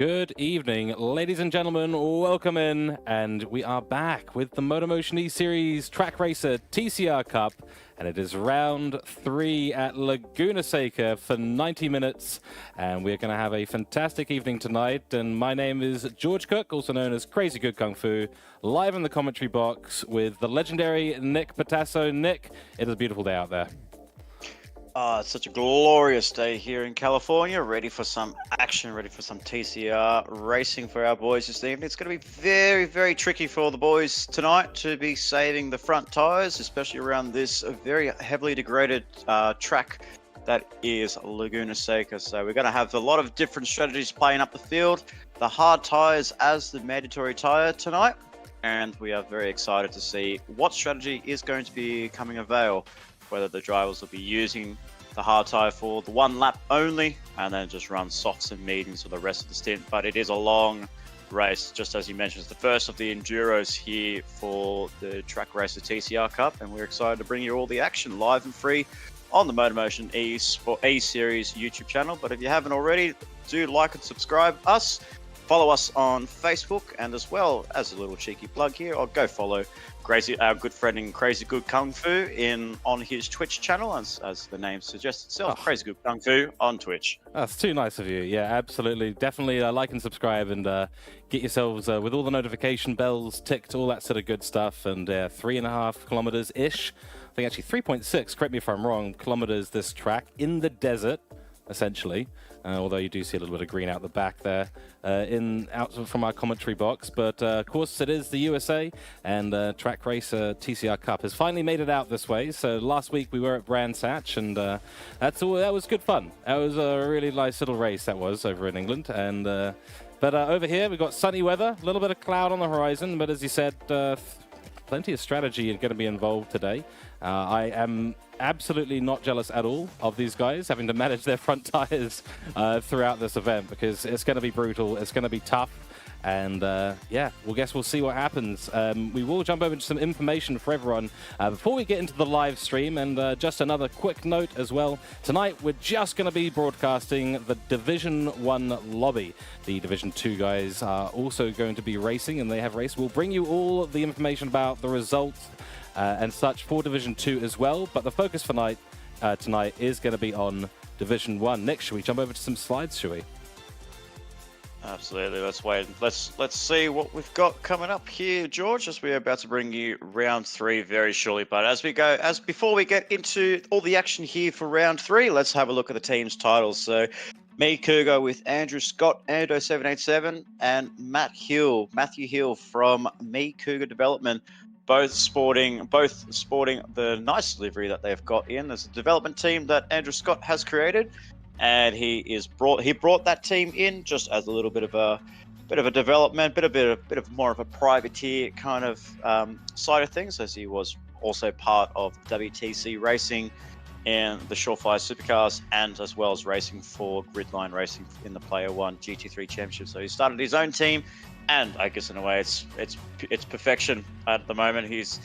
Good evening, ladies and gentlemen, welcome in, and we are back with the MotorMotion E-Series Track Racer TCR Cup, and it is round 3 at Laguna Seca for 90 minutes, and we're going to have a fantastic evening tonight, and my name is George Cooke, also known as Crazy Good Kung Fu, live in the commentary box with the legendary Nick Pautasso. Nick, it is a beautiful day out there. It's such a glorious day here in California, ready for some action, ready for some TCR racing for our boys this evening. It's going to be very, very tricky for the boys tonight to be saving the front tyres, especially around this very heavily degraded track that is Laguna Seca. So we're going to have a lot of different strategies playing up the field. The hard tyres as the mandatory tyre tonight, and we are very excited to see what strategy is going to be coming avail. Whether the drivers will be using the hard tyre for the one lap only and then just run softs and mediums for the rest of the stint. But it is a long race, just as you mentioned. It's the first of the Enduros here for the Track Racer TCR Cup, and we're excited to bring you all the action live and free on the MotorMotion E-Series YouTube channel. But if you haven't already, do like and subscribe us. Follow us on Facebook, and as well as a little cheeky plug here, I'll go follow our good friend in Crazy Good Kung Fu on his Twitch channel, as the name suggests itself, Crazy Good Kung Fu on Twitch. That's too nice of you. Yeah, absolutely. Definitely like and subscribe, and get yourselves with all the notification bells ticked, all that sort of good stuff. And 3.5 kilometers-ish. I think actually 3.6, correct me if I'm wrong, kilometers this track in the desert, essentially. Although you do see a little bit of green out the back there out from our commentary box. But of course it is the USA, and Track Racer TCR Cup has finally made it out this way. So last week we were at Brands Hatch, and that was good fun. That was a really nice little race that was over in England. And but over here we've got sunny weather, a little bit of cloud on the horizon, but as you said, plenty of strategy going to be involved today. I am absolutely not jealous at all of these guys having to manage their front tires throughout this event, because it's going to be brutal, it's going to be tough, and yeah, we'll see what happens. We will jump over to some information for everyone before we get into the live stream, and just another quick note as well. Tonight we're just going to be broadcasting the Division 1 lobby. The Division 2 guys are also going to be racing, and they have raced. We'll bring you all the information about the results and such for Division 2 as well, but the focus for tonight is going to be on Division 1. Nick, should we jump over to some slides, shall we? Absolutely. Let's wait. Let's see what we've got coming up here, George, as we're about to bring you round 3 very shortly. But before we get into all the action here for round 3, let's have a look at the team's titles. So me, Cougar, with Andrew Scott, Ando787, and Matthew Hill from Me, Cougar Development. Both sporting the nice livery that they've got in. There's a development team that Andrew Scott has created, and he brought that team in just as a little bit of a development, bit of more of a privateer kind of side of things, as he was also part of WTC racing in the Surefire Supercars, and as well as racing for Gridline Racing in the Player One GT3 Championship. So he started his own team. And I guess in a way, it's perfection at the moment. He's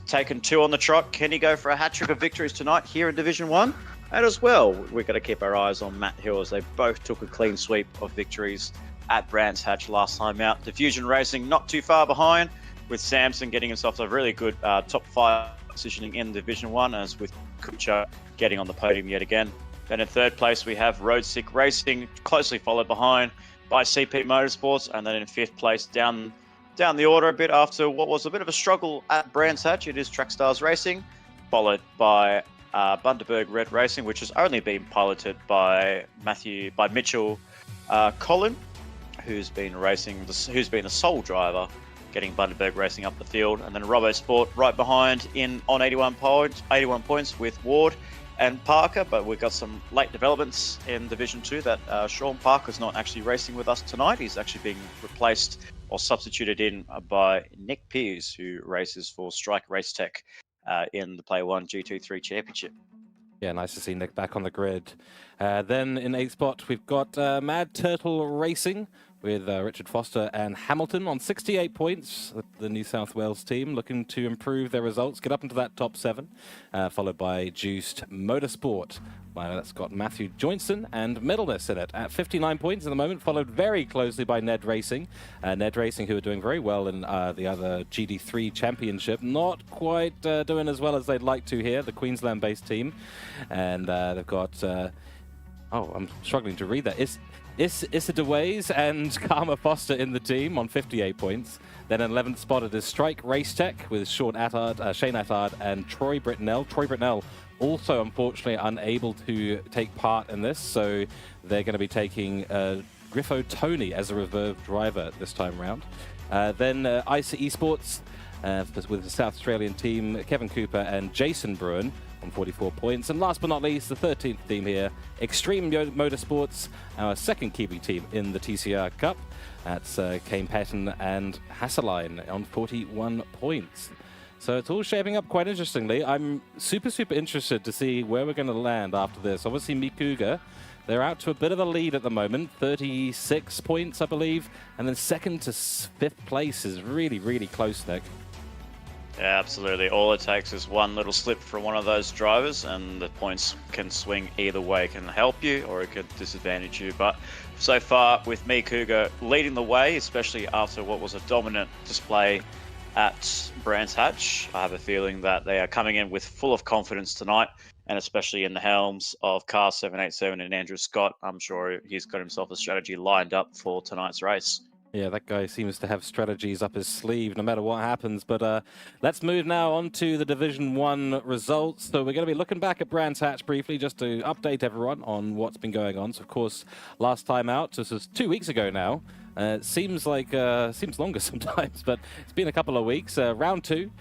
taken 2 on the trot. Can he go for a hat-trick of victories tonight here in Division 1? And as well, we've got to keep our eyes on Matt Hill, as they both took a clean sweep of victories at Brands Hatch last time out. Diffusion Racing not too far behind, with Samson getting himself a really good top 5 positioning in Division 1, as with Cooke getting on the podium yet again. Then in 3rd place, we have Road Sick Racing, closely followed behind by CP Motorsports, and then in 5th place, down the order a bit after what was a bit of a struggle at Brands Hatch, it is Trackstars Racing, followed by Bundaberg Red Racing, which has only been piloted by Mitchell Collin, who's been a sole driver, getting Bundaberg Racing up the field, and then Robo Sport right behind on 81 points with Ward and Parker. But we've got some late developments in Division 2 that Sean Parker's not actually racing with us tonight. He's actually being replaced or substituted in by Nick Pearce, who races for Strike Race Tech in the Player One GT3 Championship. Yeah, nice to see Nick back on the grid. Then in 8th spot, we've got Mad Turtle Racing with Richard Foster and Hamilton on 68 points. The New South Wales team looking to improve their results, get up into that top 7, followed by Juiced Motorsport. That's got Matthew Joinson and Middleness in it at 59 points at the moment, followed very closely by Ned Racing. Ned Racing, who are doing very well in the other GD3 Championship, not quite doing as well as they'd like to here, the Queensland-based team. And they've got, I'm struggling to read that. Issa DeWays and Karma Foster in the team on 58 points. Then in 11th spot it is Strike Race Tech with Shane Attard and Troy Britnell. Troy Britnell also, unfortunately, unable to take part in this, so they're going to be taking Griffo Tony as a reserve driver this time round. Then ICE Esports with the South Australian team, Kevin Cooper and Jason Bruin on 44 points. And last but not least, the 13th team here, Extreme Motorsports, our second Kiwi team in the TCR Cup. That's Kane Patton and Hasseline on 41 points. So it's all shaping up quite interestingly. I'm super interested to see where we're going to land after this. Obviously, Mikuga, they're out to a bit of a lead at the moment, 36 points, I believe. And then second to 5th place is really close, Nick. Yeah, absolutely. All it takes is one little slip from one of those drivers and the points can swing either way. It can help you or it could disadvantage you. But so far with Mikuga leading the way, especially after what was a dominant display at Brands Hatch, I have a feeling that they are coming in with full of confidence tonight, and especially in the helms of Car 787 and Andrew Scott. I'm sure he's got himself a strategy lined up for tonight's race. Yeah, that guy seems to have strategies up his sleeve no matter what happens. But let's move now on to the Division 1 results. So we're going to be looking back at Brands Hatch briefly just to update everyone on what's been going on. So, of course, last time out, this was 2 weeks ago now. It seems longer sometimes, but it's been a couple of weeks. Round 2,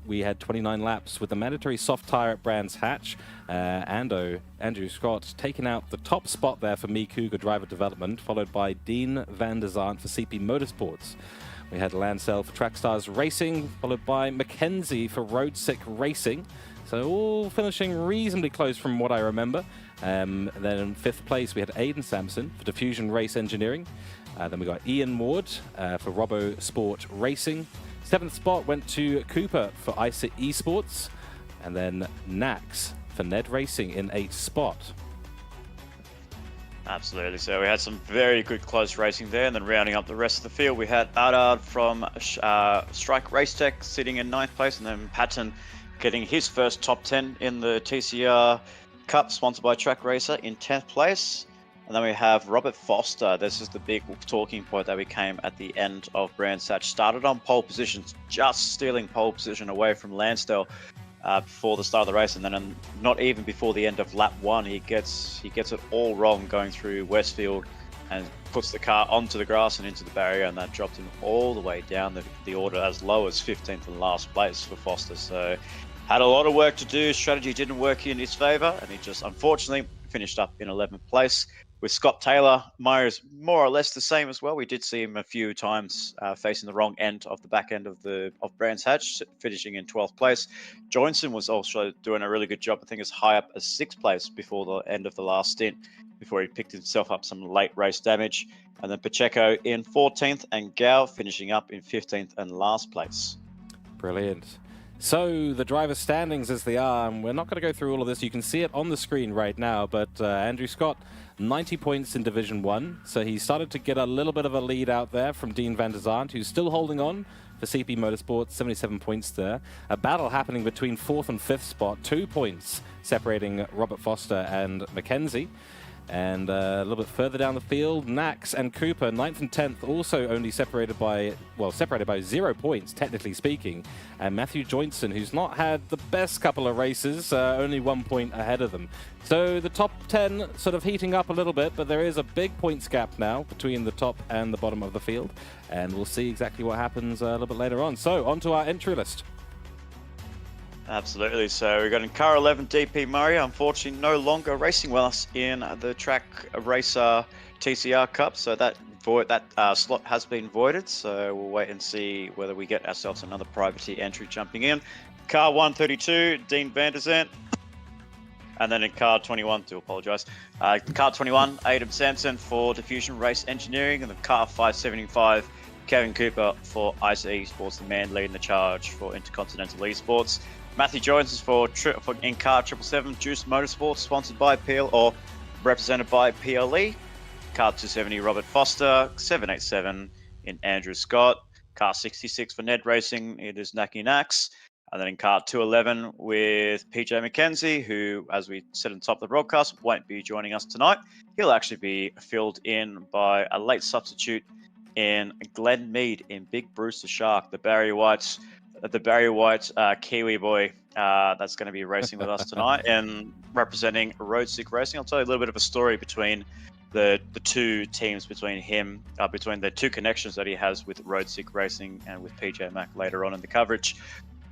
we had 29 laps with the mandatory soft tire at Brands Hatch. Andrew Scott taking out the top spot there for Mikuga Driver Development, followed by Dean Van der Zandt for CP Motorsports. We had Lancel for Trackstars Racing, followed by Mackenzie for Road Sick Racing. So all finishing reasonably close from what I remember. Then in 5th place, we had Aidan Sampson for Diffusion Race Engineering. Then we got Ian Ward for Robo Sport Racing. 7th spot went to Cooper for ICE Esports. And then Nax for Ned Racing in 8th spot. Absolutely. So we had some very good close racing there, and then rounding up the rest of the field, we had Ardard from Strike Race Tech sitting in 9th place, and then Patton getting his first top 10 in the TCR Cup, sponsored by Track Racer, in 10th place. And then we have Robert Foster. This is the big talking point that became at the end of Brands Hatch. Started on pole positions, just stealing pole position away from Lansdale before the start of the race, and then not even before the end of lap 1, he gets it all wrong going through Westfield and puts the car onto the grass and into the barrier, and that dropped him all the way down the order as low as 15th and last place for Foster. So had a lot of work to do. Strategy didn't work in his favor, and he just unfortunately finished up in 11th place. With Scott Taylor, Myers more or less the same as well. We did see him a few times facing the wrong end of the back end of Brands Hatch, finishing in 12th place. Johnson was also doing a really good job. I think as high up as 6th place before the end of the last stint, before he picked himself up some late race damage. And then Pacheco in 14th, and Gao finishing up in 15th and last place. Brilliant. So the driver standings as they are, and we're not going to go through all of this. You can see it on the screen right now, but Andrew Scott, 90 points in Division 1. So he started to get a little bit of a lead out there from Dean Van der Zandt, who's still holding on for CP Motorsports, 77 points there. A battle happening between 4th and 5th spot, 2 points separating Robert Foster and Mackenzie. And a little bit further down the field, Nax and Cooper, 9th and 10th, also only separated by 0 points, technically speaking. And Matthew Joinson, who's not had the best couple of races, only 1 point ahead of them. So the top 10 sort of heating up a little bit, but there is a big points gap now between the top and the bottom of the field. And we'll see exactly what happens a little bit later on. So on to our entry list. Absolutely. So we've got in car 11 DP Murray, unfortunately no longer racing with us in the Track Racer TCR Cup. So that slot has been voided. So we'll wait and see whether we get ourselves another privateer entry jumping in. Car 132, Dean Van der Zandt. And then in car 21, do apologise. Car 21, Adam Sampson for Diffusion Race Engineering, and then car 575, Kevin Cooper for ICE Esports, the man leading the charge for Intercontinental Esports. Matthew Jones is for in car 777, Juice Motorsports, sponsored by PL or represented by PLE. Car 270, Robert Foster, 787 in Andrew Scott. Car 66 for Ned Racing, it is Naki Nax. And then in car 211 with PJ McKenzie, who, as we said on top of the broadcast, won't be joining us tonight. He'll actually be filled in by a late substitute in Glenn Mead in Big Bruce the Shark, the Barry White Kiwi boy that's going to be racing with us tonight and representing Road Sick Racing. I'll tell you a little bit of a story between the two teams, between the two connections that he has with Road Sick Racing and with PJ Mac later on in the coverage.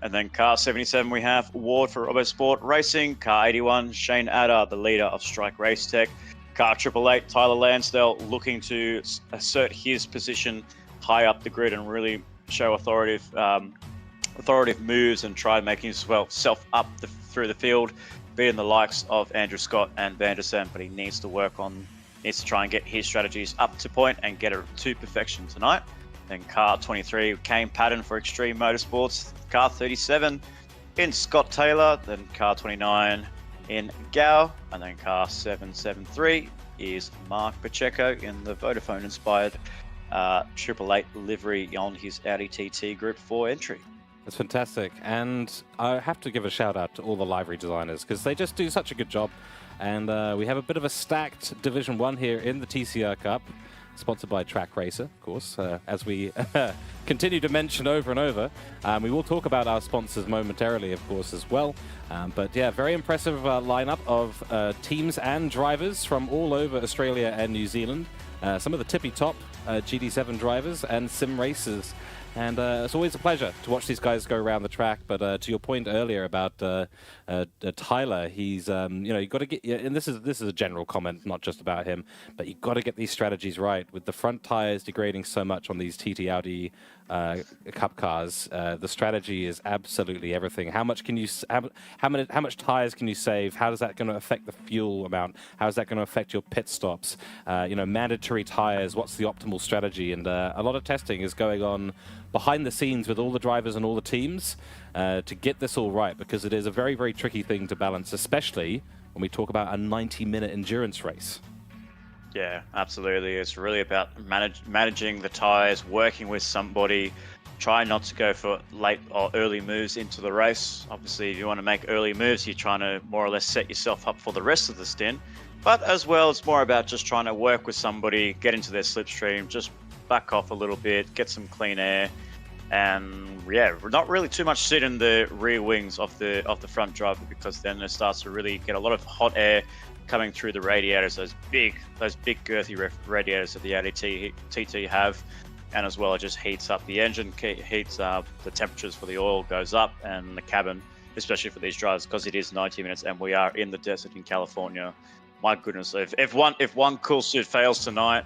And then car 77, we have Ward for Robo Sport Racing. Car 81, Shane Adder, the leader of Strike Race Tech. Car 888, Tyler Lansdale, looking to assert his position high up the grid and really show authoritative moves and try making himself up through the field, beating the likes of Andrew Scott and Vandersen. But he needs to try and get his strategies up to point and get it to perfection tonight. Then car 23, Kane Patton for Extreme Motorsports. Car 37 in Scott Taylor. Then car 29 in Gao. And then car 773 is Mark Pacheco in the Vodafone-inspired 888 livery on his Audi TT Group 4 entry. That's fantastic. And I have to give a shout out to all the livery designers because they just do such a good job. And we have a bit of a stacked Division 1 here in the TCR Cup, sponsored by Trak Racer, of course, as we continue to mention over and over. We will talk about our sponsors momentarily, of course, as well. But yeah, very impressive lineup of teams and drivers from all over Australia and New Zealand. Some of the tippy top GD7 drivers and sim racers. And it's always a pleasure to watch these guys go around the track. But to your point earlier about Tyler, he's you've got to get, and this is a general comment, not just about him, but you've got to get these strategies right. With the front tires degrading so much on these TT Audi Cup cars, the strategy is absolutely everything. How much tires can you save? How is that going to affect the fuel amount? How is that going to affect your pit stops? Mandatory tires. What's the optimal strategy? And a lot of testing is going on behind the scenes with all the drivers and all the teams to get this all right, because it is a very, very tricky thing to balance, especially when we talk about a 90-minute endurance race. Yeah, absolutely. It's really about managing the tires, working with somebody, trying not to go for late or early moves into the race. Obviously, if you want to make early moves, you're trying to more or less set yourself up for the rest of the stint. But as well, it's more about just trying to work with somebody, get into their slipstream, just back off a little bit, get some clean air, and yeah, not really too much sit in the rear wings of the front driver, because then it starts to really get a lot of hot air coming through the radiators, those big girthy radiators that the Audi TT have, and as well it just heats up the engine, heats up the temperatures for the oil goes up, and the cabin, especially for these drivers, because it is 90 minutes and we are in the desert in California. My goodness, if one cool suit fails tonight,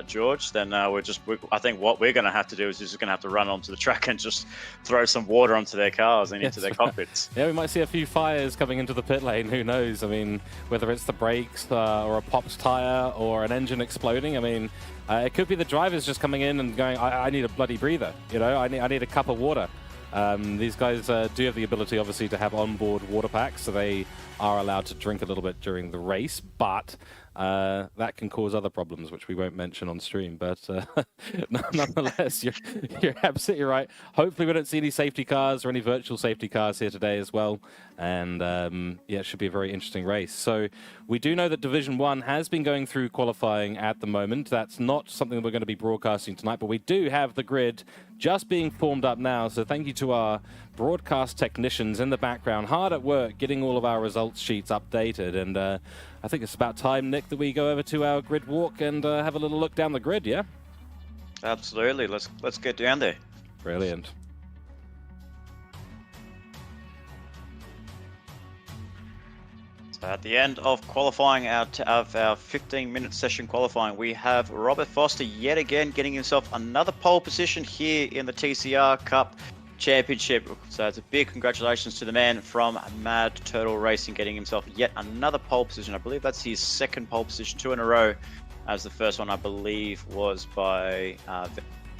George, then I think what we're going to have to do is just going to have to run onto the track and just throw some water onto their cars and into their cockpits. Yeah, we might see a few fires coming into the pit lane. Who knows? I mean, whether it's the brakes or a popped tire or an engine exploding. I mean, it could be the drivers just coming in and going, I need a bloody breather. I need a cup of water. These guys do have the ability, obviously, to have onboard water packs, so they are allowed to drink a little bit during the race, but that can cause other problems, which we won't mention on stream. But nonetheless, you're absolutely right. Hopefully we don't see any safety cars or any virtual safety cars here today as well. And yeah, it should be a very interesting race. So we do know that Division 1 has been going through qualifying at the moment. That's not something that we're going to be broadcasting tonight, but we do have the grid just being formed up now. So thank you to our broadcast technicians in the background, hard at work getting all of our results sheets updated. And I think it's about time, Nick, that we go over to our grid walk and have a little look down the grid, yeah? Absolutely. Let's get down there. Brilliant. So at the end of qualifying of our 15-minute session qualifying, we have Robert Foster yet again getting himself another pole position here in the TCR Cup Championship. So it's a big congratulations to the man from Mad Turtle Racing, getting himself yet another pole position. I believe that's his second pole position, 2 in a row, as the first one I believe was by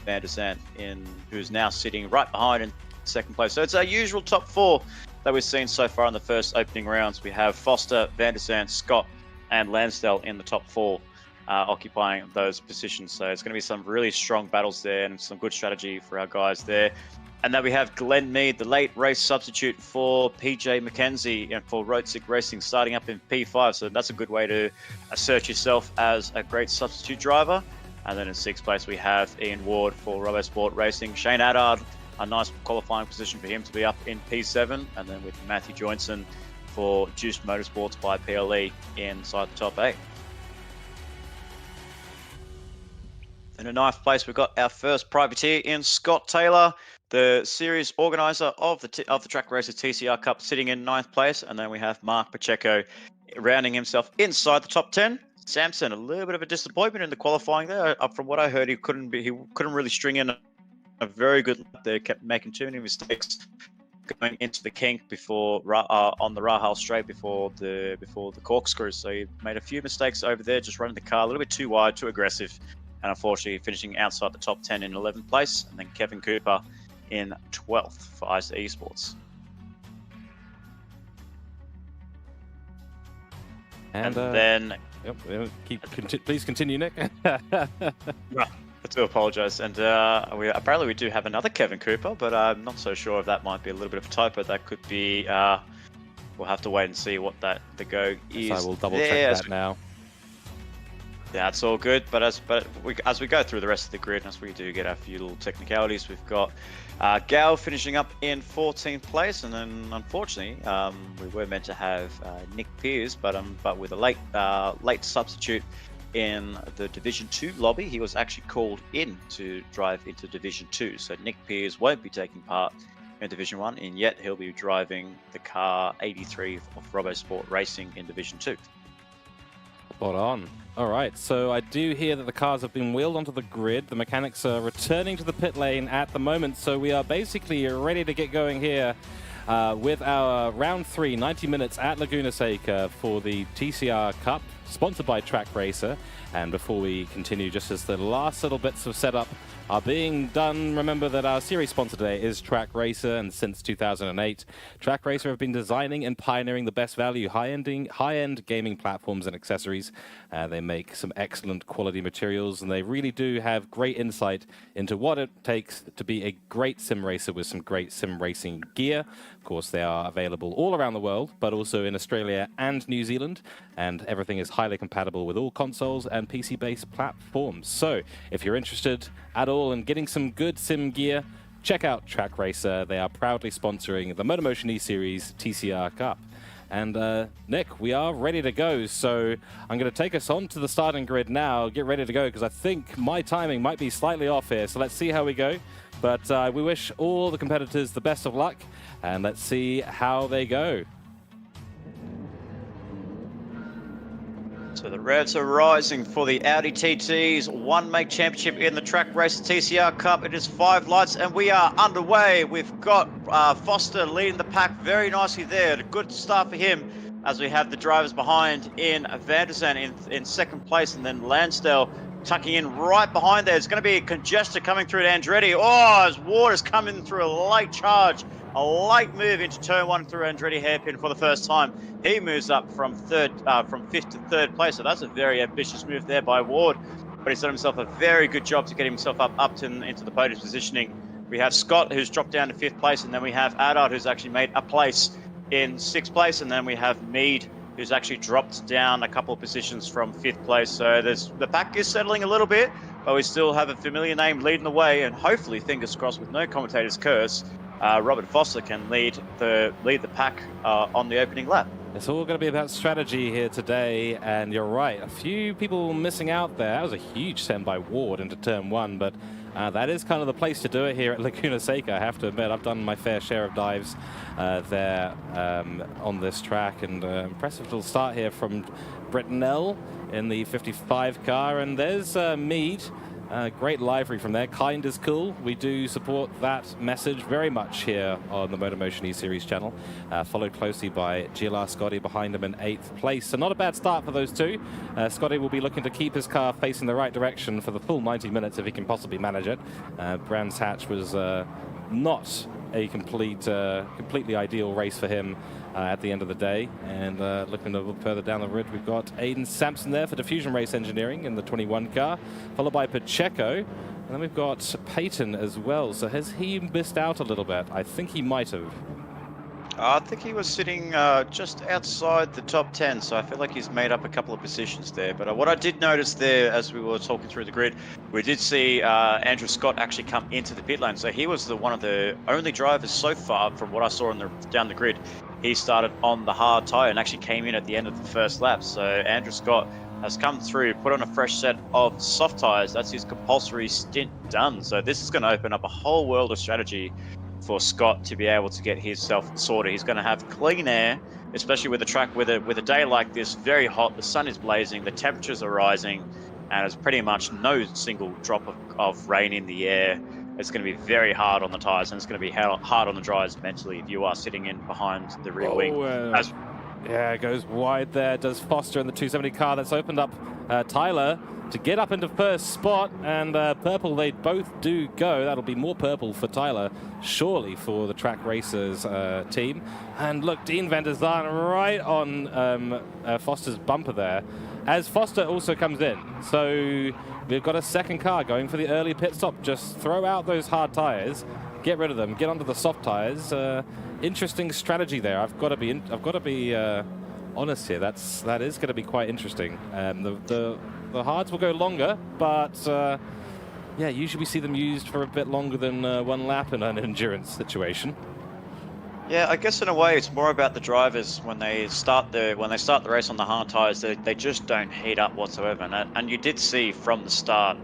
Van der Zandt, who's now sitting right behind in second place. So it's our usual top 4 that we've seen so far in the first opening rounds. We have Foster, Van der Zandt, Scott, and Lansdale in the top 4. Occupying those positions. So it's going to be some really strong battles there and some good strategy for our guys there. And then we have Glenn Mead, the late race substitute for PJ McKenzie and for Road Sick Racing, starting up in P5. So that's a good way to assert yourself as a great substitute driver. And then in 6th place, we have Ian Ward for RoboSport Racing. Shane Addard, a nice qualifying position for him to be up in P7. And then with Matthew Joinson for Juiced Motorsports by PLE inside the top 8. In 9th place, we've got our first privateer in Scott Taylor, the series organizer of the Trak Racers TCR Cup, sitting in 9th place. And then we have Mark Pacheco rounding himself inside the top 10. Samson, a little bit of a disappointment in the qualifying there. From what I heard, he couldn't really string in a very good lap there. Kept making too many mistakes going into the kink before on the Rahal straight before the corkscrew. So he made a few mistakes over there, just running the car a little bit too wide, too aggressive. And unfortunately finishing outside the top 10 in 11th place. And then Kevin Cooper in 12th for ICE Esports. And then... Yep, please continue, Nick. I do apologise. And apparently we do have another Kevin Cooper, but I'm not so sure if that might be a little bit of a typo. That could be... we'll have to wait and see what the go is. So I will double check that now. Yeah, it's all good, but as we go through the rest of the grid, and as we do get a few little technicalities, we've got Gal finishing up in 14th place, and then unfortunately we were meant to have Nick Pearce, but with a late substitute in the Division 2 lobby, he was actually called in to drive into Division 2. So Nick Pearce won't be taking part in Division 1, and yet he'll be driving the car 83 of RoboSport Racing in Division 2. Spot on. All right, so I do hear that the cars have been wheeled onto the grid. The mechanics are returning to the pit lane at the moment, so we are basically ready to get going here with our round 3, 90 minutes at Laguna Seca for the TCR Cup, sponsored by Trak Racer. And before we continue, just as the last little bits of setup are being done, remember that our series sponsor today is Trak Racer, and since 2008, Trak Racer have been designing and pioneering the best value high-end gaming platforms and accessories. They make some excellent quality materials, and they really do have great insight into what it takes to be a great sim racer with some great sim racing gear. Of course, they are available all around the world, but also in Australia and New Zealand, and everything is highly compatible with all consoles and PC-based platforms. So if you're interested at all in getting some good sim gear, check out Trak Racer. They are proudly sponsoring the MotorMotion E-Series TCR Cup. And Nick, we are ready to go. So I'm going to take us on to the starting grid now. Get ready to go, because I think my timing might be slightly off here. So let's see how we go. But we wish all the competitors the best of luck, and let's see how they go. So the reds are rising for the Audi TT's one make championship in the Trak Racer TCR Cup. It is 5 lights and we are underway. We've got Foster leading the pack very nicely there. A good start for him, as we have the drivers behind in Van der Zandt in second place, and then Lansdale tucking in right behind there. It's going to be a congester coming through at Andretti. Oh, as Ward is coming through a late charge, a late move into turn 1 through Andretti hairpin for the first time. He moves up from 5th to 3rd place, so that's a very ambitious move there by Ward. But he's done himself a very good job to get himself up into the podium positioning. We have Scott, who's dropped down to 5th place, and then we have Addard, who's actually made a place in 6th place, and then we have Mead, who's actually dropped down a couple of positions from 5th place. So the pack is settling a little bit, but we still have a familiar name leading the way, and hopefully, fingers crossed, with no commentator's curse, Robert Foster can lead the pack on the opening lap. It's all going to be about strategy here today, and you're right, a few people missing out there. That was a huge send by Ward into turn 1, but that is kind of the place to do it here at Laguna Seca, I have to admit. I've done my fair share of dives there on this track, and impressive little start here from Britnell in the 55 car, and there's Mead Great livery from there. Kind is cool. We do support that message very much here on the MotorMotion E-Series channel. Followed closely by GLR Scotty behind him in 8th place. So not a bad start for those two. Scotty will be looking to keep his car facing the right direction for the full 90 minutes if he can possibly manage it. Brands Hatch was not a completely ideal race for him at the end of the day. And looking a little further down the road, we've got Aiden Sampson there for Diffusion Race Engineering in the 21 car, followed by Pacheco. And then we've got Peyton as well. So has he missed out a little bit? I think he might have. I think he was sitting just outside the top 10, so I feel like he's made up a couple of positions there. But what I did notice there, as we were talking through the grid, we did see Andrew Scott actually come into the pit lane. So he was one of the only drivers so far, from what I saw down the grid. He started on the hard tyre and actually came in at the end of the first lap. So Andrew Scott has come through, put on a fresh set of soft tyres. That's his compulsory stint done. So this is going to open up a whole world of strategy for Scott to be able to get himself sorted. He's going to have clean air, especially with the track with a day like this, very hot. The sun is blazing, the temperatures are rising, and there's pretty much no single drop of rain in the air. It's going to be very hard on the tyres, and it's going to be hard on the drivers mentally if you are sitting in behind the rear wing. Yeah, it goes wide there. Does Foster in the 270 car. That's opened up Tyler to get up into first spot, and purple, they both do go. That'll be more purple for Tyler, surely, for the Track Racers team. And look, Dean van der Zaan right on Foster's bumper there, as Foster also comes in. So we've got a second car going for the early pit stop. Just throw out those hard tires, get rid of them, get onto the soft tires. Interesting strategy there. I've got to be honest here. That is going to be quite interesting. The hards will go longer, but yeah, usually we see them used for a bit longer than 1 lap in an endurance situation. Yeah, I guess in a way it's more about the drivers when they start the race on the hard tires. They just don't heat up whatsoever, and you did see from the start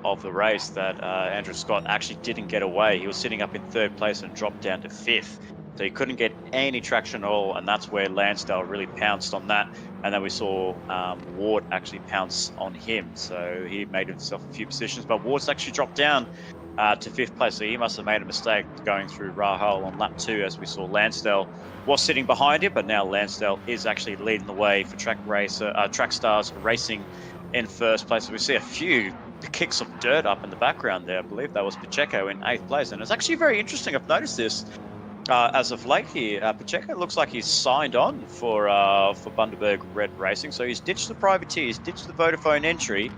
of the race that Andrew Scott actually didn't get away. He was sitting up in 3rd place and dropped down to 5th, so he couldn't get any traction at all, and that's where Lansdale really pounced on that. And then we saw Ward actually pounce on him, so he made himself a few positions, but Ward's actually dropped down to 5th place, so he must have made a mistake going through Rahal on lap 2, as we saw Lansdale was sitting behind him, but now Lansdale is actually leading the way for Track Stars Racing in 1st place. So we see a few kicks of dirt up in the background there. I believe that was Pacheco in 8th place, and it's actually very interesting. I've noticed this as of late here. Pacheco looks like he's signed on for Bundaberg Red Racing, so he's ditched the privateer, he's ditched the Vodafone entry.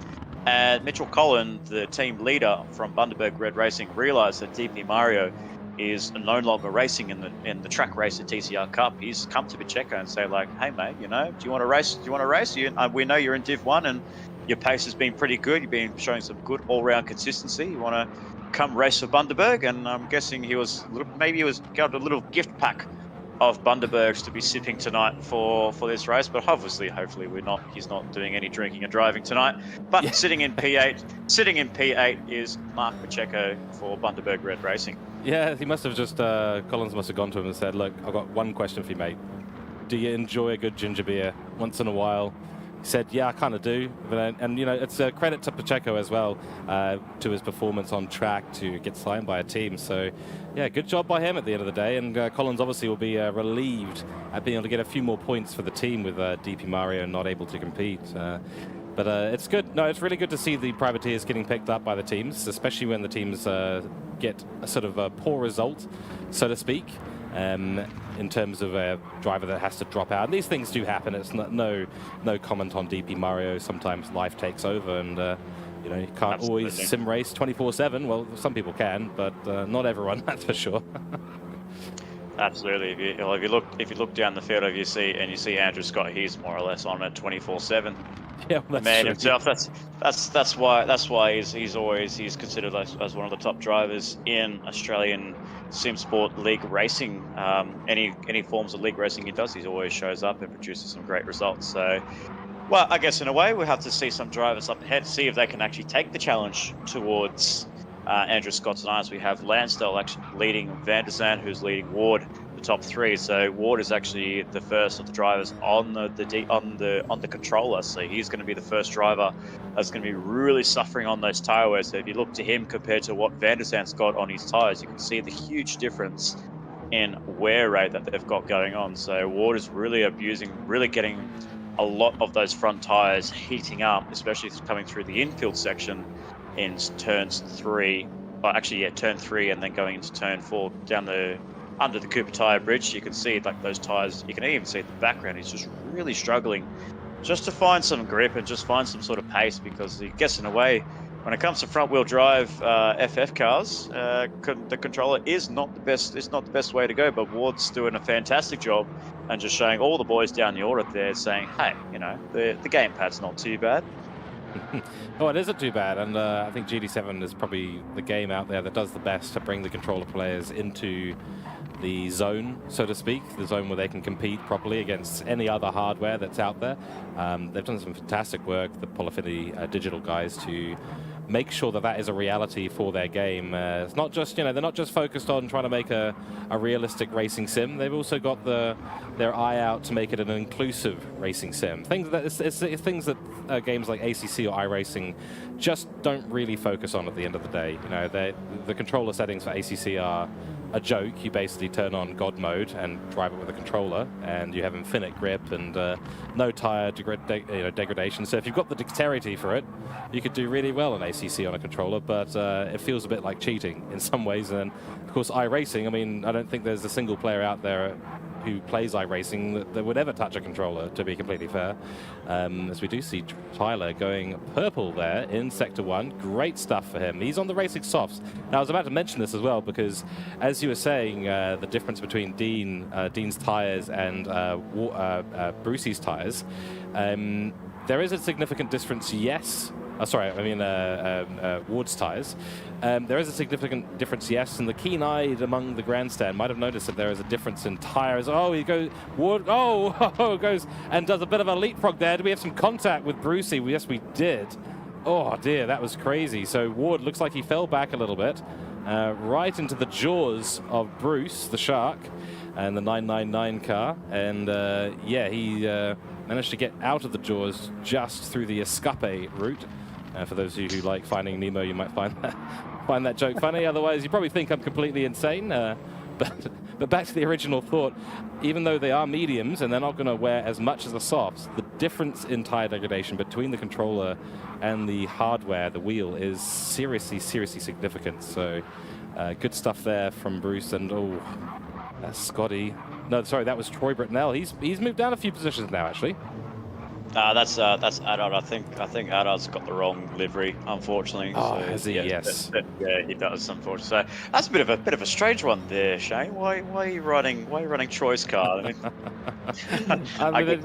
And Mitchell Collin, the team leader from Bundaberg Red Racing, realised that DP Mario is no longer racing in the Track Racer TCR Cup. He's come to Pacheco and say, like, hey mate, do you want to race? Do you want to race? We know you're in Div 1 and your pace has been pretty good. You've been showing some good all-round consistency. You want to come race for Bundaberg? And I'm guessing he got a little gift pack of Bundabergs to be sipping tonight for this race, but hopefully he's not doing any drinking and driving tonight. But yeah. Sitting in P8 is Mark Pacheco for Bundaberg Red Racing. Yeah, he must have just Collins must have gone to him and said, look, I've got one question for you, mate. Do you enjoy a good ginger beer once in a while? He said, yeah, I kind of do. And it's a credit to Pacheco as well, to his performance on track to get signed by a team. So, yeah, good job by him at the end of the day. And Collins obviously will be relieved at being able to get a few more points for the team with DP Mario not able to compete. But it's good. No, it's really good to see the privateers getting picked up by the teams, especially when the teams get a sort of a poor result, so to speak. In terms of a driver that has to drop out. And these things do happen. It's no comment on DP Mario. Sometimes life takes over and you can't always sim race 24/7. Well, some people can, but not everyone, that's for sure. Absolutely. If you look down the field, you see Andrew Scott, he's more or less on it 24/7. Yeah, the man himself. That's why he's considered as one of the top drivers in Australian sim sport league racing. Any forms of league racing he does, he always shows up and produces some great results. So, well, I guess in a way we'll have to see some drivers up ahead, see if they can actually take the challenge towards Andrew Scott tonight. As we have Lansdale actually leading Van der Zand, who's leading Ward. The top 3. So Ward is actually the first of the drivers on the controller. So he's going to be the first driver that's going to be really suffering on those tire wears. So if you look to him compared to what Van der Zandt's got on his tires, you can see the huge difference in wear rate that they've got going on. So Ward is really getting a lot of those front tires heating up, especially coming through the infield section in turns 3. Well, actually, yeah, turn 3 and then going into turn 4 down under the Cooper tire bridge. You can see like those tires. You can even see the background. He's just really struggling just to find some grip and just find some sort of pace, because he gets in a way. When it comes to front-wheel drive FF cars, the controller is not the best. It's not the best way to go. But Ward's doing a fantastic job and just showing all the boys down the order there, saying, "Hey, you know, the gamepad's not too bad." Oh, it isn't too bad, and I think GD7 is probably the game out there that does the best to bring the controller players into the zone, so to speak, the zone where they can compete properly against any other hardware that's out there. They've done some fantastic work, the Polyfinity Digital guys, to make sure that that is a reality for their game. It's not just, you know, they're not just focused on trying to make a realistic racing sim. They've also got their eye out to make it an inclusive racing sim. Things that it's things that games like ACC or iRacing just don't really focus on at the end of the day. You know, the controller settings for ACC are a joke. You basically turn on God mode and drive it with a controller, and you have infinite grip and no tire degradation. So if you've got the dexterity for it, you could do really well in ACC on a controller, but it feels a bit like cheating in some ways. And of course, iRacing, I mean, I don't think there's a single player out there who plays iRacing that would ever touch a controller, to be completely fair. As we do see Tyler going purple there in Sector 1. Great stuff for him. He's on the racing softs. Now, I was about to mention this as well, because as you were saying, the difference between Dean's tires and Brucey's tires, there is a significant difference, yes. Ward's tires. There is a significant difference, yes, and the keen-eyed among the grandstand might have noticed that there is a difference in tires. Oh, he goes, Ward, goes and does a bit of a leapfrog there. Do we have some contact with Brucey? Yes, we did. Oh, dear, that was crazy. So Ward looks like he fell back a little bit, right into the jaws of Bruce, the shark, and the 999 car. And, yeah, he managed to get out of the jaws just through the escape route. For those of you who like Finding Nemo, you might find that joke funny. Otherwise, you probably think I'm completely insane. But back to the original thought, even though they are mediums and they're not going to wear as much as the softs, the difference in tire degradation between the controller and the hardware, the wheel, is seriously significant. So good stuff there from Bruce. And Scotty. No, sorry, that was Troy Britnell. He's moved down a few positions now, actually. That's Adard. I think Adard's got the wrong livery, unfortunately. Oh, so, has he? yeah, Yes. Yeah, he does, unfortunately. So that's a bit of a strange one there, Shane. Why are you running Troy's car? I mean,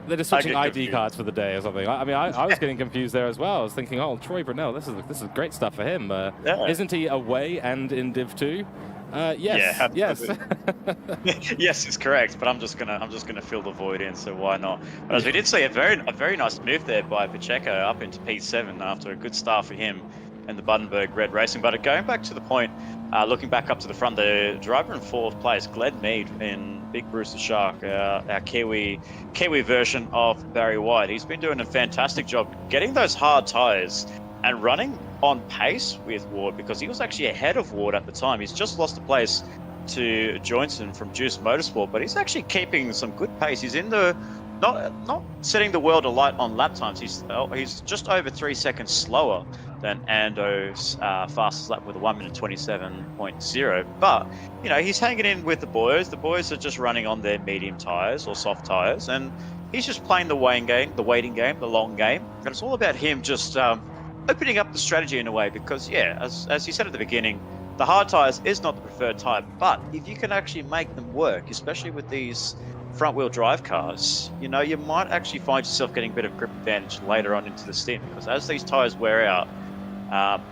they're just switching ID cards for the day or something. I mean, I was getting confused there as well. I was thinking, oh, Troy Britnell, this is great stuff for him. Yeah. Isn't he away and in Div 2? Yes. Yeah, yes. Yes, it's correct. But I'm just gonna fill the void in. So why not? But as we did see, a very nice move there by Pacheco up into P7 after a good start for him in the Bundaberg Red Racing. But going back to the point, looking back up to the front, the driver in 4th place, Glenn Mead in Big Bruce the Shark, our Kiwi version of Barry White. He's been doing a fantastic job getting those hard tyres and running on pace with Ward, because he was actually ahead of Ward at the time. He's just lost a place to Johnson from Juice Motorsport, but he's actually keeping some good pace. He's in the not setting the world alight on lap times. He's just over 3 seconds slower than Ando's fastest lap with a 1 minute 27.0. But you know, he's hanging in with the boys. The boys are just running on their medium tires or soft tires, and he's just playing the waiting game, the long game. And it's all about him just opening up the strategy in a way, because yeah, as you said at the beginning, the hard tires is not the preferred type, but if you can actually make them work, especially with these front-wheel drive cars, you know, you might actually find yourself getting a bit of grip advantage later on into the stint, because as these tires wear out,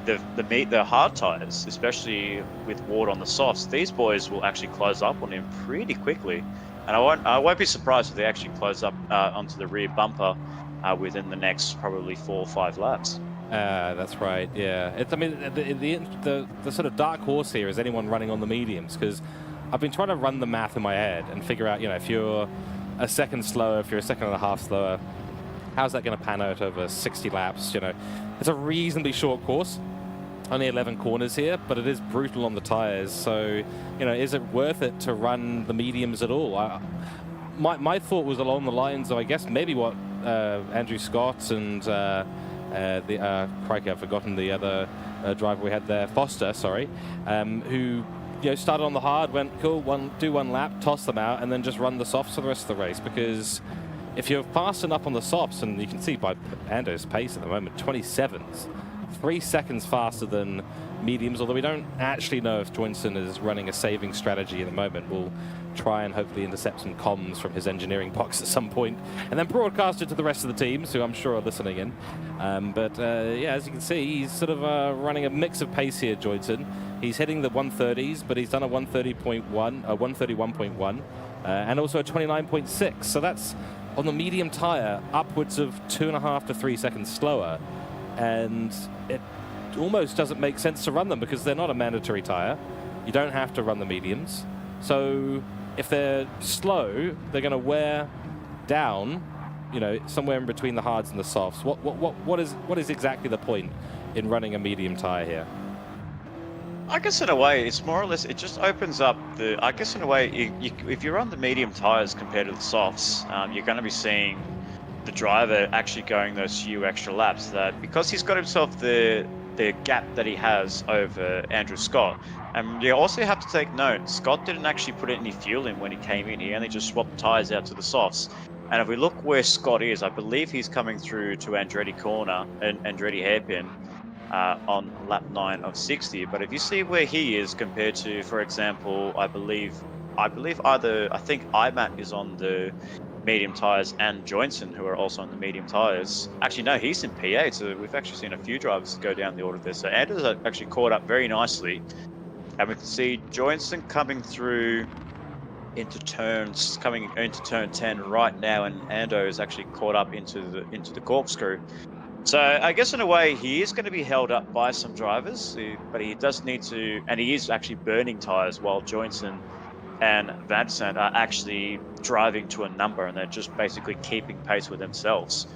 the hard tires, especially with Ward on the softs, these boys will actually close up on him pretty quickly, and I won't be surprised if they actually close up onto the rear bumper within the next probably 4 or 5 laps. That's right. Yeah, I mean, the sort of dark horse here is anyone running on the mediums, because I've been trying to run the math in my head and figure out, if you're a second slower, if you're a second and a half slower, how's that going to pan out over 60 laps? It's a reasonably short course, only 11 corners here, but it is brutal on the tires. So, is it worth it to run the mediums at all? My thought was along the lines of, I guess, maybe what Andrew Scott and crikey, I've forgotten the other driver we had there, Foster, sorry, who started on the hard, went cool, do one lap, toss them out, and then just run the softs for the rest of the race. Because if you're fast enough on the softs, and you can see by Ando's pace at the moment, 27s, 3 seconds faster than mediums, although we don't actually know if Joinson is running a saving strategy at the moment. We'll try and hopefully intercept some comms from his engineering box at some point and then broadcast it to the rest of the teams, who I'm sure are listening in. Yeah, as you can see, he's sort of running a mix of pace here, Joinson. He's hitting the 130s, but he's done a 131.1, and also a 29.6. So that's on the medium tire, upwards of 2.5 to 3 seconds slower. And it almost doesn't make sense to run them because they're not a mandatory tire. You don't have to run the mediums. So if they're slow, they're going to wear down, somewhere in between the hards and the softs. What is exactly the point in running a medium tire here? I guess in a way, it's more or less, it just opens up I guess in a way, if you run the medium tires compared to the softs, you're going to be seeing the driver actually going those few extra laps, that because he's got himself the gap that he has over Andrew Scott. And you also have to take note, Scott didn't actually put any fuel in when he came in. He only just swapped tires out to the softs. And if we look where Scott is, I believe he's coming through to Andretti corner and Andretti hairpin on lap 9 of 60. But if you see where he is compared to, for example, I think IMAT is on the medium tires and Joinson, who are also on the medium tires. Actually, no, he's in P8, so we've actually seen a few drivers go down the order there. So Anders actually caught up very nicely. And we can see Joinson coming through coming into turn 10 right now, and Ando is actually caught up into the corkscrew. So I guess in a way he is going to be held up by some drivers, but he does need to, and he is actually burning tires while Joinson and Van Sant are actually driving to a number, and they're just basically keeping pace with themselves.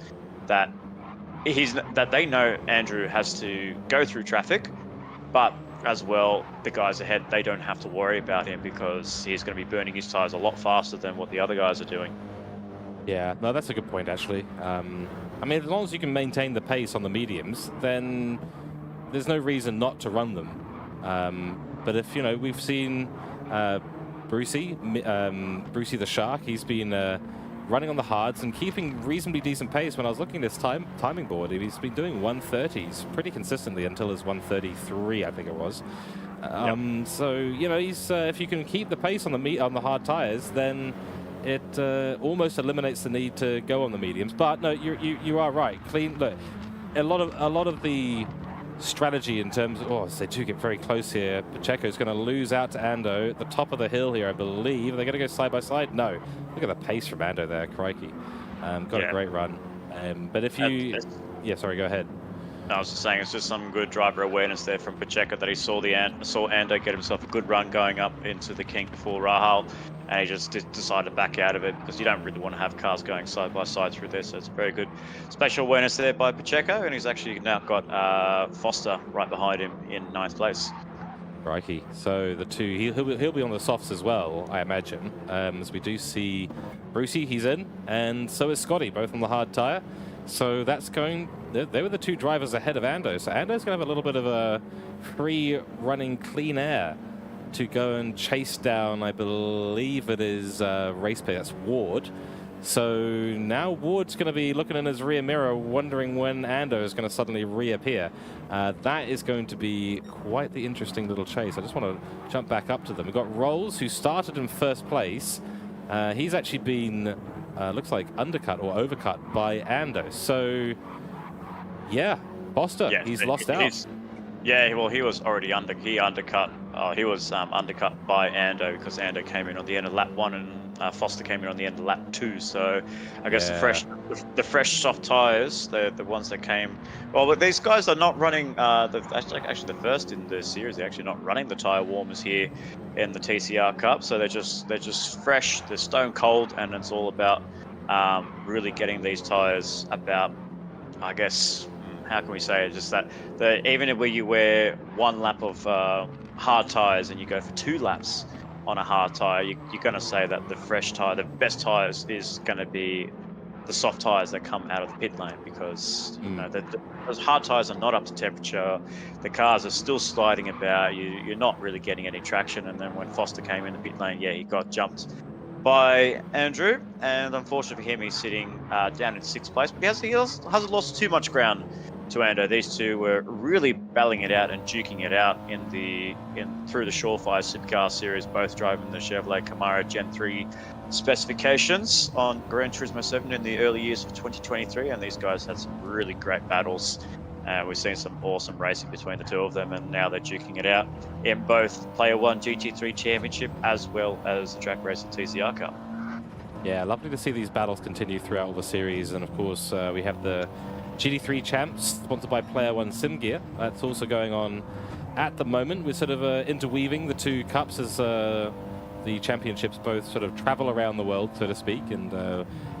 That they know Andrew has to go through traffic, but as well, the guys ahead, they don't have to worry about him because he's going to be burning his tires a lot faster than what the other guys are doing. Yeah, no, that's a good point, actually. I mean, as long as you can maintain the pace on the mediums, then there's no reason not to run them. But if, we've seen Brucey the Shark, he's been running on the hards and keeping reasonably decent pace. When I was looking at his timing board, he's been doing 130s pretty consistently until his 133, I think it was. Yep. So, he's if you can keep the pace on the hard tires, then it almost eliminates the need to go on the mediums. But no, you are right. Clean. Look, a lot of the strategy in terms of, they do get very close here. Pacheco's going to lose out to Ando at the top of the hill here, I believe. Are they going to go side by side? No. Look at the pace from Ando there, crikey. Got a great run. But if you... Yeah, sorry, go ahead. No, I was just saying, it's just some good driver awareness there from Pacheco that he saw Ando get himself a good run going up into the King before Rahal, and he just decided to back out of it because you don't really want to have cars going side by side through there. So it's very good spatial awareness there by Pacheco, and he's actually now got Foster right behind him in 9th place. Crikey. So the two, he'll be on the softs as well, I imagine, as we do see Brucey, he's in, and so is Scotty, both on the hard tyre. So that's going... They were the two drivers ahead of Ando. So Ando's going to have a little bit of a free running clean air to go and chase down, I believe it is race pace. That's Ward. So now Ward's going to be looking in his rear mirror, wondering when Ando is going to suddenly reappear. That is going to be quite the interesting little chase. I just want to jump back up to them. We've got Rolls, who started in 1st place. He's actually been, looks like, undercut or overcut by Ando. So, yeah, Foster, he's lost out. Yeah, well, he was already he undercut Oh, he was undercut by Ando because Ando came in on the end of lap 1 and Foster came in on the end of lap 2. So I guess the fresh soft tires, the ones that came. Well, but these guys are not running. Actually, the first in the series, they're actually not running the tire warmers here in the TCR Cup. So they're just fresh. They're stone cold, and it's all about really getting these tires about, I guess, how can we say it? Just that even where you wear one lap of hard tires and you go for 2 laps on a hard tire, you're going to say that the fresh tire, the best tires, is going to be the soft tires that come out of the pit lane, because you know those hard tires are not up to temperature. The cars are still sliding about. You're not really getting any traction. And then when Foster came in the pit lane, yeah, he got jumped by Andrew, and unfortunately for him, he's sitting down in 6th place. But he hasn't lost too much ground to Ando. These two were really battling it out and duking it out through the Surefire Supercar Series, both driving the Chevrolet Camaro Gen 3 specifications on Gran Turismo 7 in the early years of 2023, and these guys had some really great battles. We've seen some awesome racing between the two of them, and now they're duking it out in both Player 1 GT3 Championship as well as the Track Racer TCR Cup. Yeah, lovely to see these battles continue throughout all the series, and of course we have the GT3 Champs, sponsored by Player 1 Sim Gear. That's also going on at the moment. We're sort of interweaving the 2 cups as the championships both sort of travel around the world, so to speak, and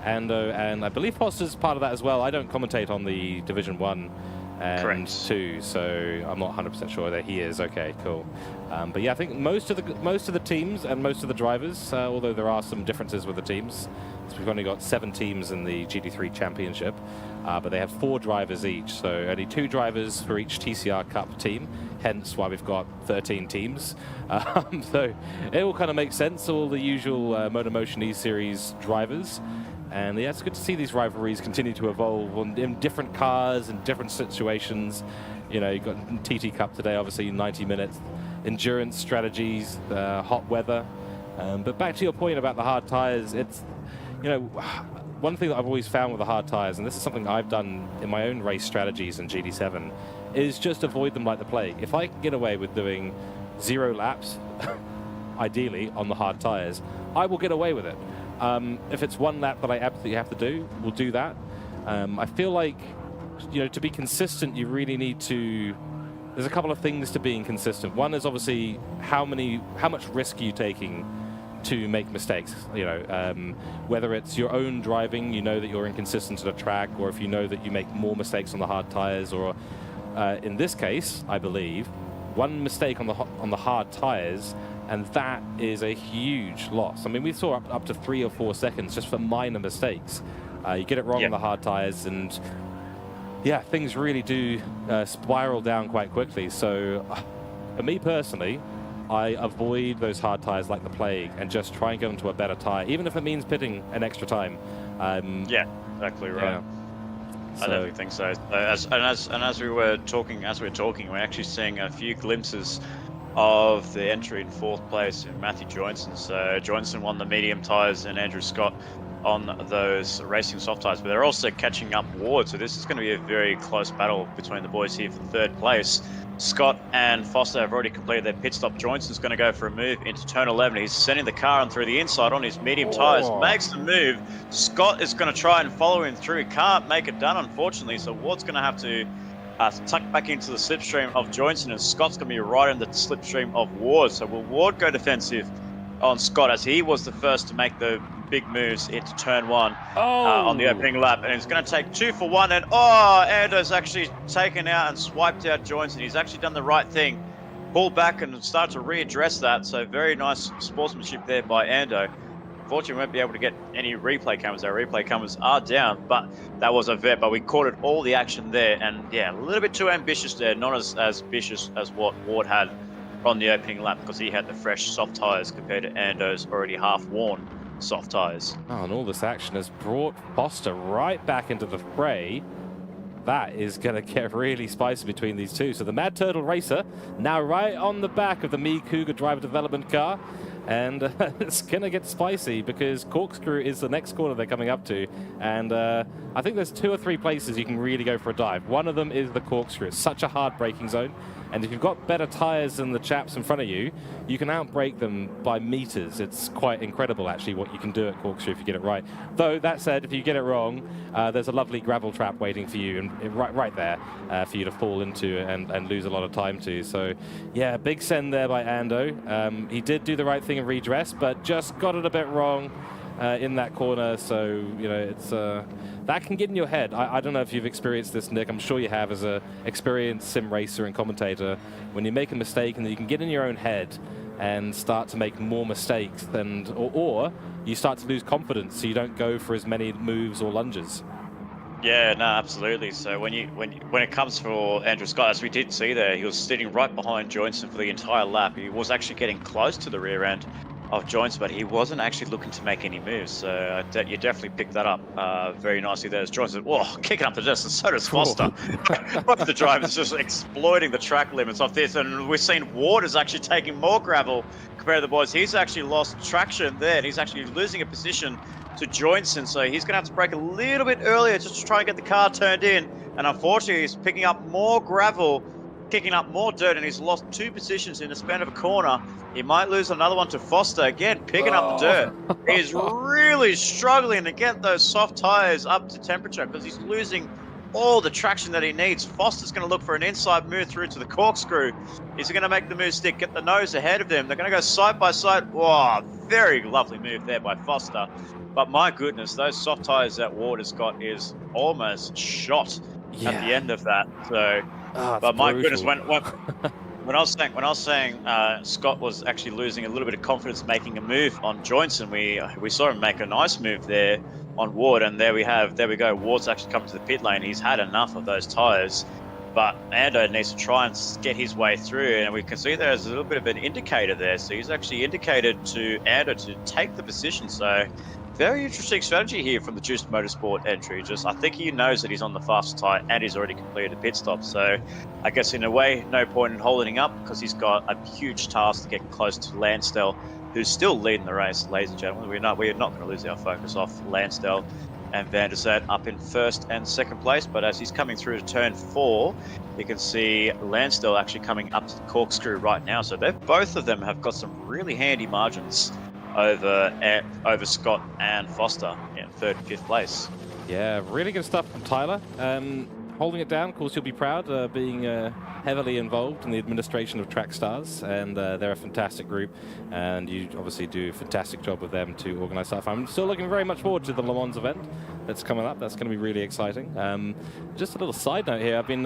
Ando and I believe Foster's part of that as well. I don't commentate on the Division 1 and Correct. 2, so I'm not 100% sure that he is. Okay, cool. But yeah, I think most of the teams and most of the drivers, although there are some differences with the teams, so we've only got 7 teams in the GT3 Championship, but they have 4 drivers each, so only 2 drivers for each TCR Cup team, hence why we've got 13 teams. So it all kind of makes sense, all the usual MotorMotion E-Series drivers. And yeah, it's good to see these rivalries continue to evolve in different cars and different situations. You know, you've got TT Cup today, obviously 90 minutes, endurance strategies, hot weather. But back to your point about the hard tires, it's, you know, one thing that I've always found with the hard tires, and this is something I've done in my own race strategies in GT7, is just avoid them like the plague. If I can get away with doing 0 laps, ideally on the hard tires, I will get away with it. If it's 1 lap that I absolutely have to do, we'll do that. I feel like, you know, to be consistent, you really need to. There's a couple of things to being consistent. One is obviously how much risk are you taking to make mistakes. You know, whether it's your own driving, you know that you're inconsistent at a track, or if you know that you make more mistakes on the hard tires, or in this case, I believe, 1 mistake on the hard tires, and that is a huge loss. I mean, we saw up to 3 or 4 seconds just for minor mistakes. You get it wrong on the hard tires, and yeah, things really do spiral down quite quickly. So for me personally, I avoid those hard tires like the plague and just try and get into a better tire, even if it means pitting an extra time. Yeah, exactly right. Yeah. I definitely think so. As we're talking, we're actually seeing a few glimpses of the entry in 4th place in Matthew Joynson. So Joynson won the medium tyres and Andrew Scott on those racing soft tyres, but they're also catching up Ward. So this is going to be a very close battle between the boys here for 3rd place. Scott and Foster have already completed their pit stop. Johnson's going to go for a move into turn 11. He's sending the car on through the inside on his medium tyres. Makes the move. Scott is going to try and follow him through. He can't make it done, unfortunately. So Ward's going to have to tuck back into the slipstream of Joynson, and Scott's going to be right in the slipstream of Ward. So will Ward go defensive on Scott, as he was the first to make the big moves into turn 1 on the opening lap, and he's going to take 2 for 1, and Ando's actually taken out and swiped out Joynson. He's actually done the right thing, pulled back and started to readdress that. So very nice sportsmanship there by Ando. Unfortunately, we won't be able to get any replay cameras. Our replay cameras are down, but that was a vet. But we caught it all the action there, and yeah, a little bit too ambitious there, not as vicious as what Ward had on the opening lap, because he had the fresh soft tyres compared to Ando's already half-worn soft tyres. Oh, and all this action has brought Foster right back into the fray. That is going to get really spicy between these two. So the Mad Turtle Racer now right on the back of the Cooke driver development car. and it's going to get spicy because Corkscrew is the next corner they're coming up to, and I think there's 2 or 3 places you can really go for a dive. One of them is the Corkscrew. It's such a hard braking zone, and if you've got better tires than the chaps in front of you, you can outbrake them by meters. It's quite incredible, actually, what you can do at Corkscrew if you get it right. Though, that said, if you get it wrong, there's a lovely gravel trap waiting for you, and right there for you to fall into and lose a lot of time to. So, yeah, big send there by Ando. He did do the right thing in redress, but just got it a bit wrong in that corner. So, you know, it's that can get in your head. I don't know if you've experienced this, Nick. I'm sure you have as a experienced sim racer and commentator. When you make a mistake and you can get in your own head and start to make more mistakes, or you start to lose confidence, so you don't go for as many moves or lunges. Yeah, no, absolutely. So when it comes for Andrew Scott, as we did see there, he was sitting right behind Johnson for the entire lap. He was actually getting close to the rear end of Jones, but he wasn't actually looking to make any moves. So you definitely picked that up very nicely there. As Jones said, whoa, kicking up the distance, so does Foster. Both the drivers just exploiting the track limits of this, and we've seen Ward is actually taking more gravel compared to the boys. He's actually lost traction there, and he's actually losing a position to Joynson, so he's going to have to brake a little bit earlier just to try and get the car turned in, and unfortunately he's picking up more gravel, kicking up more dirt, and he's lost 2 positions in the span of a corner. He might lose another one to Foster, again picking up the dirt. He's really struggling to get those soft tires up to temperature because he's losing all the traction that he needs. Foster's going to look for an inside move through to the Corkscrew. Is he going to make the move stick, get the nose ahead of them? They're going to go side by side. Wow, very lovely move there by Foster. But my goodness, those soft tires that Ward has got is almost shot at the end of that. So, but my goodness, when I was saying Scott was actually losing a little bit of confidence making a move on Joynson, we saw him make a nice move there on Ward, and there we go. Ward's actually come to the pit lane. He's had enough of those tires, but Ando needs to try and get his way through, and we can see there's a little bit of an indicator there. So he's actually indicated to Ando to take the position. So very interesting strategy here from the Juiced Motorsport entry. I think he knows that he's on the fastest tire and he's already completed a pit stop. So I guess in a way, no point in holding up because he's got a huge task to get close to Lansdale, who's still leading the race, ladies and gentlemen. We're not going to lose our focus off Lansdale and Van der Zat up in 1st and 2nd place. But as he's coming through to turn 4, you can see Lansdale actually coming up to the Corkscrew right now. So both of them have got some really handy margins over Scott and Foster in 3rd and 5th place. Yeah, really good stuff from Tyler. Holding it down, of course, you'll be proud, being heavily involved in the administration of Track Stars, and they're a fantastic group, and you obviously do a fantastic job with them to organize stuff. I'm still looking very much forward to the Le Mans event that's coming up. That's going to be really exciting. Just a little side note here. I've been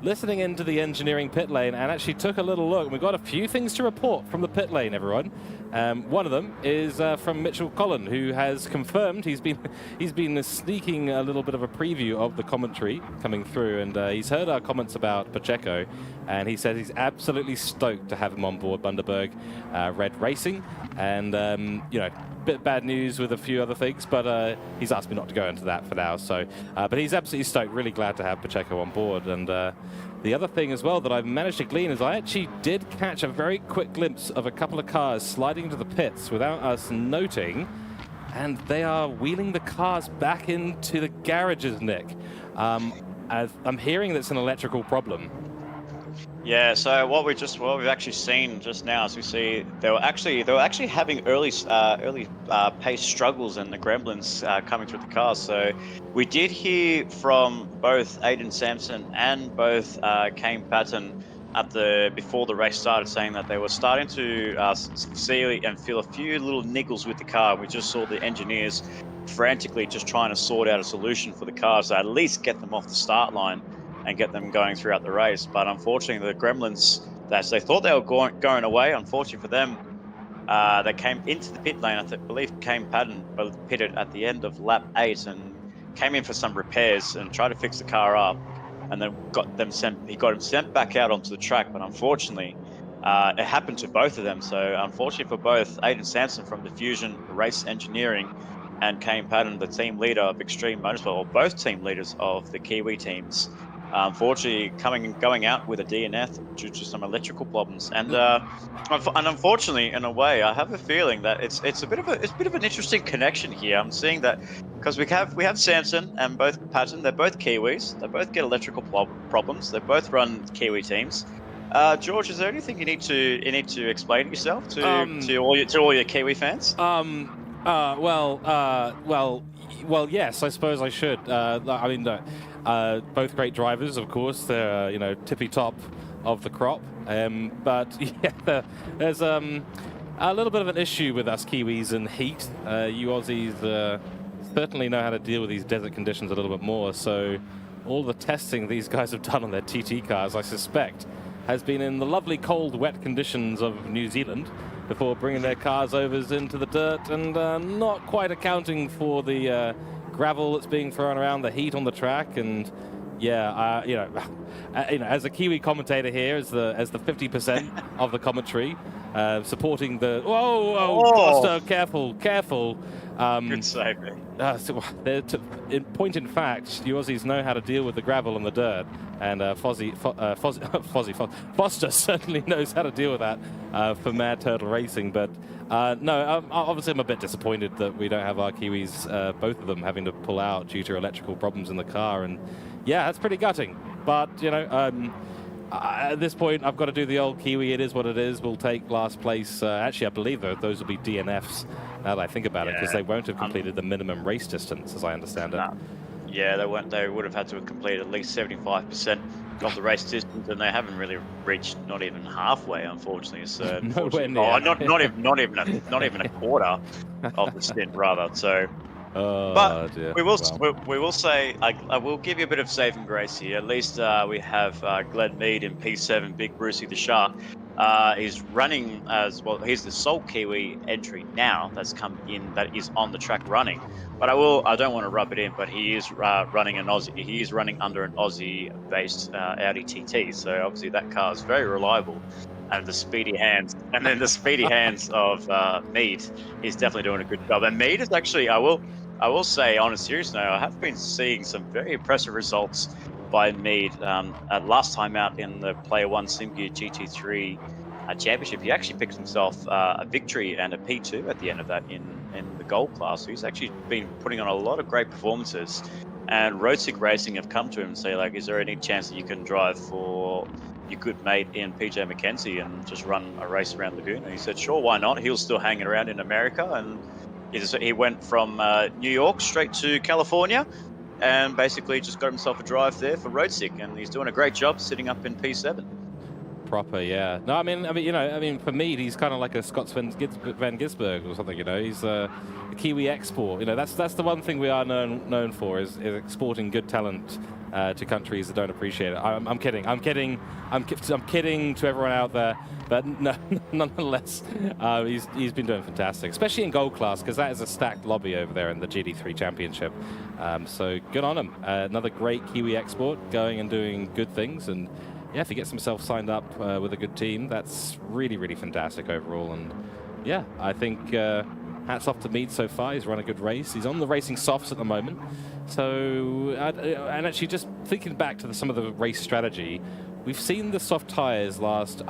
listening into the engineering pit lane and actually took a little look. We've got a few things to report from the pit lane, everyone. One of them is from Mitchell Collin, who has confirmed he's been sneaking a little bit of a preview of the commentary coming through, and he's heard our comments about Pacheco, and he says he's absolutely stoked to have him on board Bundaberg Red Racing, and you know, bit bad news with a few other things, but he's asked me not to go into that for now. So, but he's absolutely stoked, really glad to have Pacheco on board. And the other thing as well that I've managed to glean is I actually did catch a very quick glimpse of a couple of cars sliding into the pits without us noting, and they are wheeling the cars back into the garages, Nick. I'm hearing that's an electrical problem. Yeah, so what we've actually seen just now is we see they were actually having early pace struggles and the gremlins coming through the cars. So we did hear from both Aiden Sampson and both Kane Patton before the race started, saying that they were starting to see and feel a few little niggles with the car. We just saw the engineers frantically just trying to sort out a solution for the cars to at least get them off the start line and get them going throughout the race. But unfortunately, the gremlins, they thought they were going away. Unfortunately for them, they came into the pit lane. I believe Kane Patton pitted at the end of lap 8 and came in for some repairs and tried to fix the car up, and then he got him sent back out onto the track. But unfortunately, it happened to both of them. So unfortunately for both Aiden Sampson from Diffusion Race Engineering and Kane Patton, the team leader of Extreme Motorsport, or both team leaders of the Kiwi teams, unfortunately going out with a DNF due to some electrical problems. And unfortunately, in a way, I have a feeling that it's a bit of an interesting connection here. I'm seeing that because we have Samson and both Patton. They're both Kiwis. They both get electrical problems. They both run Kiwi teams. George, is there anything you need to explain yourself to all your Kiwi fans? Well, yes, I suppose I should. I mean, both great drivers, of course. They're, tippy top of the crop. But yeah, there's a little bit of an issue with us Kiwis in heat. You Aussies certainly know how to deal with these desert conditions a little bit more. So all the testing these guys have done on their TT cars, I suspect, has been in the lovely cold, wet conditions of New Zealand before bringing their cars over into the dirt and not quite accounting for the gravel that's being thrown around, the heat on the track, and yeah, as a Kiwi commentator here, as the 50% of the commentary, supporting the Costa, careful. Good save, in point in fact, you Aussies know how to deal with the gravel and the dirt, and Foster certainly knows how to deal with that for Mad Turtle Racing. But no, obviously I'm a bit disappointed that we don't have our Kiwis, both of them, having to pull out due to electrical problems in the car, and yeah, that's pretty gutting. But at this point, I've got to do the old Kiwi. It is what it is. We'll take last place. Actually, I believe those will be DNFs. Now that I think about it, because they won't have completed the minimum race distance, as I understand it. Yeah, they won't. They would have had to have completed at least 75% of the race distance, and they haven't really reached not even halfway, unfortunately. So nowhere near. Not even a quarter of the stint, rather. So. But dear. we will say I will give you a bit of saving grace here. At least we have Glenn Mead in P7, Big Brucey the Shark. Is running as well. He's the sole Kiwi entry now that's come in that is on the track running. But I don't want to rub it in, but he is running an Aussie. He is running under an Aussie-based Audi TT. So obviously that car is very reliable. And the speedy hands, of Mead is definitely doing a good job. And Mead is actually, I will say, on a serious note, I have been seeing some very impressive results by Mead. Last time out in the Player One SimGear GT3 championship, he actually picked himself a victory and a P2 at the end of that in the gold class. So he's actually been putting on a lot of great performances. And Roadsick Racing have come to him and say, like, is there any chance that you can drive for your good mate in PJ McKenzie and just run a race around Laguna? And he said, sure, why not? He was still hanging around in America, and he went from New York straight to California and basically just got himself a drive there for Roadsick, and he's doing a great job sitting up in P7. Proper, yeah. No, I mean, for me, he's kind of like a Scott Van Gisberg or something. He's a Kiwi export. That's the one thing we are known for is exporting good talent to countries that don't appreciate it. I'm kidding to everyone out there, but no, nonetheless, he's been doing fantastic, especially in gold class, because that is a stacked lobby over there in the GT3 Championship. So good on him. Another great Kiwi export going and doing good things, and yeah, if he gets himself signed up with a good team, that's really, really fantastic overall. And yeah, I think hats off to Mead so far. He's run a good race. He's on the racing softs at the moment. So, and actually just thinking back to some of the race strategy, we've seen the soft tires last,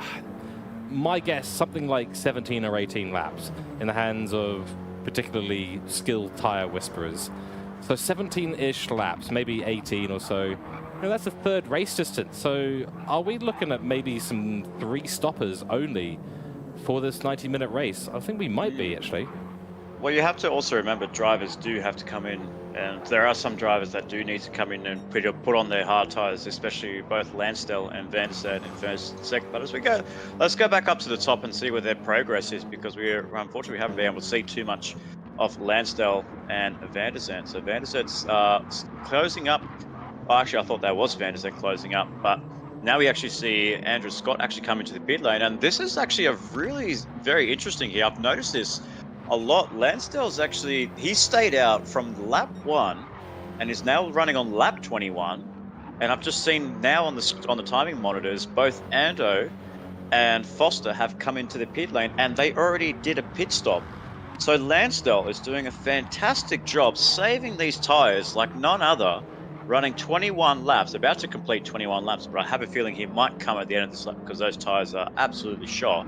my guess, something like 17 or 18 laps in the hands of particularly skilled tire whisperers. So 17-ish laps, maybe 18 or so. That's a third race distance. So are we looking at maybe some 3 stoppers only for this 90-minute race? I think we might be, actually. Well, you have to also remember drivers do have to come in, and there are some drivers that do need to come in and put on their hard tires, especially both Lansdell and Van der Sande in first and second. But as we go, let's go back up to the top and see where their progress is, because unfortunately we haven't been able to see too much of Lansdell and Van der Sande. So Van der Sande's closing up. Well, actually, I thought that was Van der Sande closing up, but now we actually see Andrew Scott actually come into the pit lane, and this is actually a really very interesting here. I've noticed this a lot. Lansdale's actually, he stayed out from lap 1 and is now running on lap 21, and I've just seen now on the timing monitors both Ando and Foster have come into the pit lane, and they already did a pit stop. So Lansdale is doing a fantastic job saving these tires like none other. running 21 laps, about to complete 21 laps, but I have a feeling he might come at the end of this lap because those tyres are absolutely shot.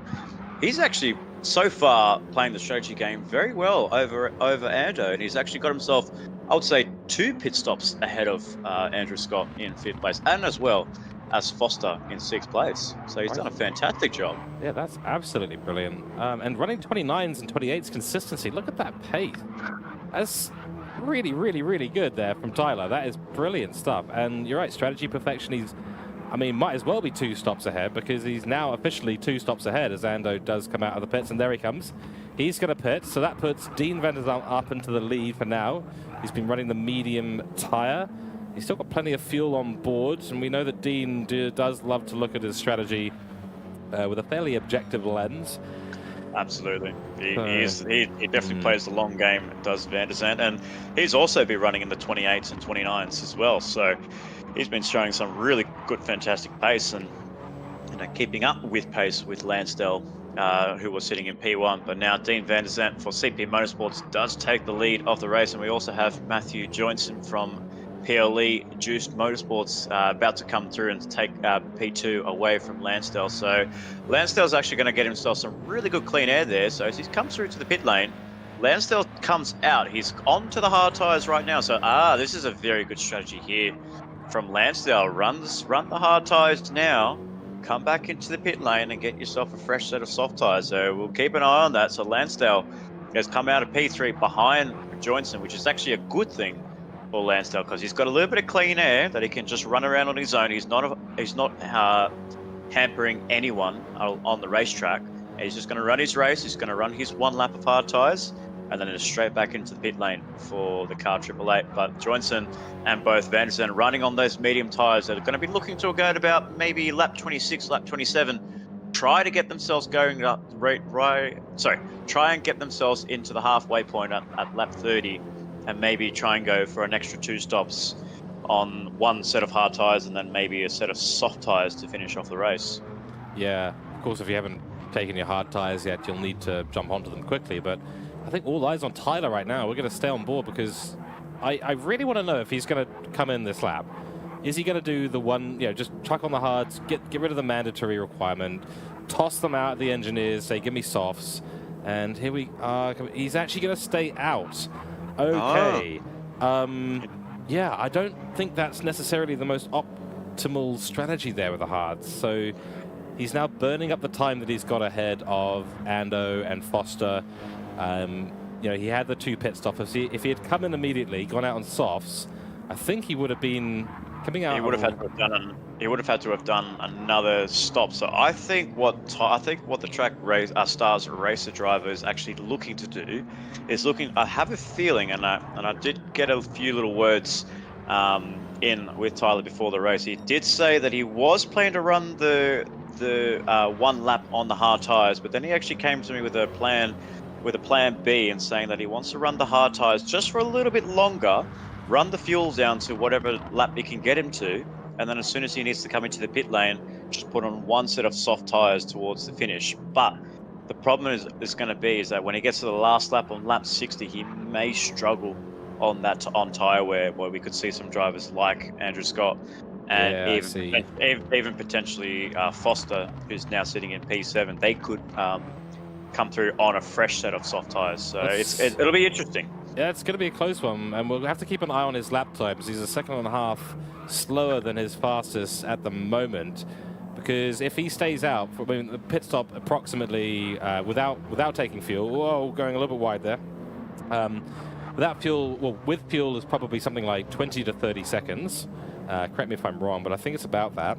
He's actually so far playing the strategy game very well over Ando, and he's actually got himself, I would say, 2 pit stops ahead of Andrew Scott in 5th place, and as well as Foster in 6th place. So he's done a fantastic job. Yeah, that's absolutely brilliant. And running 29s and 28s consistency, look at that pace. That's really, really, really good there from Tyler. That is brilliant stuff. And you're right, strategy perfection. He's, I mean, might as well be 2 stops ahead because he's now officially 2 stops ahead as Ando does come out of the pits. And there he comes. He's going to pit. So that puts Dean van der Zalm up into the lead for now. He's been running the medium tire. He's still got plenty of fuel on board. And we know that Dean does love to look at his strategy with a fairly objective lens. Absolutely. He definitely plays the long game, does Van der Zand. And he's also been running in the 28s and 29s as well. So he's been showing some really good, fantastic pace and keeping up with pace with Lansdale, who was sitting in P1. But now Dean van der Zand for CP Motorsports does take the lead of the race. And we also have Matthew Joinson from PLE Juiced Motorsports about to come through and take P2 away from Lansdale. So Lansdale's actually going to get himself some really good clean air there. So as he comes through to the pit lane, Lansdale comes out. He's onto the hard tires right now. So this is a very good strategy here from Lansdale. Run the hard tires now. Come back into the pit lane and get yourself a fresh set of soft tires. So we'll keep an eye on that. So Lansdale has come out of P3 behind Joinson, which is actually a good thing for Lansdale because he's got a little bit of clean air that he can just run around on his own. He's not hampering anyone on the racetrack. He's just going to run his race. He's going to run his 1 lap of hard tires and then it's straight back into the pit lane for the car 888. But Joinson and both Van der Zand running on those medium tires that are going to be looking to go at about maybe lap 26, lap 27. Try to get themselves going up try and get themselves into the halfway point at lap 30. And maybe try and go for an extra 2 stops on 1 set of hard tires and then maybe a set of soft tires to finish off the race. Yeah, of course, if you haven't taken your hard tires yet, you'll need to jump onto them quickly. But I think all eyes on Tyler right now. We're going to stay on board because I really want to know if he's going to come in this lap. Is he going to do the one, just chuck on the hards, get rid of the mandatory requirement, toss them out at the engineers, say, give me softs. And here we are. He's actually going to stay out. Okay. Yeah, I don't think that's necessarily the most optimal strategy there with the hards. So he's now burning up the time that he's got ahead of Ando and Foster. He had the 2 pit stops. If he had come in immediately, gone out on softs, I think he would have been coming out. He would have had to have done another stop. So I think what the Track Stars racer driver is actually looking to do is I have a feeling, and I did get a few little words in with Tyler before the race. He did say that he was planning to run the 1 lap on the hard tires, but then he actually came to me with a plan B and saying that he wants to run the hard tires just for a little bit longer. Run the fuel down to whatever lap he can get him to, and then as soon as he needs to come into the pit lane, just put on 1 set of soft tires towards the finish. But the problem is going to be that when he gets to the last lap on lap 60, he may struggle on tire wear, where we could see some drivers like Andrew Scott and even potentially Foster, who's now sitting in P7. They could come through on a fresh set of soft tires. So it'll be interesting. Yeah, it's going to be a close one, and we'll have to keep an eye on his lap times. He's a 1.5 seconds slower than his fastest at the moment, because if he stays out, the pit stop approximately without taking fuel, going a little bit wide there. Without fuel, with fuel is probably something like 20 to 30 seconds. Correct me if I'm wrong, but I think it's about that.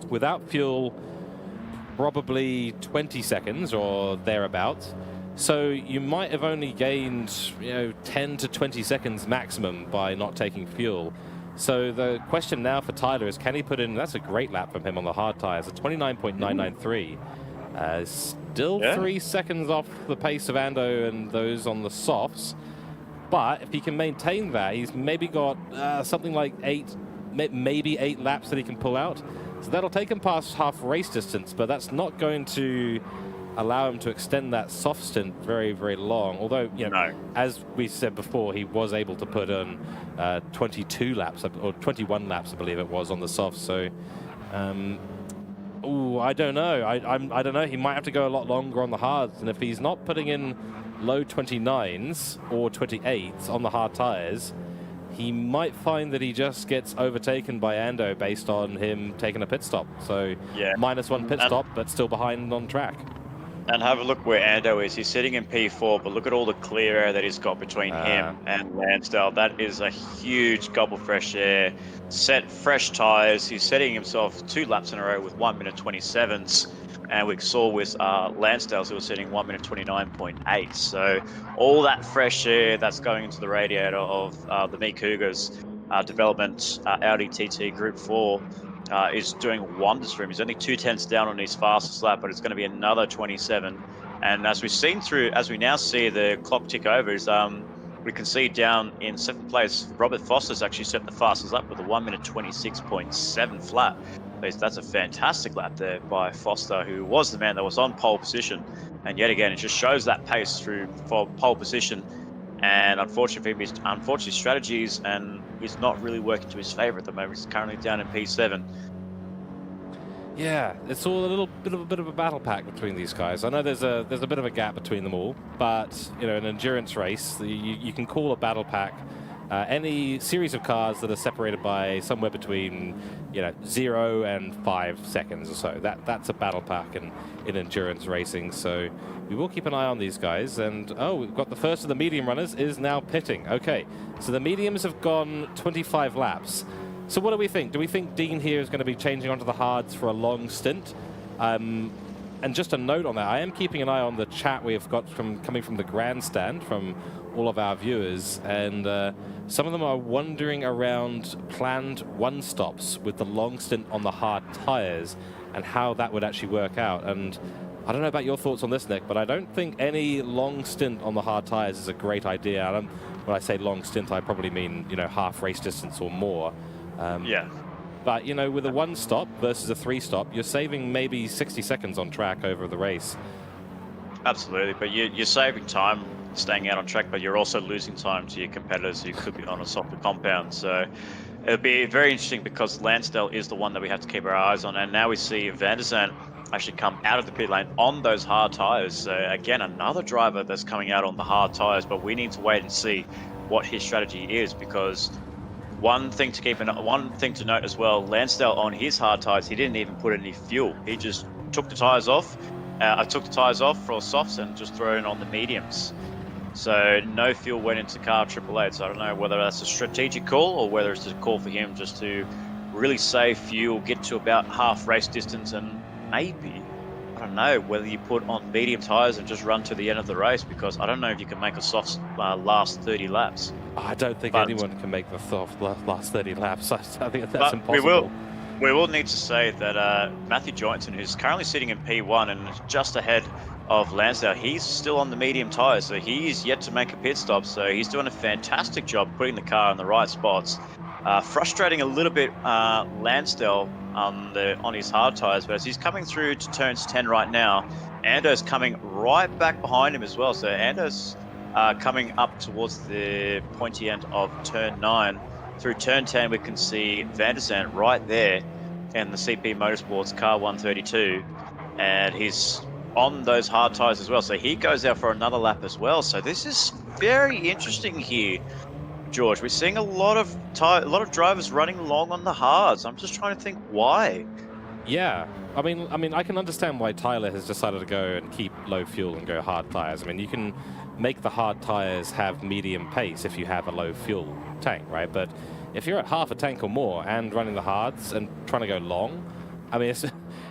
Without fuel, probably 20 seconds or thereabouts. So you might have only gained, 10 to 20 seconds maximum by not taking fuel. So the question now for Tyler is, can he put in, that's a great lap from him on the hard tires, a 29.993. Still 3 seconds off the pace of Ando and those on the softs. But if he can maintain that, he's maybe got something like 8 laps that he can pull out. So that'll take him past half race distance, but that's not going to allow him to extend that soft stint very, very long. Although, you know, as we said before, he was able to put on 22 laps, or 21 laps, I believe it was, on the soft. So, I don't know. I don't know. He might have to go a lot longer on the hards. And if he's not putting in low 29s or 28s on the hard tires, he might find that he just gets overtaken by Ando based on him taking a pit stop. So -1 pit stop, but still behind on track. And have a look where Ando is. He's sitting in P4, but look at all the clear air that he's got between him and Lansdale. That is a huge gobble of fresh air. Set fresh tires. He's setting himself 2 laps in a row with 1 minute 27s. And we saw with Lansdale's, he was setting 1 minute 29.8. So all that fresh air that's going into the radiator of the Mick Cougars development Audi TT Group 4 is doing wonders for him. He's only 2/10ths down on his fastest lap, but it's going to be another 27. And as we now see the clock tick over, is we can see down in 7th place, Robert Foster's actually set the fastest lap with a 1 minute 26.7 flat. That's a fantastic lap there by Foster, who was the man that was on pole position. And yet again, it just shows that pace through for pole position. And unfortunately for him, his strategies and is not really working to his favor at the moment. He's currently down in P7. Yeah, it's all a bit of a battle pack between these guys. I know there's a bit of a gap between them all, but you know, an endurance race, you can call a battle pack any series of cars that are separated by somewhere between 0 and 5 seconds or so. That's a battle pack in endurance racing. So we will keep an eye on these guys. And we've got the first of the medium runners is now pitting. Okay, so the mediums have gone 25 laps. So what do we think? Do we think Dean here is going to be changing onto the hards for a long stint? And just a note on that, I am keeping an eye on the chat we've got coming from the grandstand from all of our viewers, and some of them are wondering around planned one stops with the long stint on the hard tires and how that would actually work out. And I don't know about your thoughts on this, Nick, but I don't think any long stint on the hard tires is a great idea. And when I say long stint, I probably mean half race distance or more. But with a 1 stop versus a 3 stop, you're saving maybe 60 seconds on track over the race. Absolutely, but you're saving time staying out on track, but you're also losing time to your competitors who could be on a softer compound. So it'll be very interesting because Lansdale is the one that we have to keep our eyes on. And now we see Van der Zandt actually come out of the pit lane on those hard tires. So again, another driver that's coming out on the hard tires, but we need to wait and see what his strategy is, because one thing to note as well, Lansdale on his hard tires, he didn't even put any fuel. He just took the tires off. I took the tires off for softs and just thrown on the mediums. So no fuel went into car 888. So I don't know whether that's a strategic call or whether it's a call for him just to really save fuel, get to about half race distance, and maybe, I don't know, whether you put on medium tires and just run to the end of the race, because I don't know if you can make a soft last 30 laps. I don't think anyone can make the soft last 30 laps. I think that's impossible. We will need to say that Matthew Joynton, who's currently sitting in P1 and just ahead of Lansdale, he's still on the medium tyres, so he's yet to make a pit stop. So he's doing a fantastic job putting the car in the right spots. Frustrating a little bit Lansdale on his hard tyres, but as he's coming through to turns 10 right now, Ando's coming right back behind him as well. So Ando's coming up towards the pointy end of turn 9. Through turn 10, we can see Van der Zandt right there in the CP Motorsports car 132, and he's on those hard tires as well. So he goes out for another lap as well. So this is very interesting here, George. We're seeing a lot of drivers running long on the hards. I'm just trying to think why. Yeah, I mean, I can understand why Tyler has decided to go and keep low fuel and go hard tires. I mean, you can make the hard tires have medium pace if you have a low fuel tank, right? But if you're at half a tank or more and running the hards and trying to go long, I mean,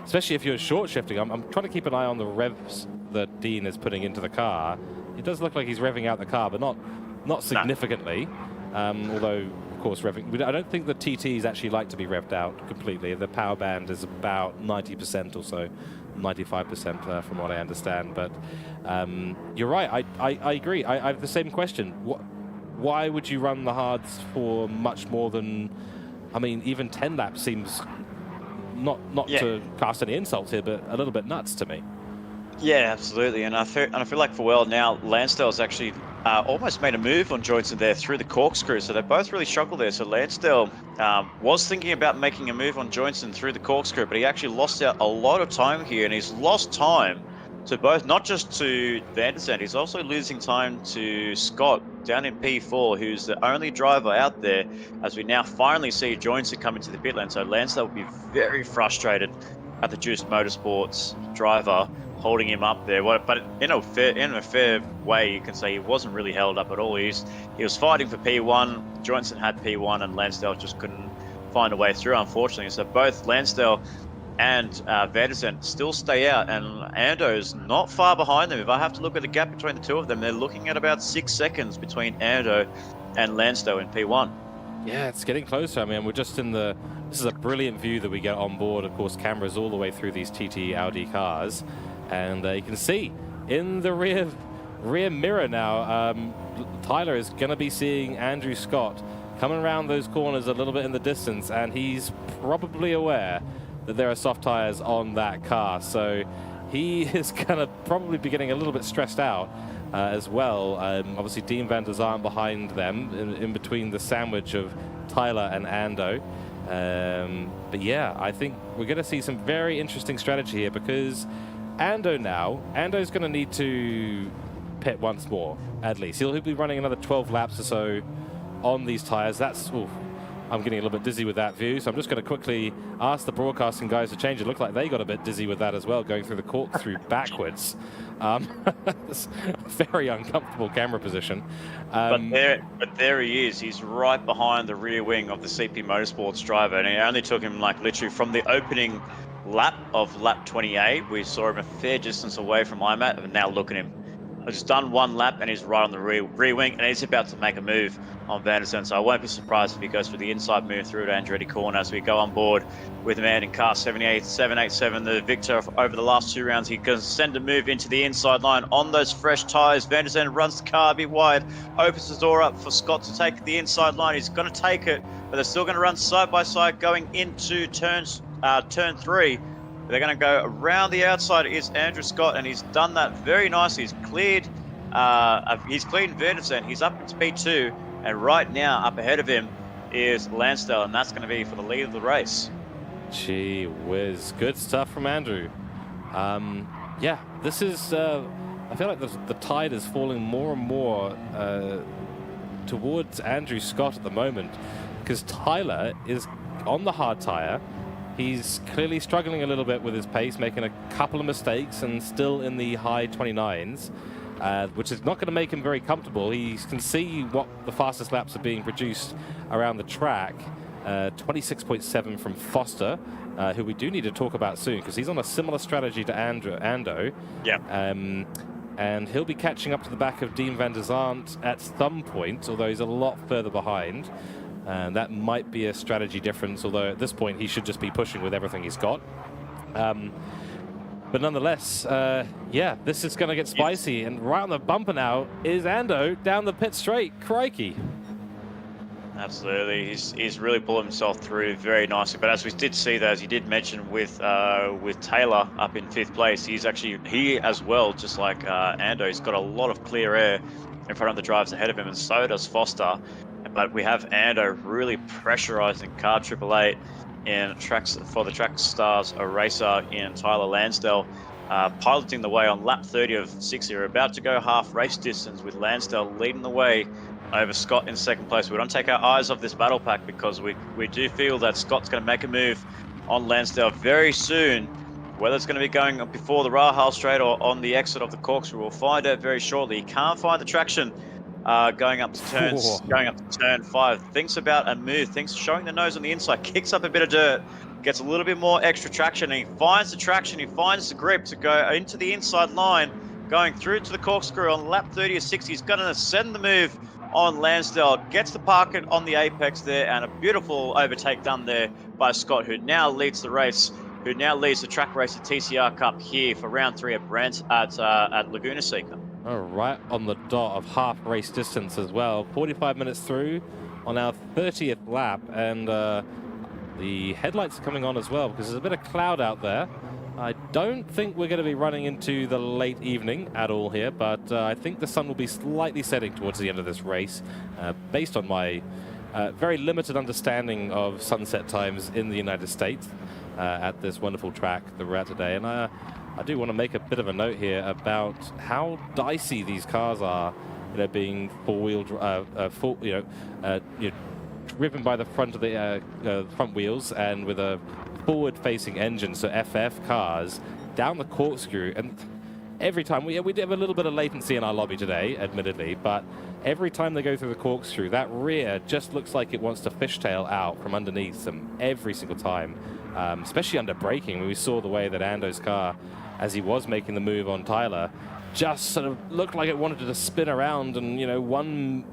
especially if you're short shifting, I'm trying to keep an eye on the revs that Dean is putting into the car. It does look like he's revving out the car, but not significantly. Although, of course, revving. I don't think the TTs actually like to be revved out completely. The power band is about 90% or so, 95% from what I understand. But you're right. I agree. I have the same question. Why would you run the hards for much more than, I mean, even 10 laps seems not to cast any insults here, but a little bit nuts to me. Yeah, absolutely. And I feel like for well now, Lansdale's actually almost made a move on Johnson there through the corkscrew. So they both really struggled there. So Lansdale was thinking about making a move on Johnson through the corkscrew, but he actually lost out a lot of time here, and he's lost time to both, not just to Van der Zandt, he's also losing time to Scott down in P4, who's the only driver out there, as we now finally see Johnson come into the pit lane. So Lansdale will be very frustrated at the Juiced Motorsports driver holding him up there. But in a fair way, you can say he wasn't really held up at all. He was fighting for P1. Johnson had P1, and Lansdale just couldn't find a way through, unfortunately. So both Lansdale and Van der Zandt still stay out, and Ando's not far behind them. If I have to look at the gap between the two of them, they're looking at about 6 seconds between Ando and Lansdale in P1. Yeah, it's getting closer. I mean, we're just in the... This is a brilliant view that we get on board. Of course, cameras all the way through these TT Audi cars. And you can see in the rear mirror now, Tyler is going to be seeing Andrew Scott coming around those corners a little bit in the distance, and he's probably aware that there are soft tires on that car. So he is going to probably be getting a little bit stressed out as well. Obviously, Dean Van der Zandt behind them in between the sandwich of Tyler and Ando. But yeah, I think we're going to see some very interesting strategy here, because Ando's going to need to pit once more, at least. He'll be running another 12 laps or so on these tires. That's... Oof, I'm getting a little bit dizzy with that view, so I'm just going to quickly ask the broadcasting guys to change. It looked like they got a bit dizzy with that as well, going through the corkscrew backwards. It's a very uncomfortable camera position. But there he is. He's right behind the rear wing of the CP Motorsports driver, and it only took him like literally from the opening lap of lap 28. We saw him a fair distance away from IMAT, and now look at him. He's done one lap and he's right on the rear wing, and he's about to make a move on Van der Zandt. So I won't be surprised if he goes for the inside move through to Andretti corner as we go on board with the man in car 787, the victor over the last 2 rounds. He can send a move into the inside line on those fresh tyres. Van der Zandt runs the car a bit wide, opens the door up for Scott to take the inside line. He's going to take it, but they're still going to run side by side going into turn 3. They're going to go around the outside. Is Andrew Scott, and he's done that very nicely. He's cleared Van der Zandt. He's up into P2, and right now up ahead of him is Lansdale, and that's going to be for the lead of the race. Gee whiz, good stuff from Andrew. Yeah, this is... I feel like the tide is falling more and more towards Andrew Scott at the moment, because Tyler is on the hard tire. He's clearly struggling a little bit with his pace, making a couple of mistakes and still in the high 29s, which is not going to make him very comfortable. He can see what the fastest laps are being produced around the track. 26.7 from Foster, who we do need to talk about soon, because he's on a similar strategy to Ando. Yeah. And he'll be catching up to the back of Dean Van der Zandt at some point, although he's a lot further behind. And that might be a strategy difference, although at this point he should just be pushing with everything he's got. But nonetheless, yeah, this is going to get spicy. And right on the bumper now is Ando down the pit straight. Crikey. Absolutely, he's really pulled himself through very nicely. But as we did see, that as you did mention with Taylor up in 5th place, he as well, just like Ando, he's got a lot of clear air in front of the drivers ahead of him, and so does Foster. But we have Ando really pressurizing car 888 for the Track Stars racer in Tyler Lansdale, piloting the way on lap 30 of 60. We're about to go half race distance with Lansdale leading the way over Scott in 2nd place. We don't take our eyes off this battle pack, because we do feel that Scott's going to make a move on Lansdale very soon. Whether it's going to be going before the Rahal straight or on the exit of the corkscrew, we'll find out very shortly. He can't find the traction going up to turn 5. Thinks about a move, showing the nose on the inside, kicks up a bit of dirt, gets a little bit more extra traction, and he finds the traction, he finds the grip to go into the inside line, going through to the corkscrew on lap 30 of 60. He's going to send the move on Lansdale, gets the parking on the apex there, and a beautiful overtake done there by Scott, who now leads the race, who now leads the track race at TCR Cup here for round 3 at Laguna Seca. All right, on the dot of half race distance as well. 45 minutes through on our 30th lap, and the headlights are coming on as well, because there's a bit of cloud out there. I don't think we're going to be running into the late evening at all here, but I think the sun will be slightly setting towards the end of this race, based on my very limited understanding of sunset times in the United States at this wonderful track that we're at today. And I do want to make a bit of a note here about how dicey these cars are, being four-wheel, driven by the front of the front wheels and with a forward-facing engine, so FF cars down the corkscrew. And every time we have a little bit of latency in our lobby today, admittedly, but every time they go through the corkscrew, that rear just looks like it wants to fishtail out from underneath them every single time, especially under braking. We saw the way that Ando's car, as he was making the move on Tyler, just sort of looked like it wanted to spin around, and one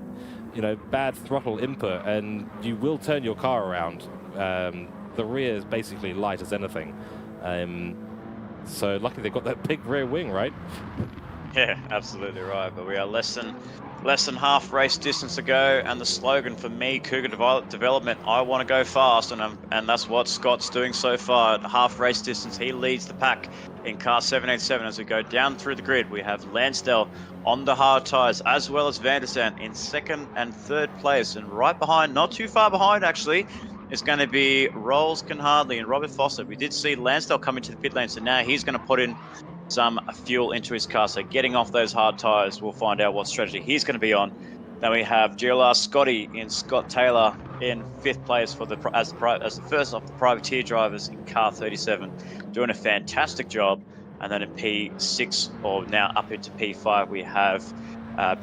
bad throttle input and you will turn your car around. The rear is basically light as anything. So luckily they've got that big rear wing, right? Yeah, absolutely right. But we are less than half race distance to go, and the slogan for me, Cooke Development, I want to go fast, and that's what Scott's doing so far. At half race distance, he leads the pack in car 787 as we go down through the grid. We have Lansdale on the hard tyres, as well as Vandersand in second and third place, and right behind, not too far behind actually, is going to be Rolls Canhardley and Robert Foster. We did see Lansdale come into the pit lane, so now he's going to put in some fuel into his car. So getting off those hard tyres, we'll find out what strategy he's going to be on. Then we have GLR Scotty in Scott Taylor in fifth place for as the first of the privateer drivers in car 37, doing a fantastic job. And then in P6, or now up into P5, we have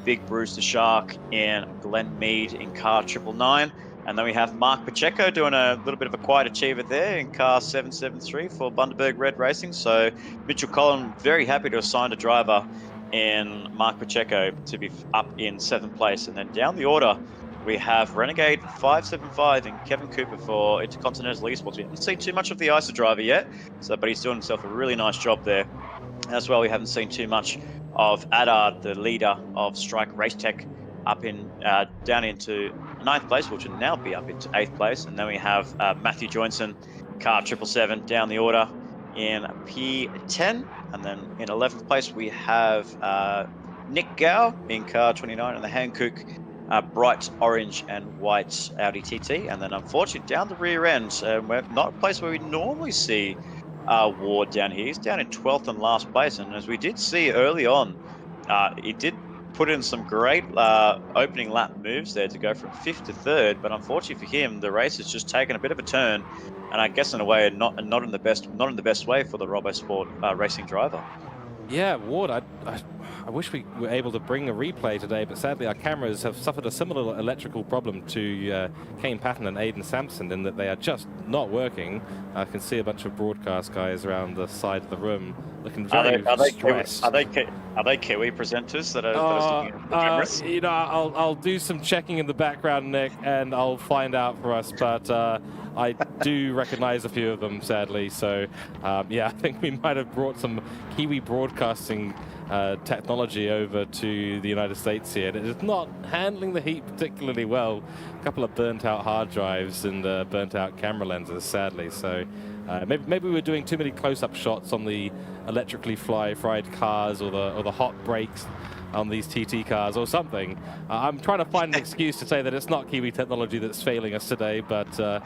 Big Bruce the Shark and Glenn Mead in car 999. And then we have Mark Pacheco doing a little bit of a quiet achiever there in car 773 for Bundaberg Red Racing. So Mitchell Collin very happy to assign a driver in Mark Pacheco to be up in 7th place. And then down the order, we have Renegade 575 and Kevin Cooper for Intercontinental Esports. We haven't seen too much of the ISA driver yet, but he's doing himself a really nice job there. As well, we haven't seen too much of Adard, the leader of Strike Race Tech, up in down into 9th place, which will now be up into 8th place. And then we have Matthew Johnson, car 777, down the order in P10. And then in 11th place, we have Nick Gow in car 29 and the Hankook bright orange and white Audi TT. And then unfortunately, down the rear end, we're not a place where we normally see Ward down here. He's down in 12th and last place. And as we did see early on, he did put in some great opening lap moves there to go from 5th to 3rd, but unfortunately for him, the race has just taken a bit of a turn, and I guess in a way not in the best way for the RoboSport racing driver. Yeah, Ward, I wish we were able to bring a replay today, but sadly our cameras have suffered a similar electrical problem to Kane Patton and Aidan Sampson in that they are just not working. I can see a bunch of broadcast guys around the side of the room looking very stressed. Are they Kiwi presenters that are looking at the cameras? I'll do some checking in the background, Nick, and I'll find out for us, but I do recognize a few of them, sadly. So, yeah, I think we might have brought some Kiwi broadcasting technology over to the United States here. It is not handling the heat particularly well. A couple of burnt out hard drives and burnt out camera lenses, sadly. So maybe we were doing too many close-up shots on the electrically fried cars or the hot brakes on these TT cars or something. I'm trying to find an excuse to say that it's not Kiwi technology that's failing us today, but yeah,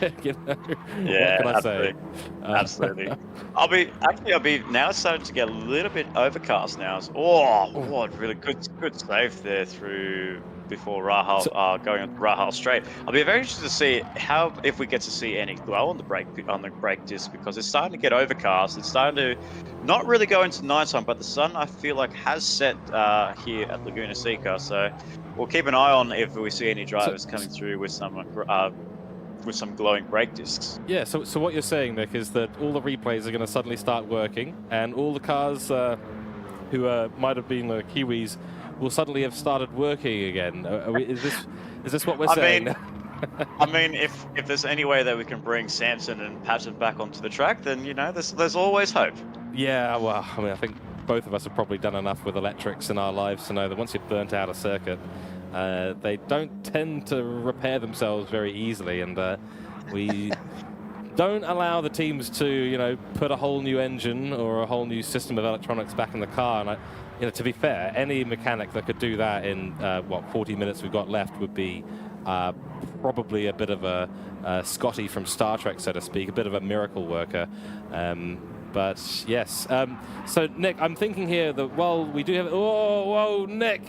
what can I say? Absolutely. I'll be now it's starting to get a little bit overcast now. What really good save there through before Rahal going on Rahal straight. I'll be very interested to see if we get to see any glow on the brake disc, because it's starting to get overcast. It's starting to not really go into nighttime, but the sun I feel like has set here at Laguna Seca. So we'll keep an eye on if we see any drivers coming through with some glowing brake discs. Yeah. So what you're saying, Nick, is that all the replays are going to suddenly start working, and all the cars who might have been Kiwis will suddenly have started working again. Is this what we're saying? I mean, if there's any way that we can bring Samson and Patton back onto the track, then there's always hope. Yeah, well, I mean, I think both of us have probably done enough with electrics in our lives to know that once you've burnt out a circuit, they don't tend to repair themselves very easily, and we don't allow the teams to, you know, put a whole new engine or a whole new system of electronics back in the car. And you know, to be fair, any mechanic that could do that in what 40 minutes we've got left would be probably a bit of a Scotty from Star Trek, so to speak, a bit of a miracle worker. But yes, so Nick, I'm thinking here that, well, we do have, whoa, Nick,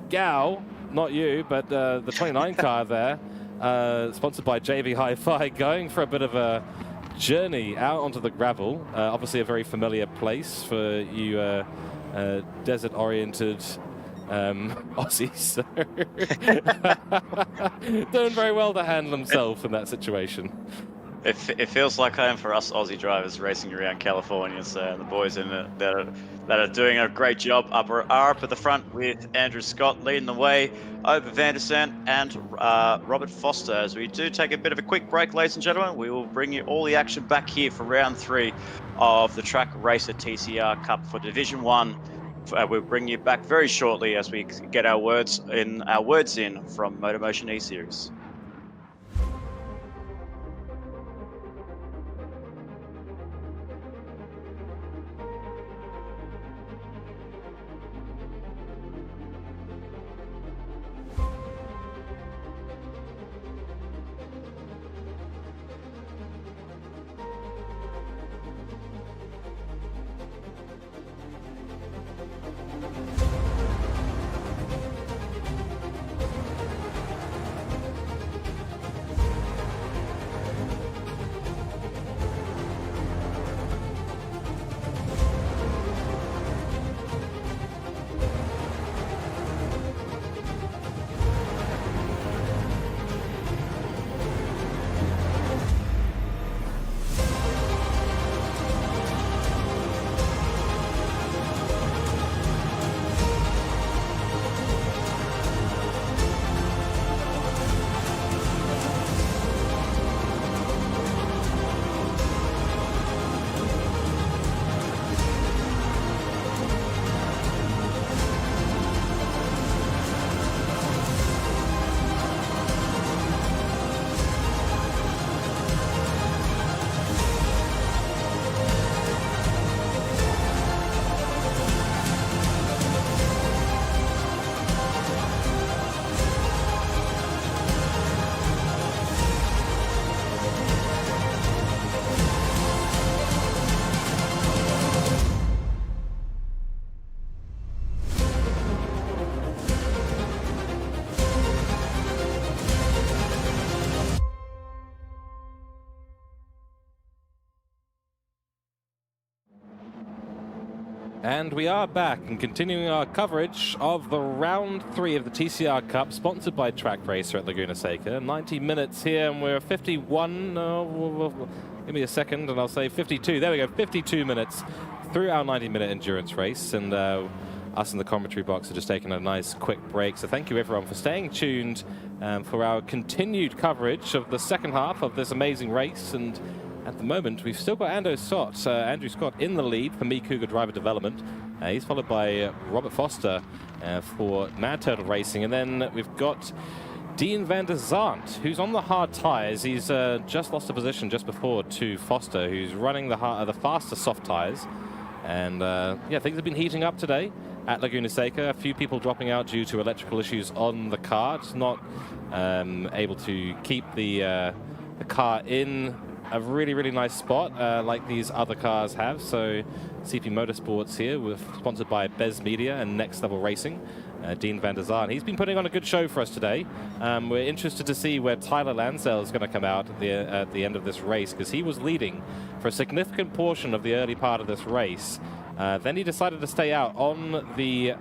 Gal, not you, but the 29 car there, sponsored by JV Hi-Fi, going for a bit of a journey out onto the gravel. Obviously a very familiar place for you desert-oriented Aussies. Doing very well to handle himself in that situation. It feels like home for us Aussie drivers racing around California. So the boys in it that are doing a great job are up at the front with Andrew Scott leading the way over Van der Sant and Robert Foster. As we do take a bit of a quick break, ladies and gentlemen, we will bring you all the action back here for round 3 of the Trak Racer TCR Cup for Division 1. We'll bring you back very shortly as we get our words in from MotorMotion E-Series. And we are back and continuing our coverage of the round 3 of the TCR Cup, sponsored by Trak Racer at Laguna Seca. 90 minutes here, and we're 51. Give me a second, and I'll say 52. There we go, 52 minutes through our 90-minute endurance race. And us in the commentary box are just taking a nice quick break. So thank you, everyone, for staying tuned for our continued coverage of the second half of this amazing race. And at the moment, we've still got Andrew Scott in the lead for Cooke Driver Development. He's followed by Robert Foster for Mad Turtle Racing. And then we've got Dean van der Sant, who's on the hard tyres. He's just lost a position just before to Foster, who's running the faster soft tyres. And yeah, things have been heating up today at Laguna Seca. A few people dropping out due to electrical issues on the car. It's not able to keep the car in a really, really nice spot like these other cars have. So CP Motorsports here, we're sponsored by Bez Media and Next Level Racing. Dean van der Sant, he's been putting on a good show for us today. We're interested to see where Tyler Lansell is going to come out at the end of this race, because he was leading for a significant portion of the early part of this race. Then he decided to stay out on the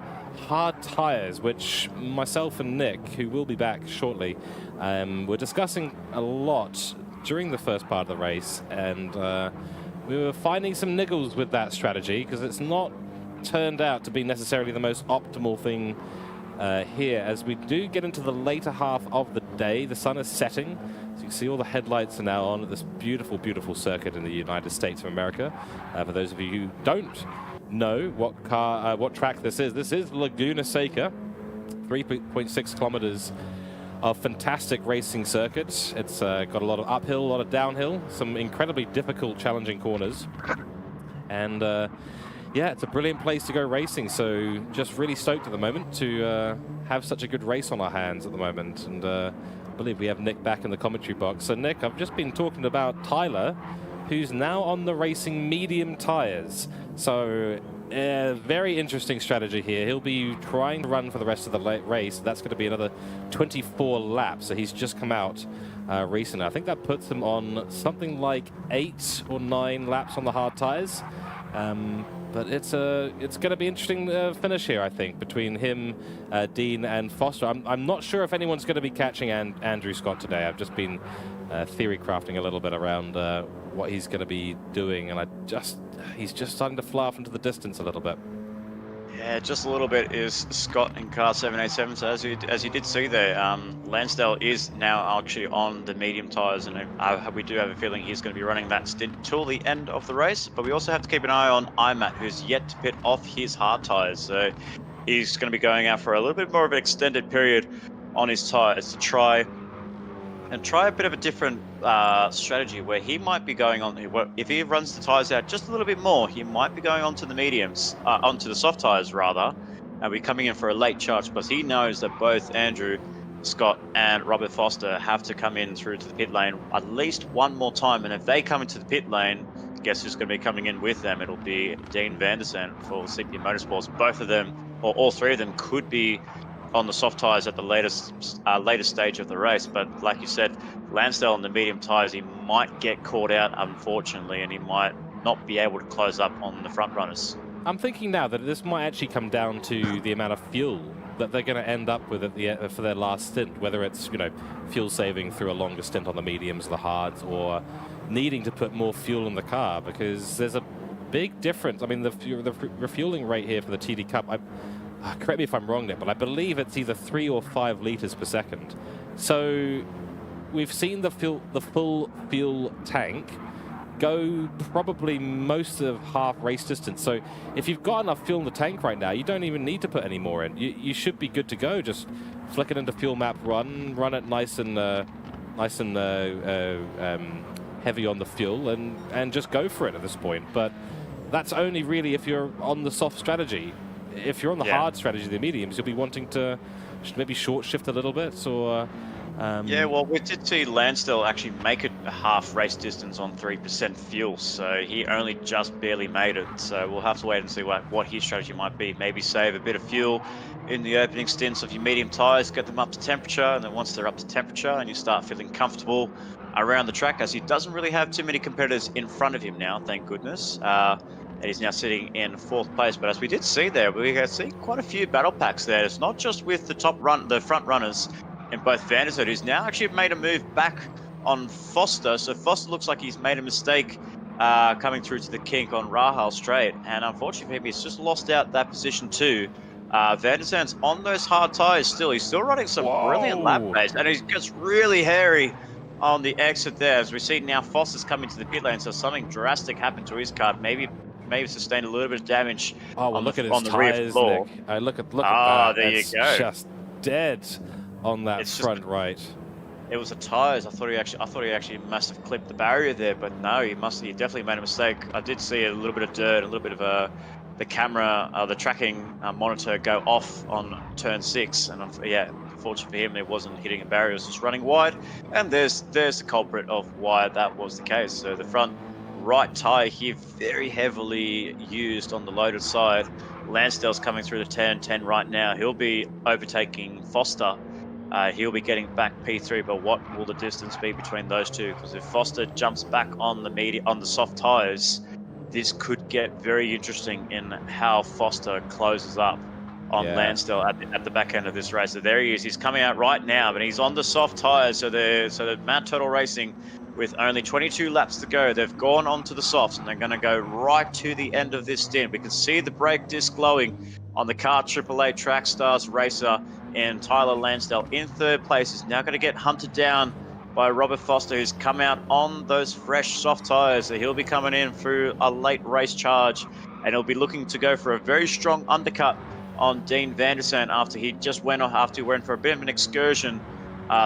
hard tires, which myself and Nick, who will be back shortly, were discussing a lot during the first part of the race, and we were finding some niggles with that strategy, because it's not turned out to be necessarily the most optimal thing here. As we do get into the later half of the day, the sun is setting, so you can see all the headlights are now on at this beautiful, beautiful circuit in the United States of America. For those of you who don't know what track this is Laguna Seca, 3.6 kilometers of fantastic racing circuits. It's got a lot of uphill, a lot of downhill, some incredibly difficult, challenging corners. And yeah, it's a brilliant place to go racing. So just really stoked at the moment to have such a good race on our hands at the moment. And I believe we have Nick back in the commentary box. So Nick, I've just been talking about Tyler, who's now on the racing medium tires. So very interesting strategy here. He'll be trying to run for the rest of the race. That's going to be another 24 laps. So he's just come out recently. I think that puts him on something like 8 or 9 laps on the hard tires. But it's going to be interesting finish here, I think, between him, Dean, and Foster. I'm not sure if anyone's going to be catching Andrew Scott today. I've just been theory crafting a little bit around what he's going to be doing, and he's just starting to fly off into the distance a little bit. Yeah, just a little bit is Scott in car 787. So as you did see there, Lansdale is now actually on the medium tyres, and we do have a feeling he's going to be running that stint till the end of the race. But we also have to keep an eye on IMAT, who's yet to pit off his hard tyres. So he's going to be going out for a little bit more of an extended period on his tyres to try a bit of a different strategy, where he might be going on, if he runs the tyres out just a little bit more, he might be going onto the mediums, onto the soft tyres rather, and be coming in for a late charge, because he knows that both Andrew Scott and Robert Foster have to come in through to the pit lane at least one more time. And if they come into the pit lane, guess who's going to be coming in with them? It'll be Dean Vandersen for CP Motorsports. Both of them, or all three of them, could be on the soft tyres at the latest stage of the race. But like you said, Lansdale on the medium tyres, he might get caught out, unfortunately, and he might not be able to close up on the front runners. I'm thinking now that this might actually come down to the amount of fuel that they're going to end up with for their last stint, whether it's, you know, fuel saving through a longer stint on the mediums, the hards, or needing to put more fuel in the car, because there's a big difference. I mean, the refueling rate here for the TD Cup, correct me if I'm wrong there, but I believe it's either 3 or 5 liters per second. So we've seen the full fuel tank go probably most of half race distance. So if you've got enough fuel in the tank right now, you don't even need to put any more in. You should be good to go. Just flick it into fuel map, run it nice and heavy on the fuel, and just go for it at this point. But that's only really if you're on the soft strategy. If you're on the hard strategy, the mediums, you'll be wanting to maybe short shift a little bit, or yeah, well, we did see Lansdale actually make it a half race distance on 3% fuel, so he only just barely made it. So we'll have to wait and see what his strategy might be. Maybe save a bit of fuel in the opening stints of your medium tyres, get them up to temperature, and then once they're up to temperature and you start feeling comfortable around the track, as he doesn't really have too many competitors in front of him now, thank goodness. And he's now sitting in 4th place. But as we did see there, we have seen quite a few battle packs there. It's not just with the front runners in both Vandersen, who's now actually made a move back on Foster. So Foster looks like he's made a mistake coming through to the kink on Rahal Straight. And unfortunately for him, he's just lost out that position too. Vandersen's on those hard tyres still. He's still running some brilliant lap pace, and he gets really hairy on the exit there. As we see now, Foster's coming to the pit lane, so something drastic happened to his car. Maybe sustained a little bit of damage. Oh, well, look at his tires, floor. Nick. Look at that. There it's you go. Just dead on that front right. It was the tires. I thought he actually must have clipped the barrier there, but no, he definitely made a mistake. I did see a little bit of dirt, a little bit of the camera, the tracking monitor go off on turn 6, and yeah, unfortunately for him, it wasn't hitting a barrier; it was just running wide. And there's the culprit of why that was the case. So the front right tyre here very heavily used on the loaded side. Lansdale's coming through the 10 right now. He'll be overtaking Foster. He'll be getting back P3, but what will the distance be between those two? Because if Foster jumps back on the soft tyres, this could get very interesting in how Foster closes up on Lansdale at the back end of this race. So there he is. He's coming out right now, but he's on the soft tyres. So the Mad Turtle Racing, with only 22 laps to go, they've gone onto the softs, and they're going to go right to the end of this stint. We can see the brake disc glowing on the car AAA Track Stars racer, and Tyler Lansdale in 3rd place is now going to get hunted down by Robert Foster, who's come out on those fresh soft tyres. So he'll be coming in through a late race charge, and he'll be looking to go for a very strong undercut on Dean Vandersen after he went for a bit of an excursion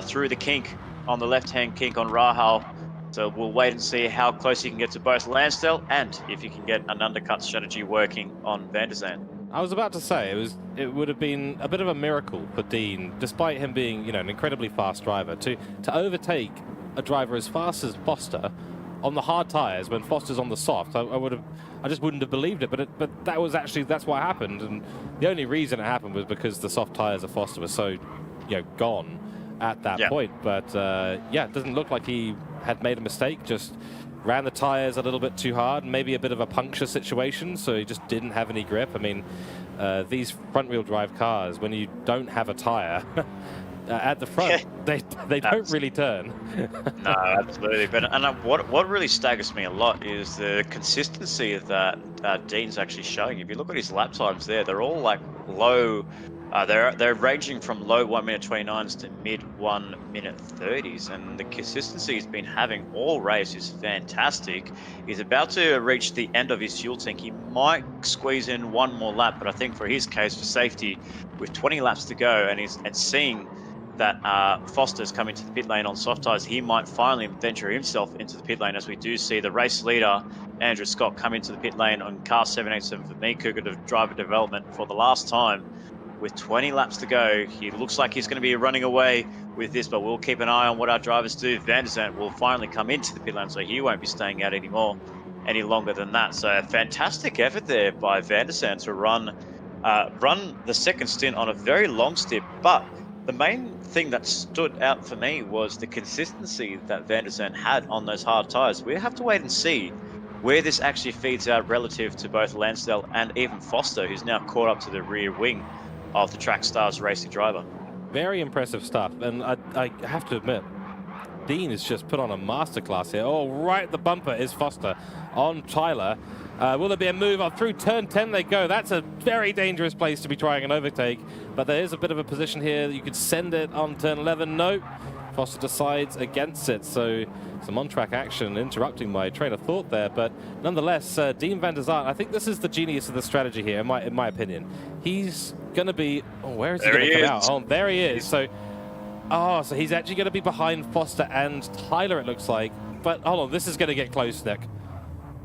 through the kink on the left-hand kink on Rahal. So we'll wait and see how close he can get to both Lansdale and if he can get an undercut strategy working on Van der Zand. I was about to say it would have been a bit of a miracle for Dean, despite him being, you know, an incredibly fast driver, to overtake a driver as fast as Foster on the hard tires when Foster's on the soft. I just wouldn't have believed it, but that's what happened, and the only reason it happened was because the soft tires of Foster were so, you know, gone at that point. But yeah, it doesn't look like he had made a mistake, just ran the tires a little bit too hard, maybe a bit of a puncture situation, so he just didn't have any grip. I mean, these front-wheel drive cars, when you don't have a tire at the front, they don't really turn. No, absolutely. But what really staggers me a lot is the consistency that Dean's actually showing. If you look at his lap times there, they're all like low. They're ranging from low 1 minute 29s to mid 1 minute 30s, and the consistency he's been having all race is fantastic. He's about to reach the end of his fuel tank. He might squeeze in one more lap, but I think for his case, for safety, with 20 laps to go, and seeing that Foster's coming to the pit lane on soft tyres, he might finally venture himself into the pit lane, as we do see the race leader, Andrew Scott, come into the pit lane on car 787 for me, Cooke driver development for the last time. With 20 laps to go, he looks like he's going to be running away with this, but we'll keep an eye on what our drivers do. Van der Zand will finally come into the pit lane, so he won't be staying out any longer than that. So a fantastic effort there by Van der Zand to run the second stint on a very long stint. But the main thing that stood out for me was the consistency that Van der Zand had on those hard tyres. We have to wait and see where this actually feeds out relative to both Lansdale and even Foster, who's now caught up to the rear wing of the Track Stars racing driver. Very impressive stuff, and I have to admit, Dean has just put on a masterclass here. Oh, right at the bumper is Foster on Tyler. Will there be a move up through turn 10? They go. That's a very dangerous place to be trying an overtake, but there is a bit of a position here that you could send it on turn 11. No, Foster decides against it, so some on-track action interrupting my train of thought there, but nonetheless, Dean Van der Zand, I think this is the genius of the strategy here, in my opinion. He's going to be... Oh, where is he going to come out? Oh, there he is. So he's actually going to be behind Foster and Tyler, it looks like. But hold on, this is going to get close, Nick.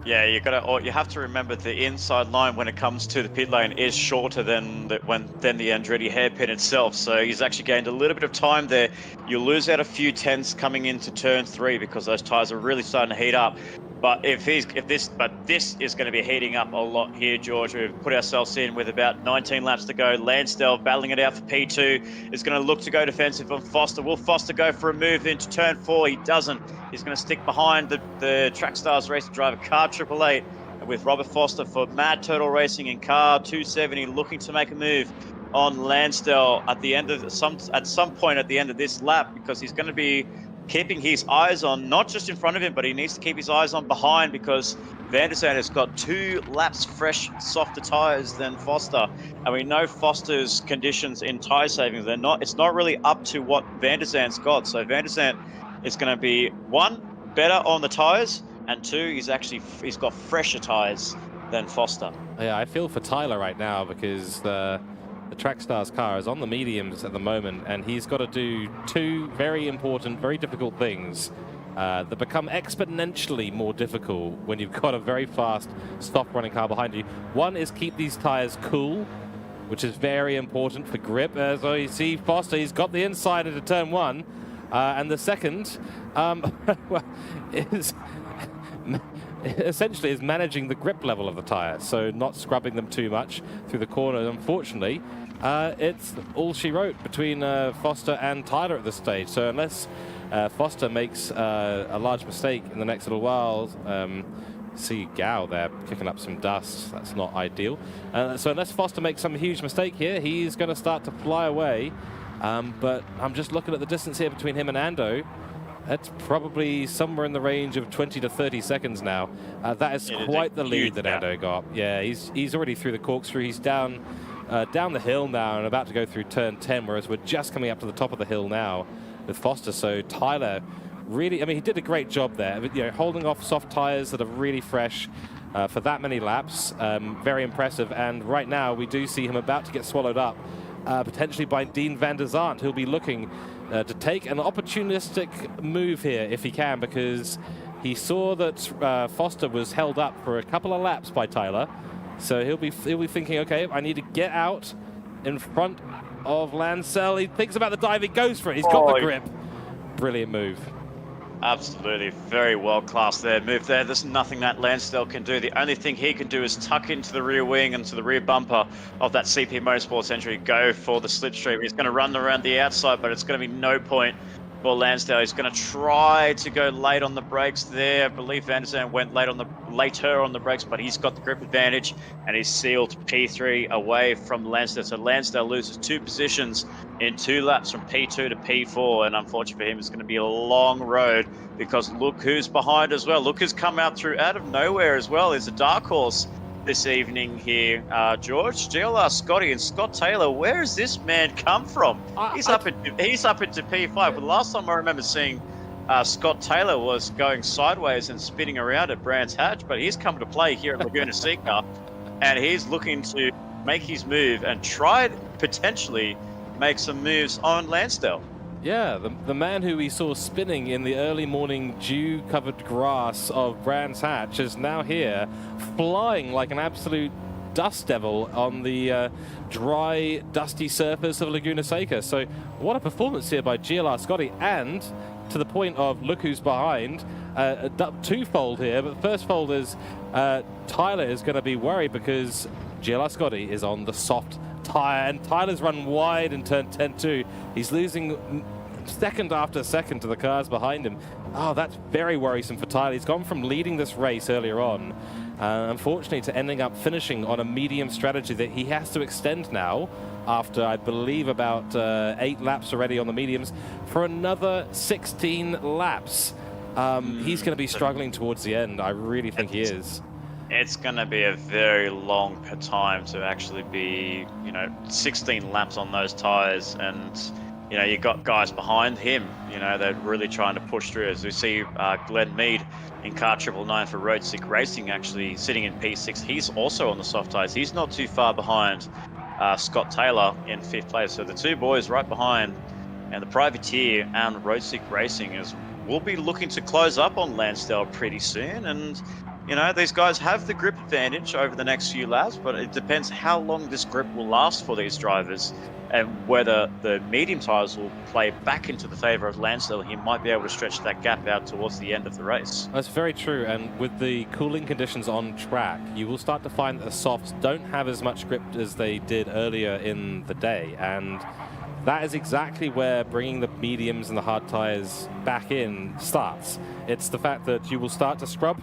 Yeah, you have to remember the inside line when it comes to the pit lane is shorter than the Andretti hairpin itself. So he's actually gained a little bit of time there. You'll lose out a few tenths coming into turn 3 because those tires are really starting to heat up. But this is going to be heating up a lot here, George. We've put ourselves in with about 19 laps to go. Lansdale battling it out for P2 is going to look to go defensive on Foster. Will Foster go for a move into turn 4? He doesn't. He's going to stick behind the Track Stars racing driver, car 888, with Robert Foster for Mad Turtle Racing in car 270, looking to make a move on Lansdale at some point at the end of this lap, because he's going to be keeping his eyes on not just in front of him, but he needs to keep his eyes on behind, because Van der Zand has got 2 laps fresh, softer tyres than Foster, and we know Foster's conditions in tyre savings, it's not really up to what Van der Zand's got. So Van der Zand is going to be 1, better on the tyres, and 2, he's got fresher tyres than Foster. Yeah, I feel for Tyler right now, because the Track Stars car is on the mediums at the moment, and he's got to do 2 very important, very difficult things that become exponentially more difficult when you've got a very fast, soft-running car behind you. One is keep these tires cool, which is very important for grip. So you see Foster, he's got the inside into turn 1, and the second is essentially is managing the grip level of the tire, so not scrubbing them too much through the corner. Unfortunately, it's all she wrote between Foster and Tyler at this stage. So unless Foster makes a large mistake in the next little while, see Gao there kicking up some dust. That's not ideal. So unless Foster makes some huge mistake here, he's going to start to fly away. But I'm just looking at the distance here between him and Ando. That's probably somewhere in the range of 20 to 30 seconds now. That is quite the lead that Ando got. Yeah, he's already through the corkscrew. He's down the hill now and about to go through turn 10, whereas we're just coming up to the top of the hill now with Foster. So Tyler really, I mean, he did a great job there, you know, holding off soft tires that are really fresh for that many laps. Very impressive. And right now we do see him about to get swallowed up, potentially by Dean Van der Zand, who'll be looking to take an opportunistic move here if he can, because he saw that Foster was held up for a couple of laps by Tyler. So he'll be thinking, okay, I need to get out in front of Lancel. He thinks about the dive, he goes for it. He's got the grip. Brilliant move. Absolutely, very well classed there. Move there. There's nothing that Lansdale can do. The only thing he can do is tuck into the rear wing and to the rear bumper of that CP Motorsports entry, go for the slipstream. He's going to run around the outside, but it's going to be no point for Lansdale. He's going to try to go late on the brakes there. I believe Van der Zandt went later on the brakes, but he's got the grip advantage and he's sealed P3 away from Lansdale. So Lansdale loses 2 positions in 2 laps from P2 to P4, and unfortunately for him, it's going to be a long road because look who's behind as well. Look who's come out of nowhere as well. Is a dark horse this evening here, George. GLR Scotty and Scott Taylor. Where has this man come from? He's up into P5. But the last time I remember seeing Scott Taylor was going sideways and spinning around at Brands Hatch, but he's come to play here at Laguna Seca, and he's looking to make his move and try to potentially make some moves on Lansdale. Yeah, the man who we saw spinning in the early morning dew-covered grass of Brands Hatch is now here, flying like an absolute dust devil on the dry, dusty surface of Laguna Seca. So what a performance here by GLR Scotty, and to the point of look who's behind, twofold here, but the first fold is Tyler is going to be worried because GLR Scotty is on the soft tire, and Tyler's run wide in turn 10-2. He's losing second after second to the cars behind him. Oh, that's very worrisome for Tyler. He's gone from leading this race earlier on, unfortunately, to ending up finishing on a medium strategy that he has to extend now after, I believe, about 8 laps already on the mediums for another 16 laps. He's going to be struggling towards the end. I really think he is. It's going to be a very long time to actually be, 16 laps on those tires. And, you got guys behind him, they're really trying to push through. As we see Glenn Mead in car 999 for Road Sick Racing actually sitting in P6. He's also on the soft tires. He's not too far behind Scott Taylor in 5th place. So the 2 boys right behind, and the Privateer and Road Sick Racing will be looking to close up on Lansdale pretty soon. And these guys have the grip advantage over the next few laps, but it depends how long this grip will last for these drivers and whether the medium tyres will play back into the favour of Lansdale. He might be able to stretch that gap out towards the end of the race. That's very true, and with the cooling conditions on track, you will start to find that the softs don't have as much grip as they did earlier in the day, and that is exactly where bringing the mediums and the hard tyres back in starts. It's the fact that you will start to scrub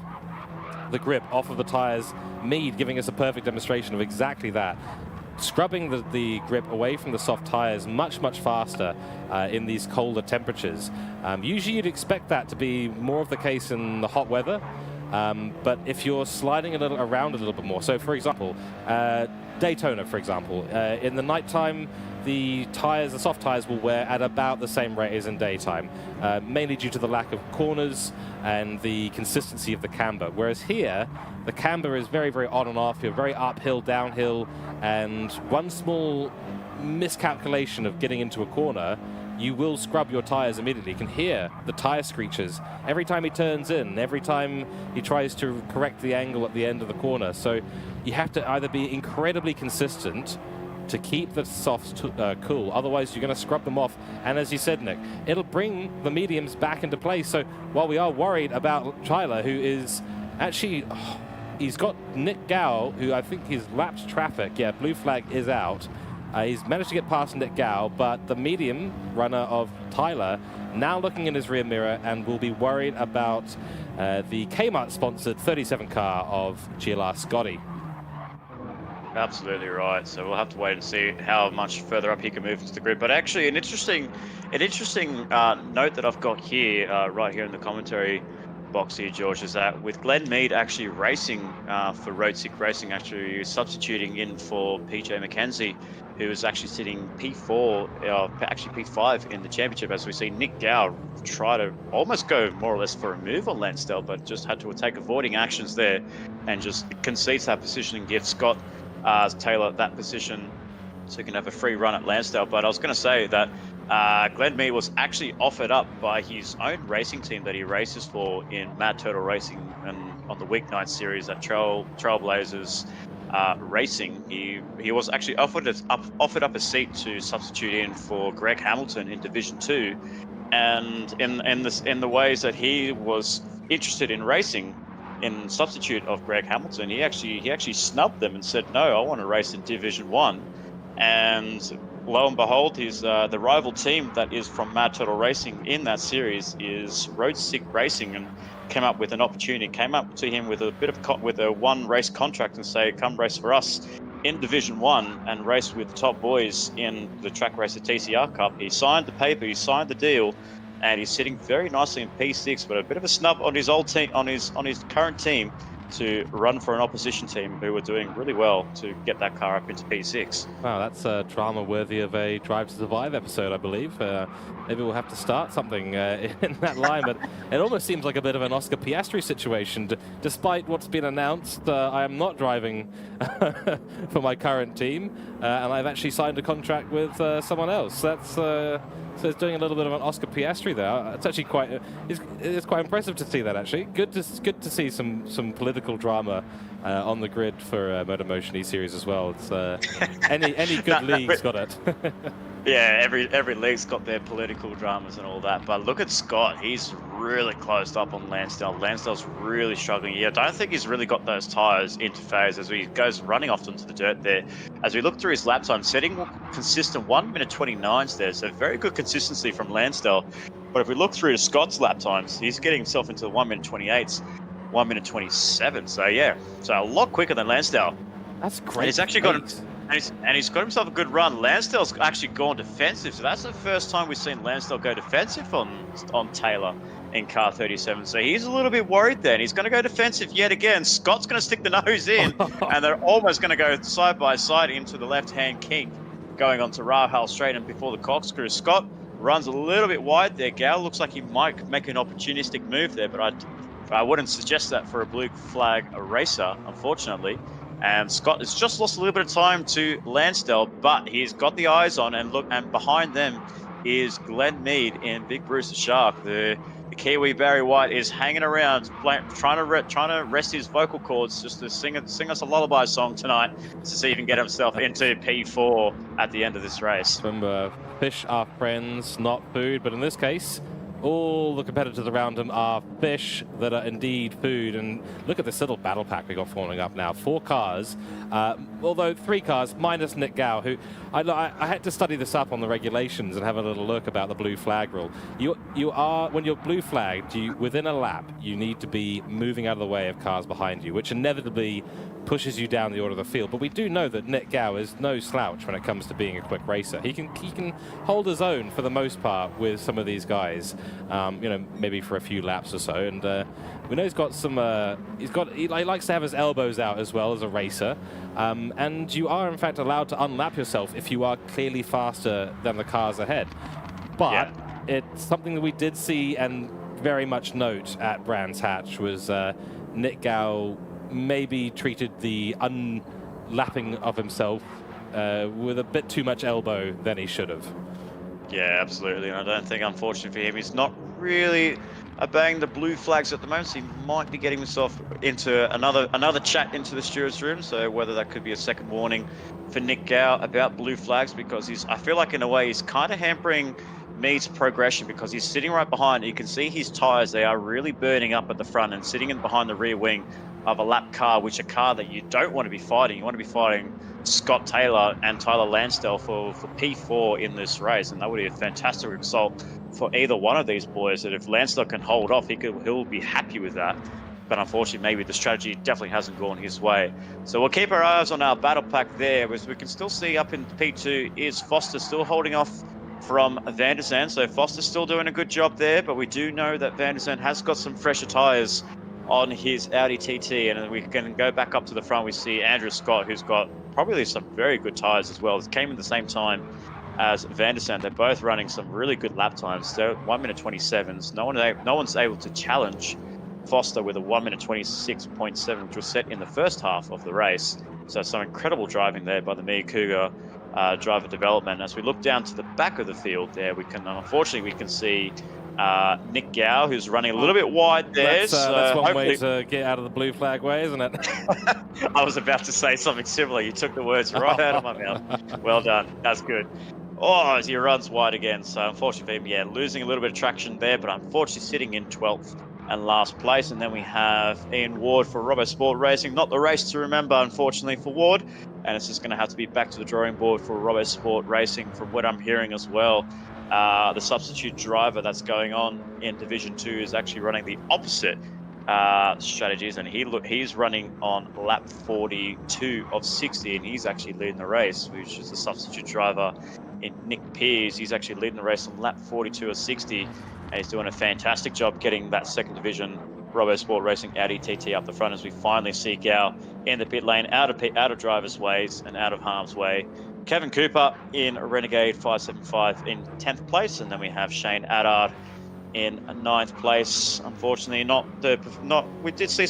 the grip off of the tires. Mead giving us a perfect demonstration of exactly that. Scrubbing the grip away from the soft tires much faster in these colder temperatures. Usually you'd expect that to be more of the case in the hot weather, but if you're sliding around a little bit more, so for example, Daytona, for example, in the nighttime, the soft tires will wear at about the same rate as in daytime, mainly due to the lack of corners and the consistency of the camber. Whereas here, the camber is very on and off. You're very uphill, downhill, and one small miscalculation of getting into a corner, you will scrub your tires immediately. You can hear the tire screeches every time he turns in, every time he tries to correct the angle at the end of the corner. So you have to either be incredibly consistent to keep the softs cool, otherwise you're going to scrub them off. And as you said, Nick, it'll bring the mediums back into place. So while we are worried about Tyler, who is actually, he's got Nick Gow, who I think he's lapped traffic. Yeah, blue flag is out. He's managed to get past Nick Gow, but the medium runner of Tyler now looking in his rear mirror and will be worried about the Kmart-sponsored 37 car of GLR Scotty. Absolutely right. So we'll have to wait and see how much further up he can move into the grid. But actually, an interesting note that I've got here, right here in the commentary box here, George, is that with Glenn Mead actually racing for Road Sick Racing, actually substituting in for PJ McKenzie, who is actually sitting P4, actually P5 in the championship, as we see Nick Gow try to almost go more or less for a move on Lansdale, but just had to take avoiding actions there and just concedes that position and gives Scott Taylor that position so he can have a free run at Lansdale. But I was going to say that Glenn Mee was actually offered up by his own racing team that he races for in Mad Turtle Racing and on the weeknight series at Trailblazers Racing. He was actually offered up a seat to substitute in for Greg Hamilton in Division 2, and in the ways that he was interested in racing in substitute of Greg Hamilton, he actually snubbed them and said, no, I want to race in Division 1. And lo and behold, his the rival team that is from Mad Turtle Racing in that series is Road Sick Racing, and came up with an opportunity, came up to him with a bit of with a one race contract and say, come race for us in Division 1 and race with the top boys in the Track Racer TCR Cup. He signed the paper, he signed the deal, and he's sitting very nicely in P6, but a bit of a snub on his old team, on his current team, to run for an opposition team who were doing really well to get that car up into P6. Wow, that's drama worthy of a Drive to Survive episode, I believe. Maybe we'll have to start something in that line, but it almost seems like a bit of an Oscar Piastri situation. Despite what's been announced, I am not driving for my current team, and I've actually signed a contract with someone else. That's so it's doing a little bit of an Oscar Piastri there. It's actually it's quite impressive to see that, actually. Good to see some political drama on the grid for MotorMotion E-Series as well. It's any good league's got it. Yeah, every league's got their political dramas and all that. But look at Scott. He's really closed up on Lansdale. Lansdale's really struggling here. I don't think he's really got those tyres into phase as he goes running off into the dirt there. As we look through his lap time, setting consistent 1 minute 29s there. So very good consistency from Lansdale. But if we look through to Scott's lap times, he's getting himself into the 1 minute 28s, 1 minute 27. So yeah, so a lot quicker than Lansdale. That's great. And he's actually got and he's got himself a good run. Lansdale's actually gone defensive, so that's the first time we've seen Lansdale go defensive on Taylor in car 37. So he's a little bit worried there, and he's going to go defensive yet again. Scott's going to stick the nose in, and they're almost going to go side by side into the left-hand kink, going onto Rahal straight and before the corkscrew. Scott runs a little bit wide there. Gal looks like he might make an opportunistic move there, but I wouldn't suggest that for a blue flag racer, unfortunately. And Scott has just lost a little bit of time to Lansdale, but he's got the eyes on, and look, and behind them is Glenn Mead and Big Bruce the Shark. The Kiwi Barry White is hanging around, trying to rest his vocal cords just to sing us a lullaby song tonight to see if he can get himself into P4 at the end of this race. Remember, fish are friends, not food, but in this case, all the competitors around him are fish that are indeed food. And look at this little battle pack we got forming up now. 4 cars, although 3 cars minus Nick Gow, who I had to study this up on the regulations and have a little look about the blue flag rule. You are, when you're blue flagged, within a lap, you need to be moving out of the way of cars behind you, which inevitably pushes you down the order of the field. But we do know that Nick Gow is no slouch when it comes to being a quick racer. He can hold his own for the most part with some of these guys, maybe for a few laps or so. And we know he's got some. He likes to have his elbows out as well as a racer. And you are in fact allowed to unlap yourself if you are clearly faster than the cars ahead. But it's something that we did see and very much note at Brands Hatch was Nick Gow maybe treated the unlapping of himself with a bit too much elbow than he should have. Yeah, absolutely. And I don't think, unfortunately for him, he's not really obeying the blue flags at the moment. So he might be getting himself into another chat into the steward's room. So whether that could be a second warning for Nick Gow about blue flags, because I feel like in a way he's kind of hampering Mead's progression because he's sitting right behind. You can see his tyres, they are really burning up at the front and sitting in behind the rear wing of a lap car, which a car that you don't want to be fighting. You want to be fighting Scott Taylor and Tyler Lansdale for P4 in this race, and that would be a fantastic result for either one of these boys. That if Lansdale can hold off, he'll be happy with that. But unfortunately, maybe the strategy definitely hasn't gone his way. So we'll keep our eyes on our battle pack there, as we can still see up in P2 is Foster still holding off from Van der Zandt. So Foster's still doing a good job there, but we do know that Van der Zandt has got some fresher tyres on his Audi TT, and we can go back up to the front. We see Andrew Scott, who's got probably some very good tyres as well. It came at the same time as Van der Zandt. They're both running some really good lap times. They're 1 minute 27s. No one's able to challenge Foster with a 1 minute 26.7, which was set in the first half of the race. So some incredible driving there by the Mia Cougar driver development. As we look down to the back of the field there, unfortunately we can see Nick Gow, who's running a little bit wide there. That's one way hopefully... to get out of the blue flag way, isn't it? I was about to say something similar. You took the words right out of my mouth. Well done. That's good. Oh, as he runs wide again. So unfortunately, yeah, losing a little bit of traction there, but unfortunately sitting in 12th and last place. And then we have Ian Ward for Robbo Sport Racing. Not the race to remember, unfortunately, for Ward. And it's just going to have to be back to the drawing board for Robbo Sport Racing, from what I'm hearing as well. The substitute driver that's going on in Division 2 is actually running the opposite strategies, and he's running on lap 42 of 60, and he's actually leading the race, which is the substitute driver in Nick Pears. He's actually leading the race on lap 42 of 60, and he's doing a fantastic job getting that second division Robbo Sport Racing Audi TT up the front, as we finally see Gow in the pit lane, out of driver's ways and out of harm's way. Kevin Cooper in Renegade 575 in 10th place, and then we have Shane Addard in 9th place. Unfortunately, we did see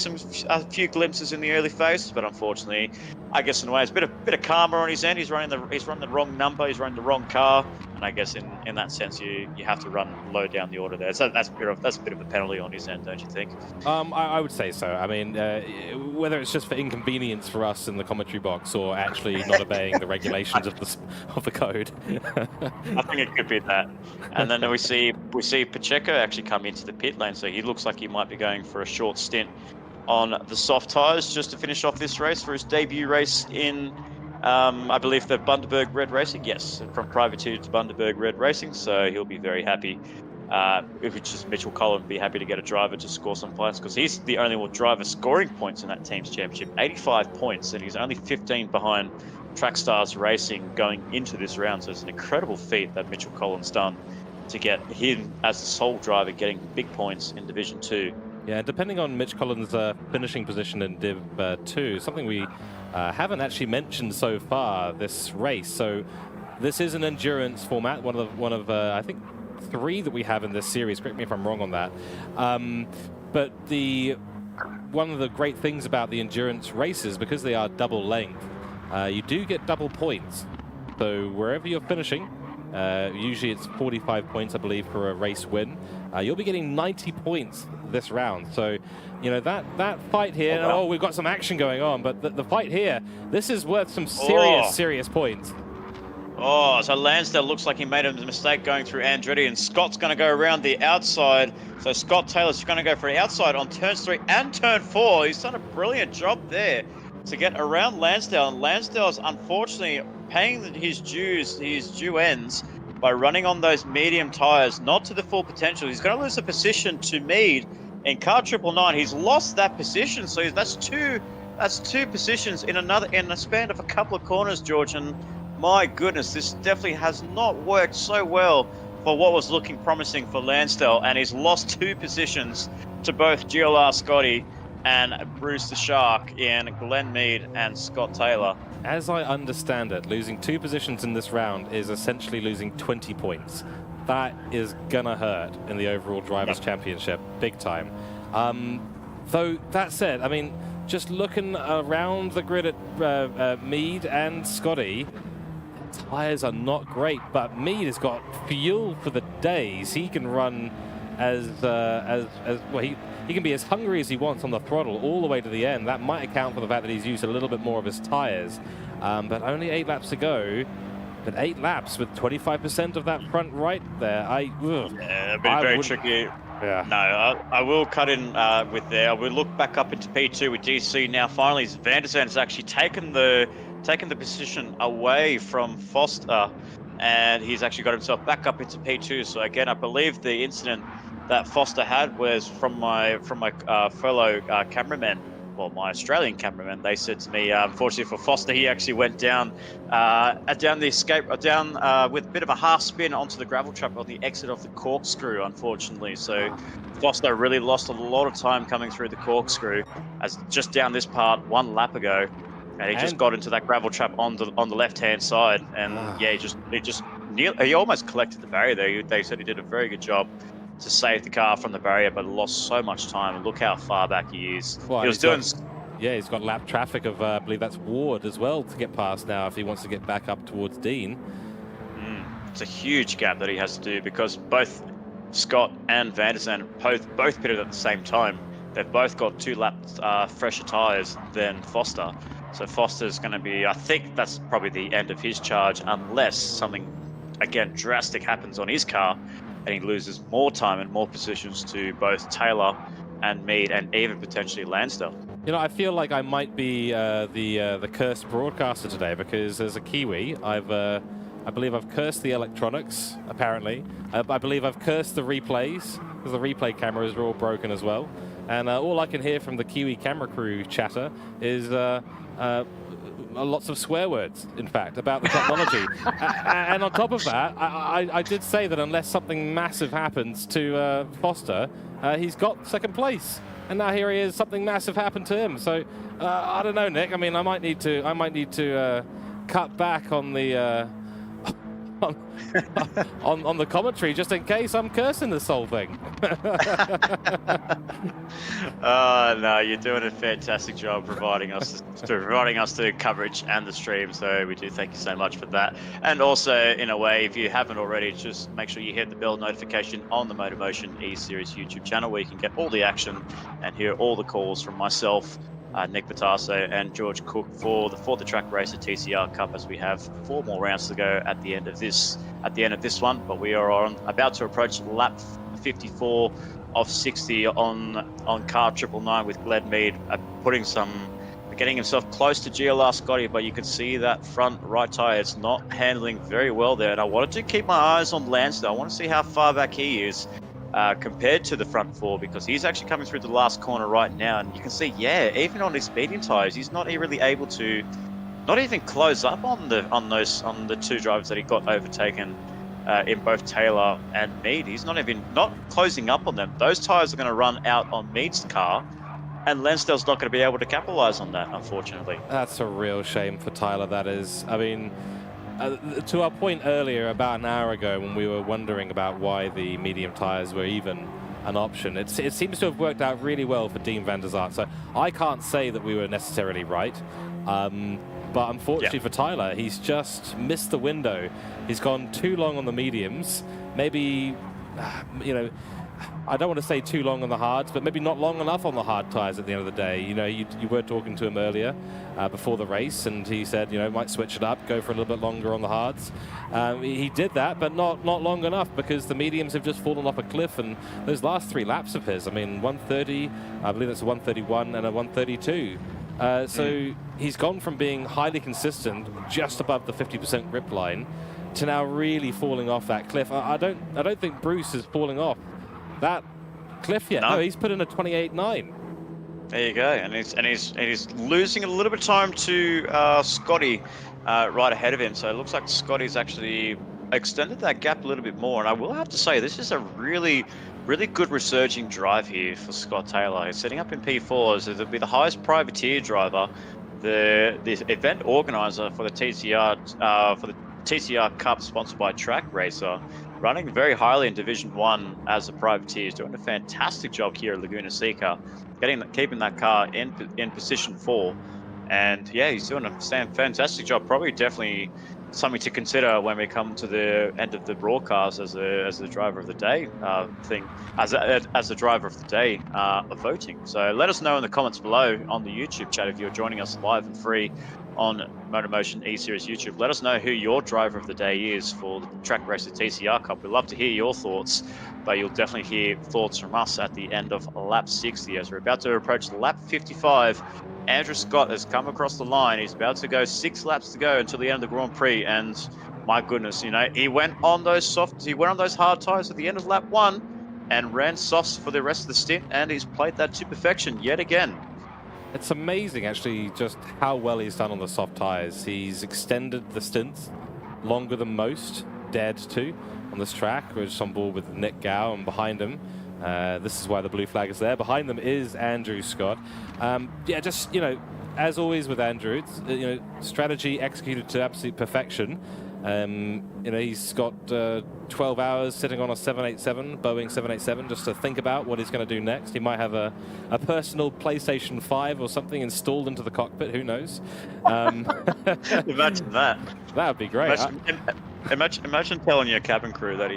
a few glimpses in the early phases, but unfortunately, I guess in a way it's a bit of karma on his end. He's running the wrong number, he's running the wrong car, and I guess in that sense you have to run low down the order there. So that's a bit of a penalty on his end, don't you think? I would say so. I mean, whether it's just for inconvenience for us in the commentary box or actually not obeying the regulations of the code. I think it could be that. And then we see Pacheco actually come into the pit lane, so he looks like he might be going for a short stint on the soft tyres just to finish off this race for his debut race in, I believe, the Bundaberg Red Racing. Yes, from privateer to Bundaberg Red Racing, so he'll be very happy. If it's just Mitchell Cullen, be happy to get a driver to score some points, because he's the only one driver scoring points in that team's championship, 85 points, and he's only 15 behind Track Stars Racing going into this round. So it's an incredible feat that Mitchell Cullen's done to get him as the sole driver getting big points in Division 2. Yeah, depending on Mitch Collins' finishing position in Div 2, something we haven't actually mentioned so far this race. So this is an endurance format, one of I think 3 that we have in this series. Correct me if I'm wrong on that. But one of the great things about the endurance races, because they are double length, you do get double points. So wherever you're finishing, usually it's 45 points, I believe, for a race win. You'll be getting 90 points this round. So, you know, that fight here, oh, we've got some action going on, but the fight here, this is worth some serious points. Oh, so Lansdale looks like he made a mistake going through Andretti, and Scott's going to go around the outside. So Scott Taylor's going to go for the outside on turns 3 and turn 4. He's done a brilliant job there to get around Lansdale, and Lansdale's unfortunately paying his due ends by running on those medium tyres, not to the full potential. He's going to lose a position to Mead in car 999. He's lost that position, so that's two positions in a span of a couple of corners, George. And my goodness, this definitely has not worked so well for what was looking promising for Lansdale, and he's lost 2 positions to both GLR Scotty and Bruce the Shark in Glenn Mead and Scott Taylor. As I understand it, losing 2 positions in this round is essentially losing 20 points. That is gonna hurt in the overall Drivers' Championship, big time. Though, that said, I mean, just looking around the grid at Mead and Scotty, tyres are not great, but Mead has got fuel for the days. He can run as well, he can be as hungry as he wants on the throttle all the way to the end. That might account for the fact that he's used a little bit more of his tyres. But only 8 laps to go. But 8 laps with 25% of that front right there. Yeah, it'd be very tricky. Yeah. No, I will cut in with there. We'll look back up into P2 with DC now. Finally, Van der Zandt has actually taken the position away from Foster, and he's actually got himself back up into P2. So again, I believe the incident that Foster had was from my fellow cameramen, well, my Australian cameraman. They said to me, unfortunately for Foster, he actually went down the escape, with a bit of a half spin onto the gravel trap on the exit of the corkscrew, unfortunately. So Foster really lost a lot of time coming through the corkscrew, as just down this part 1 lap ago, and he just got into that gravel trap on the left-hand side, and yeah, he almost collected the barrier there. They said he did a very good job to save the car from the barrier, but lost so much time. And look how far back he is. Well, he was doing Yeah, he's got lap traffic of, I believe that's Ward as well to get past now if he wants to get back up towards Dean. It's a huge gap that he has to do because both Scott and Van der Zandt both pitted at the same time. They've both got 2 laps fresher tyres than Foster. So Foster's going to be, I think that's probably the end of his charge unless something, again, drastic happens on his car and he loses more time and more positions to both Taylor and Mead and even potentially Lansdale. You know, I feel like I might be the cursed broadcaster today because as a Kiwi, I believe I've cursed the electronics, apparently. I believe I've cursed the replays because the replay cameras are all broken as well. And all I can hear from the Kiwi camera crew chatter is lots of swear words, in fact, about the technology. And on top of that, I did say that unless something massive happens to Foster, he's got second place. And now here he is, something massive happened to him. So I don't know, Nick. I mean, I might need to cut back on the on the commentary just in case I'm cursing this whole thing. No, you're doing a fantastic job providing us the coverage and the stream. So we do thank you so much for that. And also, in a way, if you haven't already, just make sure you hit the bell notification on the MotorMotion E-Series YouTube channel where you can get all the action and hear all the calls from myself, Nick Pautasso and George Cooke for the Trak Racer TCR Cup, as we have 4 more rounds to go at the end of this one. But we are about to approach lap 54 of 60 on car 999 with Glenn Mead, getting himself close to GLR Scotty, but you can see that front right tyre, it's not handling very well there. And I wanted to keep my eyes on Lansdale. I want to see how far back he is compared to the front 4, because he's actually coming through the last corner right now, and you can see, yeah, even on his medium tyres, he's not really able to not even close up on the 2 drivers that he got overtaken in both Taylor and Mead. He's not closing up on them. Those tyres are going to run out on Mead's car, and Lansdale's not going to be able to capitalize on that, unfortunately. That's a real shame for Tyler, that is. I mean, to our point earlier, about an hour ago, when we were wondering about why the medium tyres were even an option, it seems to have worked out really well for Dean van der Zandt. So I can't say that we were necessarily right. But unfortunately for Tyler, he's just missed the window. He's gone too long on the mediums. Maybe, you know, I don't want to say too long on the hards, but maybe not long enough on the hard tyres at the end of the day. You know, you were talking to him earlier before the race, and he said, you know, might switch it up, go for a little bit longer on the hards. He did that, but not long enough, because the mediums have just fallen off a cliff. And those last 3 laps of his, I mean, 130, I believe it's a 131 and a 132. So he's gone from being highly consistent, just above the 50% grip line, to now really falling off that cliff. I don't think Bruce is falling off that cliff yet. No, he's put in a 28.9. There you go, and he's losing a little bit of time to Scotty right ahead of him. So it looks like Scotty's actually extended that gap a little bit more. And I will have to say, this is a really good resurging drive here for Scott Taylor. He's setting up in P4s. So it'll be the highest privateer driver. The event organizer for the TCR Cup, sponsored by Trak Racer, running very highly in Division 1 as a privateer. He's doing a fantastic job here at Laguna Seca, keeping that car in position 4. And yeah, he's doing a fantastic job. Probably definitely something to consider when we come to the end of the broadcast as the driver of the day as the driver of the day voting. So let us know in the comments below on the YouTube chat if you're joining us live and free on MotorMotion E-Series YouTube. Let us know who your driver of the day is for the Trak Racer TCR Cup. We'd love to hear your thoughts, but you'll definitely hear thoughts from us at the end of lap 60 as we're about to approach lap 55. Andrew Scott has come across the line. He's about to go 6 laps to go until the end of the Grand Prix, and my goodness, you know, he went on those hard tyres at the end of lap 1 and ran softs for the rest of the stint, and he's played that to perfection yet again. It's amazing, actually, just how well he's done on the soft tyres. He's extended the stints longer than most dared to on this track. We're just on board with Nick Gow, and behind him, this is why the blue flag is there. Behind them is Andrew Scott. Yeah, just, you know, as always with Andrew, it's, you know, strategy executed to absolute perfection. You know, he's got 12 hours sitting on a 787, Boeing 787, just to think about what he's going to do next. He might have a personal PlayStation 5 or something installed into the cockpit. Who knows? Imagine that. That would be great. Imagine telling your cabin crew that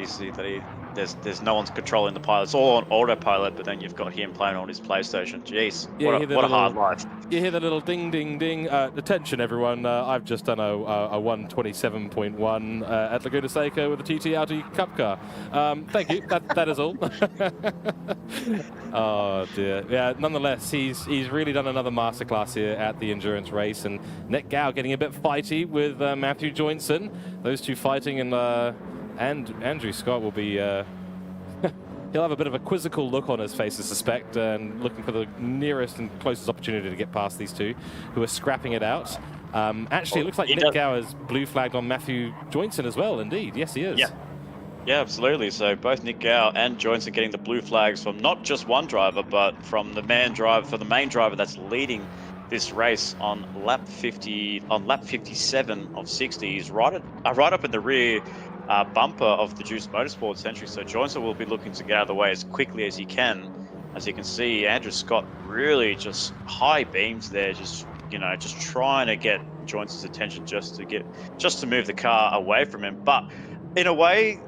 there's no one's controlling the pilot. It's all on autopilot, but then you've got him playing on his PlayStation. Jeez, Yeah, what a hard life. You hear the little ding, ding, ding. Attention, everyone. I've just done a 127.1 at Laguna Seca with a TCR Cup car. Thank you. That is all. Oh, dear. Yeah, nonetheless, he's really done another masterclass here at the endurance race. And Nick Gow getting a bit fighty with Matthew Joinson. Those two fighting, and Andrew Scott will be... He'll have a bit of a quizzical look on his face, I suspect, and looking for the nearest and closest opportunity to get past these two, who are scrapping it out. Actually, it looks like Nick Gow is blue flagged on Matthew Joinson as well, indeed. Yes, he is. Yeah, absolutely. So both Nick Gow and Joinson getting the blue flags from not just one driver, but from the main driver that's leading this race on lap 57 of 60. He's right up in the rear bumper of the Juice Motorsports entry, so Joinson will be looking to get out of the way as quickly as he can. As you can see, Andrew Scott really just high beams there, just trying to get Joinson's attention just to move the car away from him. But in a way,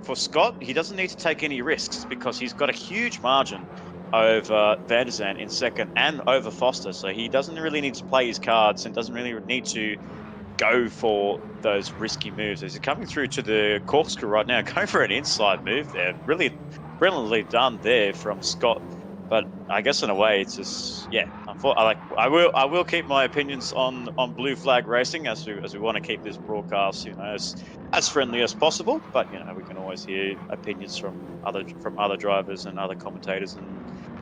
for Scott, he doesn't need to take any risks because he's got a huge margin over Van der Zand in second and over Foster, so he doesn't really need to play his cards and doesn't really need to go for those risky moves. As he's coming through to the corkscrew right now, going for an inside move there. Really brilliantly done there from Scott. But I guess in a way, it's just, yeah. I will keep my opinions on blue flag racing as we want to keep this broadcast, as friendly as possible. But we can always hear opinions from other drivers and other commentators and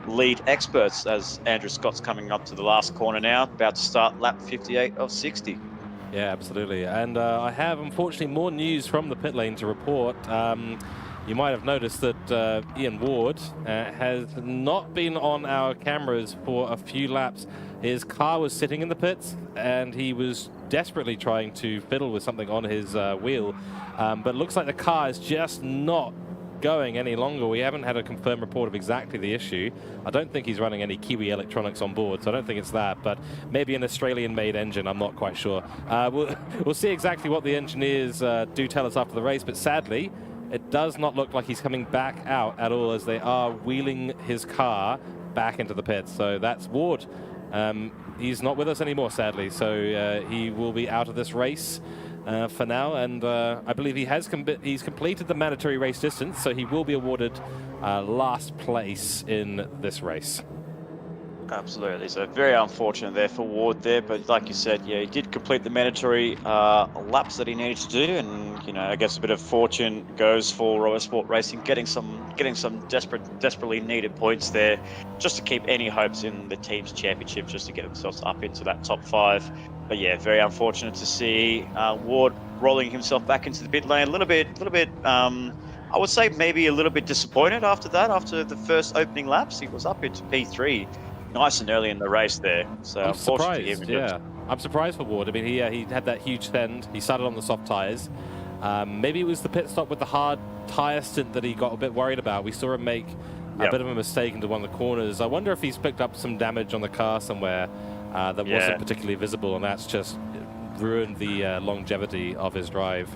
lead experts. As Andrew Scott's coming up to the last corner now, about to start lap 58 of 60. Yeah, absolutely. And I have, unfortunately, more news from the pit lane to report. You might have noticed that Ian Ward has not been on our cameras for a few laps. His car was sitting in the pits, and he was desperately trying to fiddle with something on his wheel. But it looks like the car is just not going any longer. We haven't had a confirmed report of exactly the issue. I don't think he's running any Kiwi electronics on board, so I don't think it's that, but maybe an Australian-made engine. I'm not quite sure. We'll see exactly what the engineers do tell us after the race, but sadly, it does not look like he's coming back out at all, as they are wheeling his car back into the pits. So that's Ward. He's not with us anymore, sadly, so he will be out of this race for now, and I believe he's completed the mandatory race distance, so he will be awarded last place in this race. Absolutely. So very unfortunate there for Ward there, but like you said, yeah, he did complete the mandatory laps that he needed to do, and I guess a bit of fortune goes for Rover Sport Racing, getting some desperately needed points there, just to keep any hopes in the team's championship, just to get themselves up into that top 5. But yeah, very unfortunate to see Ward rolling himself back into the pit lane. A little bit. I would say maybe a little bit disappointed after that. After the first opening laps, he was up into P3, nice and early in the race there. So I'm unfortunately, surprised. Yeah, I'm surprised for Ward. I mean, he had that huge fend. He started on the soft tires. Maybe it was the pit stop with the hard tire stint that he got a bit worried about. We saw him make a bit of a mistake into one of the corners. I wonder if he's picked up some damage on the car somewhere that wasn't particularly visible, and that's just ruined the longevity of his drive.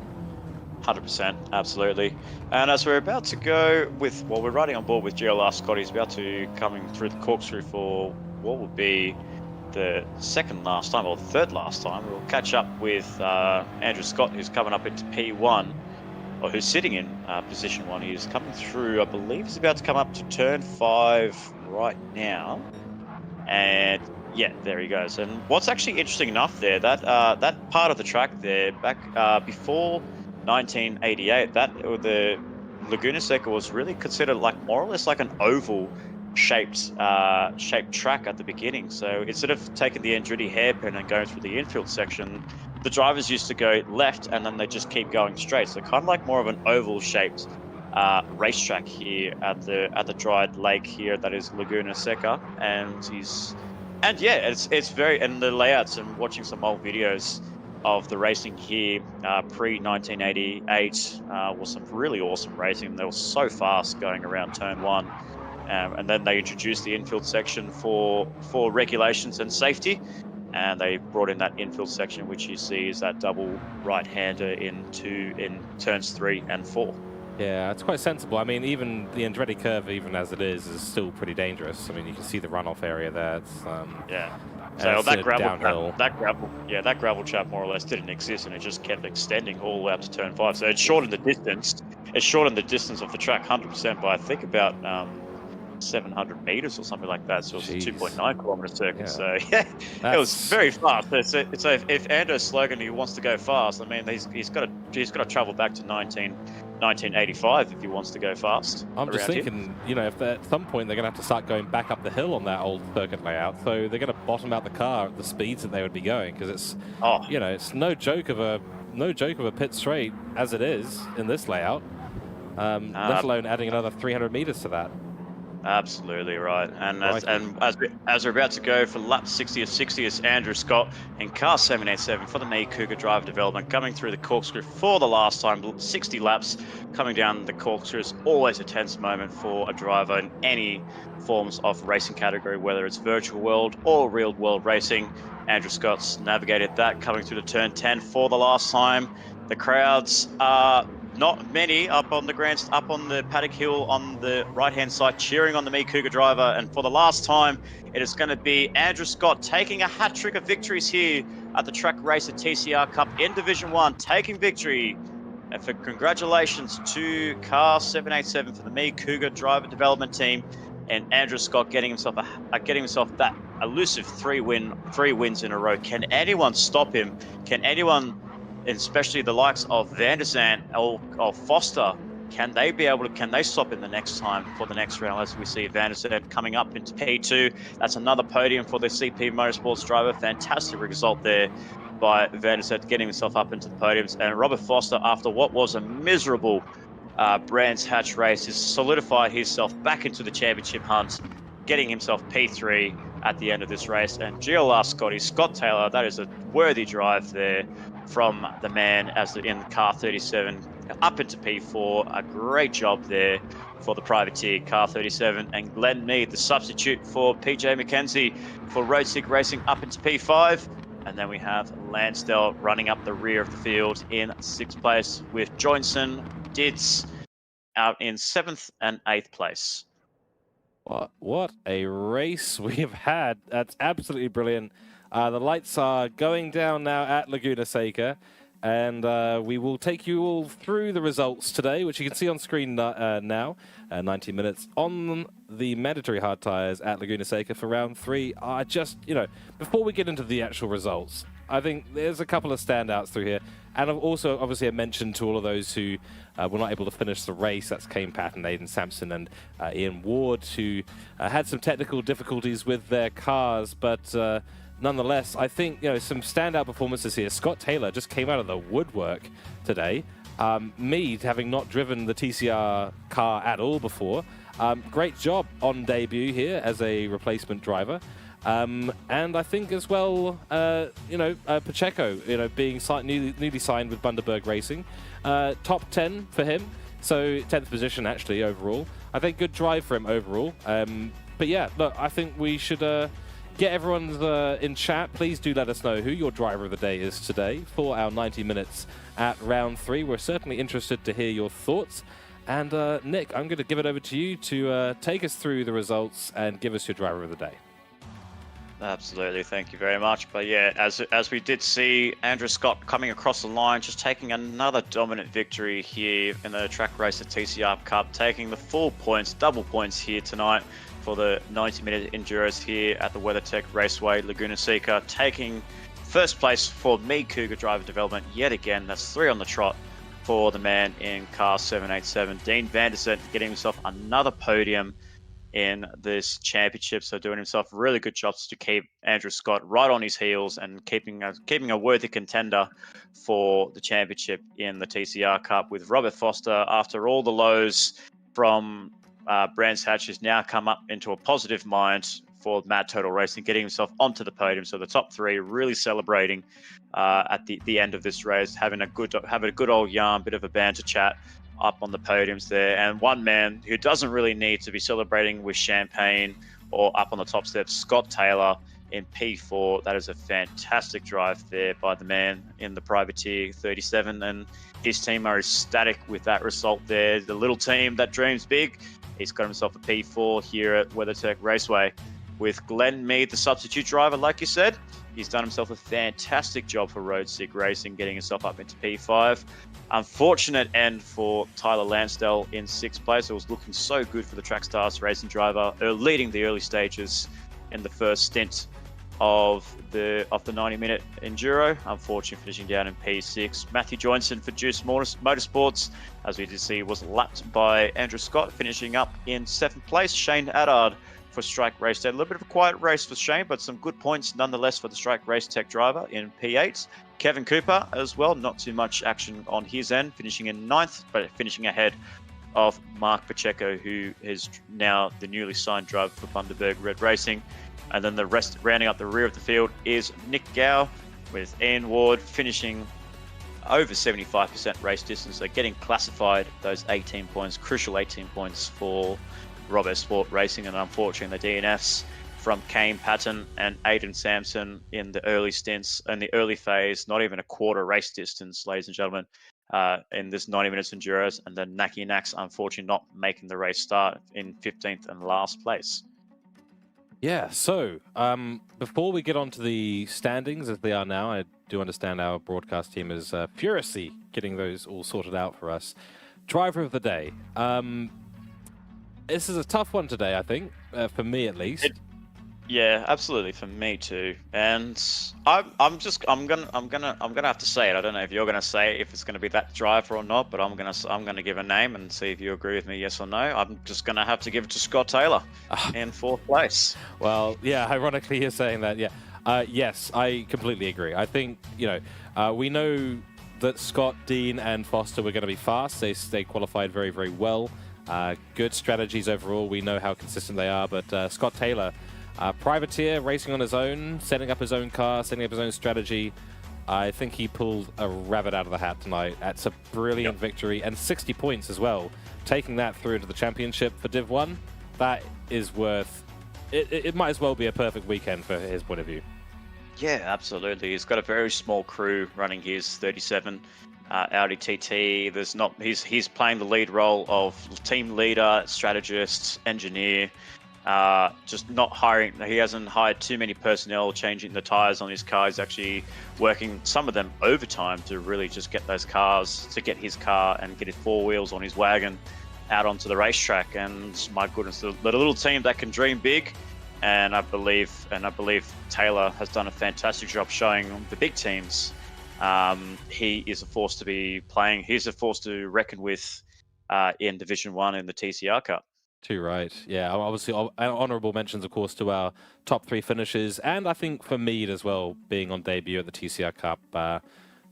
100%, absolutely. And as we're about to go with, we're riding on board with GLR Scott. He's about to coming through the corkscrew for what will be the second last time, or the third last time. We'll catch up with Andrew Scott, who's coming up into P1, or who's sitting in position 1. He's coming through, I believe he's about to come up to turn 5 right now. And yeah, there he goes. And what's actually interesting enough there, that part of the track there, back before 1988, the Laguna Seca was really considered like more or less like an oval shaped track at the beginning. So instead of taking the Andretti hairpin and going through the infield section, the drivers used to go left and then they just keep going straight. So kind of like more of an oval shaped racetrack here at the dried lake here that is Laguna Seca. And yeah, it's very, and the layouts, and watching some old videos of the racing here pre-1988 was some really awesome racing. They were so fast going around turn one. And then they introduced the infield section for regulations and safety. And they brought in that infield section, which you see is that double right-hander in turns 3 and 4. Yeah, it's quite sensible. I mean, even the Andretti curve, even as it is still pretty dangerous. I mean, you can see the runoff area there. It's yeah. So that gravel trap more or less didn't exist, and it just kept extending all the way up to turn 5. So it shortened the distance. It shortened the distance of the track 100% by I think about 700 meters or something like that. So it was a 2.9 kilometer circuit. Yeah. So yeah, it was very fast. So if Ando's slogan, he wants to go fast, I mean, he's got to travel back to 1985 if he wants to go fast. I'm just thinking, you know, if at some point they're going to have to start going back up the hill on that old circuit layout, so they're going to bottom out the car at the speeds that they would be going, because it's, you know, it's no joke of a pit straight as it is in this layout, let alone adding another 300 meters to that. Absolutely right. And as we're about to go for lap 60 of 60, it's Andrew Scott in car 787 for the Me Cooke Driver Development coming through the corkscrew for the last time. 60 laps coming down the corkscrew is always a tense moment for a driver in any forms of racing category, whether it's virtual world or real world racing. Andrew Scott's navigated that coming through to turn 10 for the last time. The crowds are not many up on the paddock hill on the right-hand side, cheering on the Me Cooke driver. And for the last time, it is going to be Andrew Scott taking a hat trick of victories here at the Trak Racer TCR Cup in Division 1, taking victory. And for congratulations to car 787 for the Me Cooke driver development team, and Andrew Scott getting himself that elusive three wins in a row. Can anyone stop him? Can anyone, and especially the likes of Van der Zandt or Foster, can they stop him the next time for the next round, as we see Van der Zandt coming up into P2? That's another podium for the CP Motorsports driver. Fantastic result there by Van der Zandt, getting himself up into the podiums. And Robert Foster, after what was a miserable Brands Hatch race, has solidified himself back into the championship hunt, getting himself P3 at the end of this race. And GLR Scott Taylor, that is a worthy drive there from the man in car 37 up into P4. A great job there for the privateer car 37. And Glenn Mead, the substitute for PJ McKenzie for Road Sig Racing, up into P5. And then we have Lansdell running up the rear of the field in 6th place, with Johnson, Dids out in 7th and 8th place. What a race we have had. That's absolutely brilliant. The lights are going down now at Laguna Seca, and we will take you all through the results today, which you can see on screen now. 90 minutes on the mandatory hard tires at Laguna Seca for round 3. Just, you know, before we get into the actual results, I think there's a couple of standouts through here. And also, obviously, a mention to all of those who were not able to finish the race. That's Kane Patton, Aidan Sampson, and Ian Ward, who had some technical difficulties with their cars. But nonetheless, I think, you know, some standout performances here. Scott Taylor just came out of the woodwork today. Mead, having not driven the TCR car at all before. Great job on debut here as a replacement driver. And I think as well, Pacheco, being newly signed with Bundaberg Racing, top 10 for him. So 10th position actually overall. I think good drive for him overall. But yeah, look, I think we should get everyone's in chat. Please do let us know who your driver of the day is today for our 90 minutes at round 3. We're certainly interested to hear your thoughts. And Nick, I'm going to give it over to you to take us through the results and give us your driver of the day. Absolutely, thank you very much. But yeah, as we did see, Andrew Scott coming across the line, just taking another dominant victory here in the Trak Racer TCR Cup, taking the full points, double points here tonight for the 90-minute Enduros here at the WeatherTech Raceway, Laguna Seca, taking first place for Me Cooke Driver Development yet again. That's 3 on the trot for the man in car 787. Dean Van der Zandt getting himself another podium in this championship, so doing himself really good jobs to keep Andrew Scott right on his heels and keeping a worthy contender for the championship in the TCR Cup, with Robert Foster, after all the lows from Brands Hatch, has now come up into a positive mind for Mad Turtle Racing, getting himself onto the podium. So the top three really celebrating at the end of this race, having a good old yarn, bit of a banter chat up on the podiums there. And one man who doesn't really need to be celebrating with champagne or up on the top steps, Scott Taylor in P4. That is a fantastic drive there by the man in the privateer 37, and his team are ecstatic with that result there. The little team that dreams big. He's got himself a P4 here at WeatherTech Raceway with Glenn Mead, the substitute driver. Like you said, he's done himself a fantastic job for Road Sig Racing, getting himself up into P5. Unfortunate end for Tyler Lansdale in 6th place. It was looking so good for the Track Stars racing driver, leading the early stages in the first stint of the 90-minute enduro. Unfortunately, finishing down in P6. Matthew Johnson for Juice Motorsports, as we did see, was lapped by Andrew Scott, finishing up in 7th place. Shane Addard for Strike Race Day. A little bit of a quiet race for Shane, but some good points nonetheless for the Strike Race Tech driver in P8. Kevin Cooper as well, not too much action on his end, finishing in 9th, but finishing ahead of Mark Pacheco, who is now the newly signed driver for Bundaberg Red Racing. And then the rest, rounding up the rear of the field, is Nick Gow, with Ian Ward finishing over 75% race distance. So getting classified those 18 points, crucial 18 points for Robert Sport Racing. And unfortunately, the DNFs from Kane Patton and Aidan Sampson in the early stints, in the early phase, not even a quarter race distance, ladies and gentlemen, in this 90 minutes Enduros. And then Naki Nax, unfortunately, not making the race start in 15th and last place. Yeah, so before we get on to the standings as they are now, I do understand our broadcast team is furiously getting those all sorted out for us. Driver of the day. This is a tough one today, I think, for me at least. Yeah, absolutely, for me too. And I'm gonna have to say it. I don't know if you're gonna say if it's gonna be that driver or not, but I'm gonna give a name and see if you agree with me, yes or no. I'm just gonna have to give it to Scott Taylor in 4th place. Well, yeah, ironically you're saying that. Yeah, yes, I completely agree. I think we know that Scott, Dean, and Foster were going to be fast. They qualified very, very well. Good strategies overall. We know how consistent they are, but Scott Taylor. Privateer, racing on his own, setting up his own car, setting up his own strategy. I think he pulled a rabbit out of the hat tonight. That's a brilliant victory, and 60 points as well. Taking that through into the championship for Div 1, that is worth... It might as well be a perfect weekend for his point of view. Yeah, absolutely. He's got a very small crew running his 37 Audi TT. He's playing the lead role of team leader, strategist, engineer. Just not hiring. He hasn't hired too many personnel, changing the tires on his car. He's actually working some of them overtime to really just get those cars, to get his car and get his 4 wheels on his wagon out onto the racetrack. And my goodness, the little team that can dream big. And I believe Taylor has done a fantastic job showing the big teams. He is a force to be playing. He's a force to reckon with in Division 1 in the TCR Cup. Too right. Yeah, obviously honourable mentions, of course, to our top 3 finishes, and I think for Mead as well, being on debut at the TCR Cup.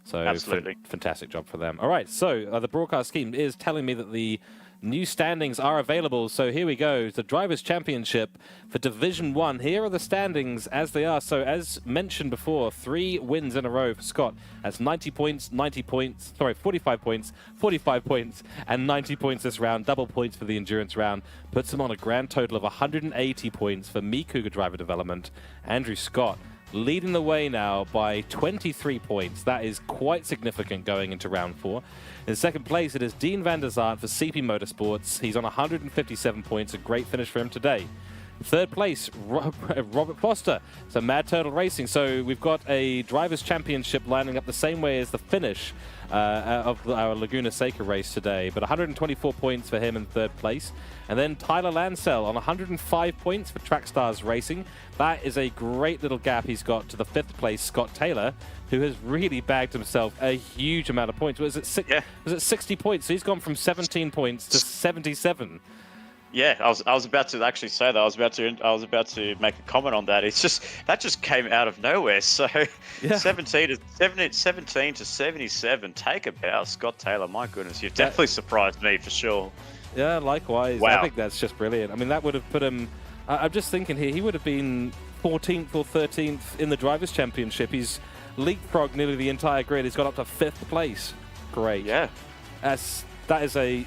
So absolutely fantastic job for them. All right, so the broadcast scheme is telling me that the new standings are available. So here we go, the Drivers' Championship for Division 1. Here are the standings as they are. So as mentioned before, 3 wins in a row for Scott. That's 90 points, 90 points, sorry, 45 points, 45 points, and 90 points this round. Double points for the endurance round. Puts him on a grand total of 180 points for Me Cougar Driver Development. Andrew Scott leading the way now by 23 points. That is quite significant going into round 4. In 2nd place, it is Dean van der Zaart for CP Motorsports. He's on 157 points, a great finish for him today. 3rd place, Robert Foster, so Mad Turtle Racing. So we've got a Drivers' Championship lining up the same way as the finish of our Laguna Seca race today, but 124 points for him in 3rd place. And then Tyler Lansell on 105 points for Track Stars Racing. That is a great little gap he's got to the 5th place, Scott Taylor, who has really bagged himself a huge amount of points. Was it 60 points? So he's gone from 17 points to 77. Yeah, I was about to actually say that. I was about to make a comment on that. It's just that just came out of nowhere. So yeah. 17 to 77. Take a bow, Scott Taylor. My goodness, you've definitely surprised me for sure. Yeah, likewise. Wow. I think that's just brilliant. I mean, that would have put him I'm just thinking here, he would have been 14th or 13th in the Drivers' Championship. He's leapfrogged nearly the entire grid. He's got up to 5th place. Great. Yeah. That is a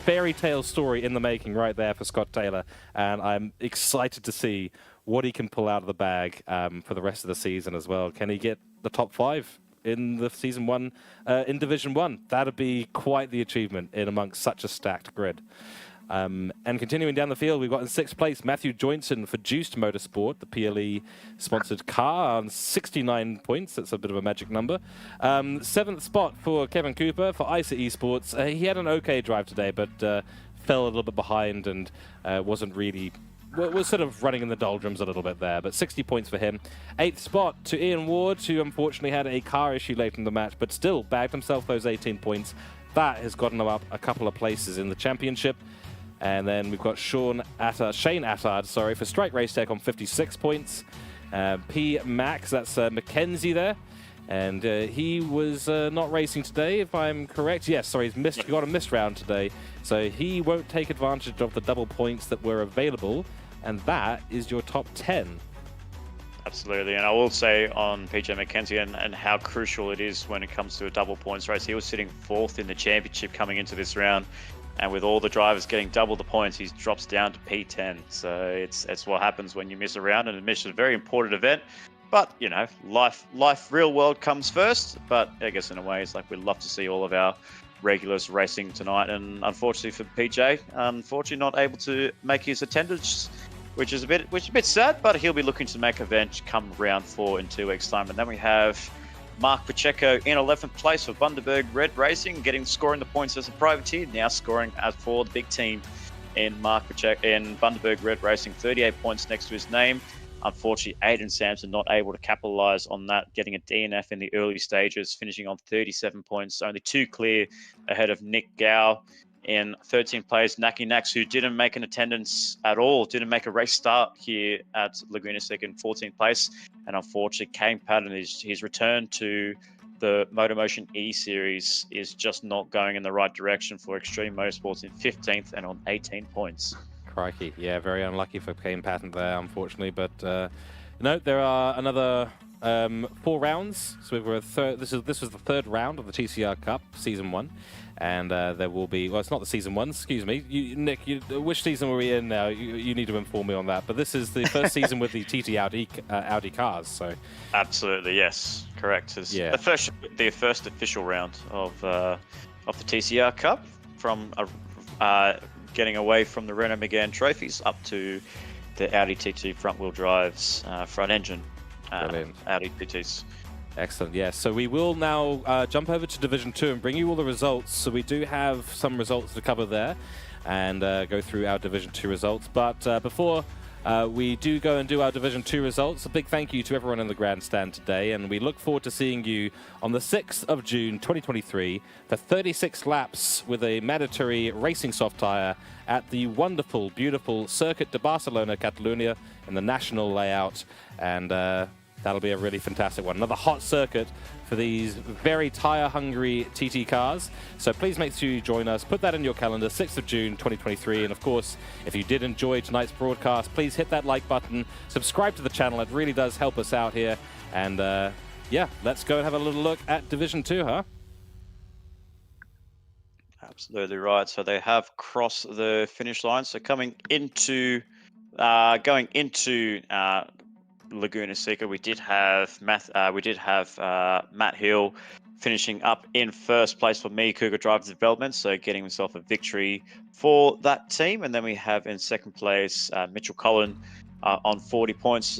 fairy tale story in the making right there for Scott Taylor, and I'm excited to see what he can pull out of the bag for the rest of the season as well. Can he get the top 5 in the Season 1 in Division 1? That'd be quite the achievement in amongst such a stacked grid. And continuing down the field, we've got in 6th place Matthew Joinson for Juiced Motorsport, the PLE-sponsored car, on 69 points. That's a bit of a magic number. 7th spot for Kevin Cooper for ISA Esports. He had an okay drive today, but fell a little bit behind and wasn't really... was sort of running in the doldrums a little bit there, but 60 points for him. 8th spot to Ian Ward, who unfortunately had a car issue late in the match, but still bagged himself those 18 points. That has gotten him up a couple of places in the championship. And then we've got Shane Attard, for Strike Race Tech on 56 points. P. Max, that's Mackenzie there. And he was not racing today, if I'm correct. Yes, sorry, he got a missed round today. So he won't take advantage of the double points that were available. And that is your top 10. Absolutely, and I will say on PJ Mackenzie and how crucial it is when it comes to a double points race. He was sitting 4th in the championship coming into this round. And with all the drivers getting double the points, he drops down to P10. So it's what happens when you miss a round, and it misses a very important event. But, you know, life, real world comes first. But I guess in a way, it's like we'd love to see all of our regulars racing tonight. And unfortunately for PJ, not able to make his attendance, which is a bit sad. But he'll be looking to make a event come round 4 in 2 weeks' time. And then we have Mark Pacheco in 11th place for Bundaberg Red Racing, scoring the points as a privateer, now scoring as for the big team in Bundaberg Red Racing, 38 points next to his name. Unfortunately, Aiden Sampson not able to capitalize on that, getting a DNF in the early stages, finishing on 37 points, only 2 clear ahead of Nick Gow. In 13th place, Naki Nax, who didn't make an attendance at all, didn't make a race start here at Laguna Seca in 14th place. And unfortunately, Kane Patton, his return to the MotorMotion E-Series is just not going in the right direction for Extreme Motorsports in 15th and on 18 points. Crikey. Yeah, very unlucky for Kane Patton there, unfortunately. But no, there are another 4 rounds. So this was the 3rd round of the TCR Cup, Season 1. And there will be, well, it's not the Season 1, excuse me. Nick, which season were we in now? You need to inform me on that. But this is the first season with the TT Audi cars, so. Absolutely, yes, correct. It's the first official round of the TCR Cup, from getting away from the Renault Megane trophies up to the Audi TT front-wheel drives, front engine Audi TTs. Excellent, yes. So we will now jump over to Division 2 and bring you all the results. So we do have some results to cover there and go through our Division 2 results. But before we do go and do our Division 2 results, a big thank you to everyone in the grandstand today. And we look forward to seeing you on the 6th of June, 2023, for 36 laps with a mandatory racing soft tyre at the wonderful, beautiful Circuit de Barcelona, Catalunya, in the national layout. And that'll be a really fantastic one. Another hot circuit for these very tyre-hungry TT cars. So please make sure you join us. Put that in your calendar, 6th of June, 2023. And of course, if you did enjoy tonight's broadcast, please hit that like button. Subscribe to the channel. It really does help us out here. And yeah, let's go and have a little look at Division 2, huh? Absolutely right. So they have crossed the finish line. So going into Laguna Seca, we did have Matt Hill finishing up in 1st place for Me Cougar Driver Development, so getting himself a victory for that team. And then we have in 2nd place Mitchell Cullen on 40 points.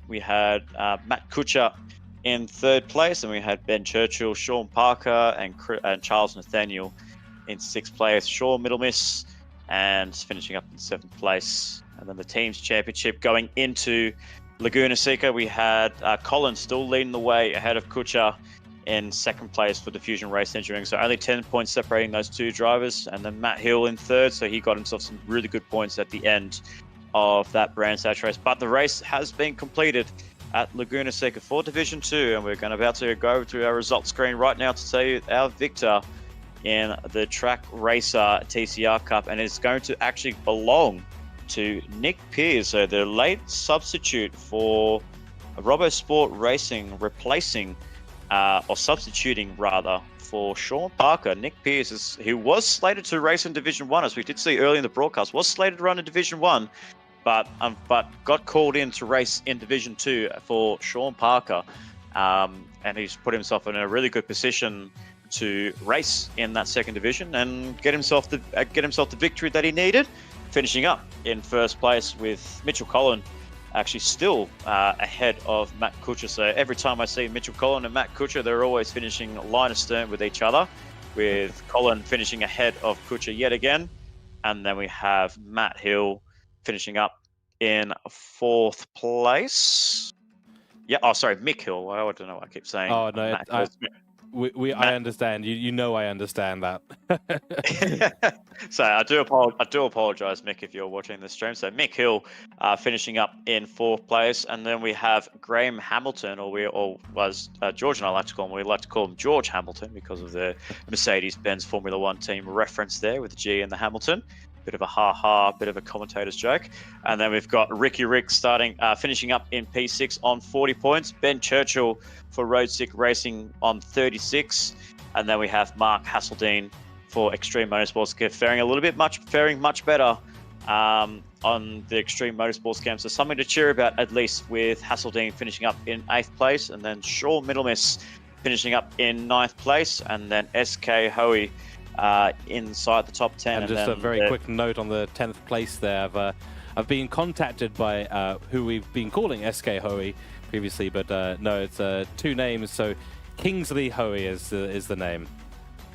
We had Matt Kutcher in 3rd place, and we had Ben Churchill, Sean Parker, and Charles Nathaniel in 6th place. Sean Middlemiss and finishing up in 7th place. And then the team's championship going into Laguna Seca, we had Colin still leading the way ahead of Kutcher in 2nd place for Diffusion Race Engineering. So only 10 points separating those 2 drivers. And then Matt Hill in 3rd. So he got himself some really good points at the end of that Brands Hatch race. But the race has been completed at Laguna Seca for Division 2. And we're about to go over to our results screen right now to tell you our victor in the Trak Racer TCR Cup. And it's going to actually belong to Nick Pierce, so the late substitute for RoboSport Racing, replacing or substituting rather for Sean Parker. Nick Pierce, who was slated to race in Division 1, as we did see early in the broadcast, was slated to run in Division 1, but got called in to race in Division 2 for Sean Parker. And he's put himself in a really good position to race in that second division and get himself the victory that he needed, finishing up in first place with Mitchell Collin actually still ahead of Matt Kuchar. So every time I see Mitchell Collin and Matt Kuchar, they're always finishing line astern with each other, with Collin finishing ahead of Kuchar yet again. And then we have Matt Hill finishing up in fourth place. Yeah, Mick Hill. I don't know what I keep saying. Oh, no, I understand. You know I understand that. So I do apologize, Mick, if you're watching this stream. So Mick Hill finishing up in fourth place, and then we have Graham Hamilton, George and I like to call him. We like to call him George Hamilton because of the Mercedes-Benz Formula One team reference there with the G and the Hamilton. Bit of a bit of a commentator's joke. And then we've got Ricky Rick finishing up in P6 on 40 points. Ben Churchill for Road Sick Racing on 36. And then we have Mark Hasseldine for Extreme Motorsports faring much better on the Extreme Motorsports camp. So something to cheer about, at least, with Hasseldine finishing up in 8th place. And then Shaw Middlemiss finishing up in 9th place. And then SK Hoey inside the top 10. And just a very quick note on the 10th place there. I've been contacted by who we've been calling SK Hoey previously, but no, it's two names. So Kingsley Hoey is the name.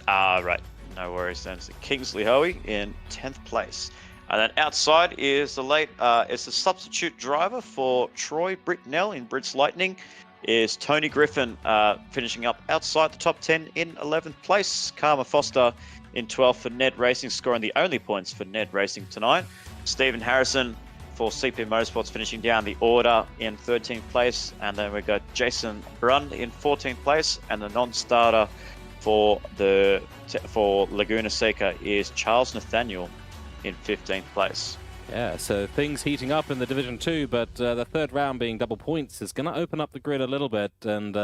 Right. No worries then. So Kingsley Hoey in 10th place. And then outside is the substitute driver for Troy Britnell in Brits Lightning, is Tony Griffin finishing up outside the top 10 in 11th place. Karma Foster in 12th for Ned Racing, scoring the only points for Ned Racing tonight. Stephen Harrison for CP Motorsports finishing down the order in 13th place. And then we've got Jason Brund in 14th place. And the non-starter for Laguna Seca is Charles Nathaniel in 15th place. Yeah, so things heating up in the Division 2, but the third round being double points is going to open up the grid a little bit, and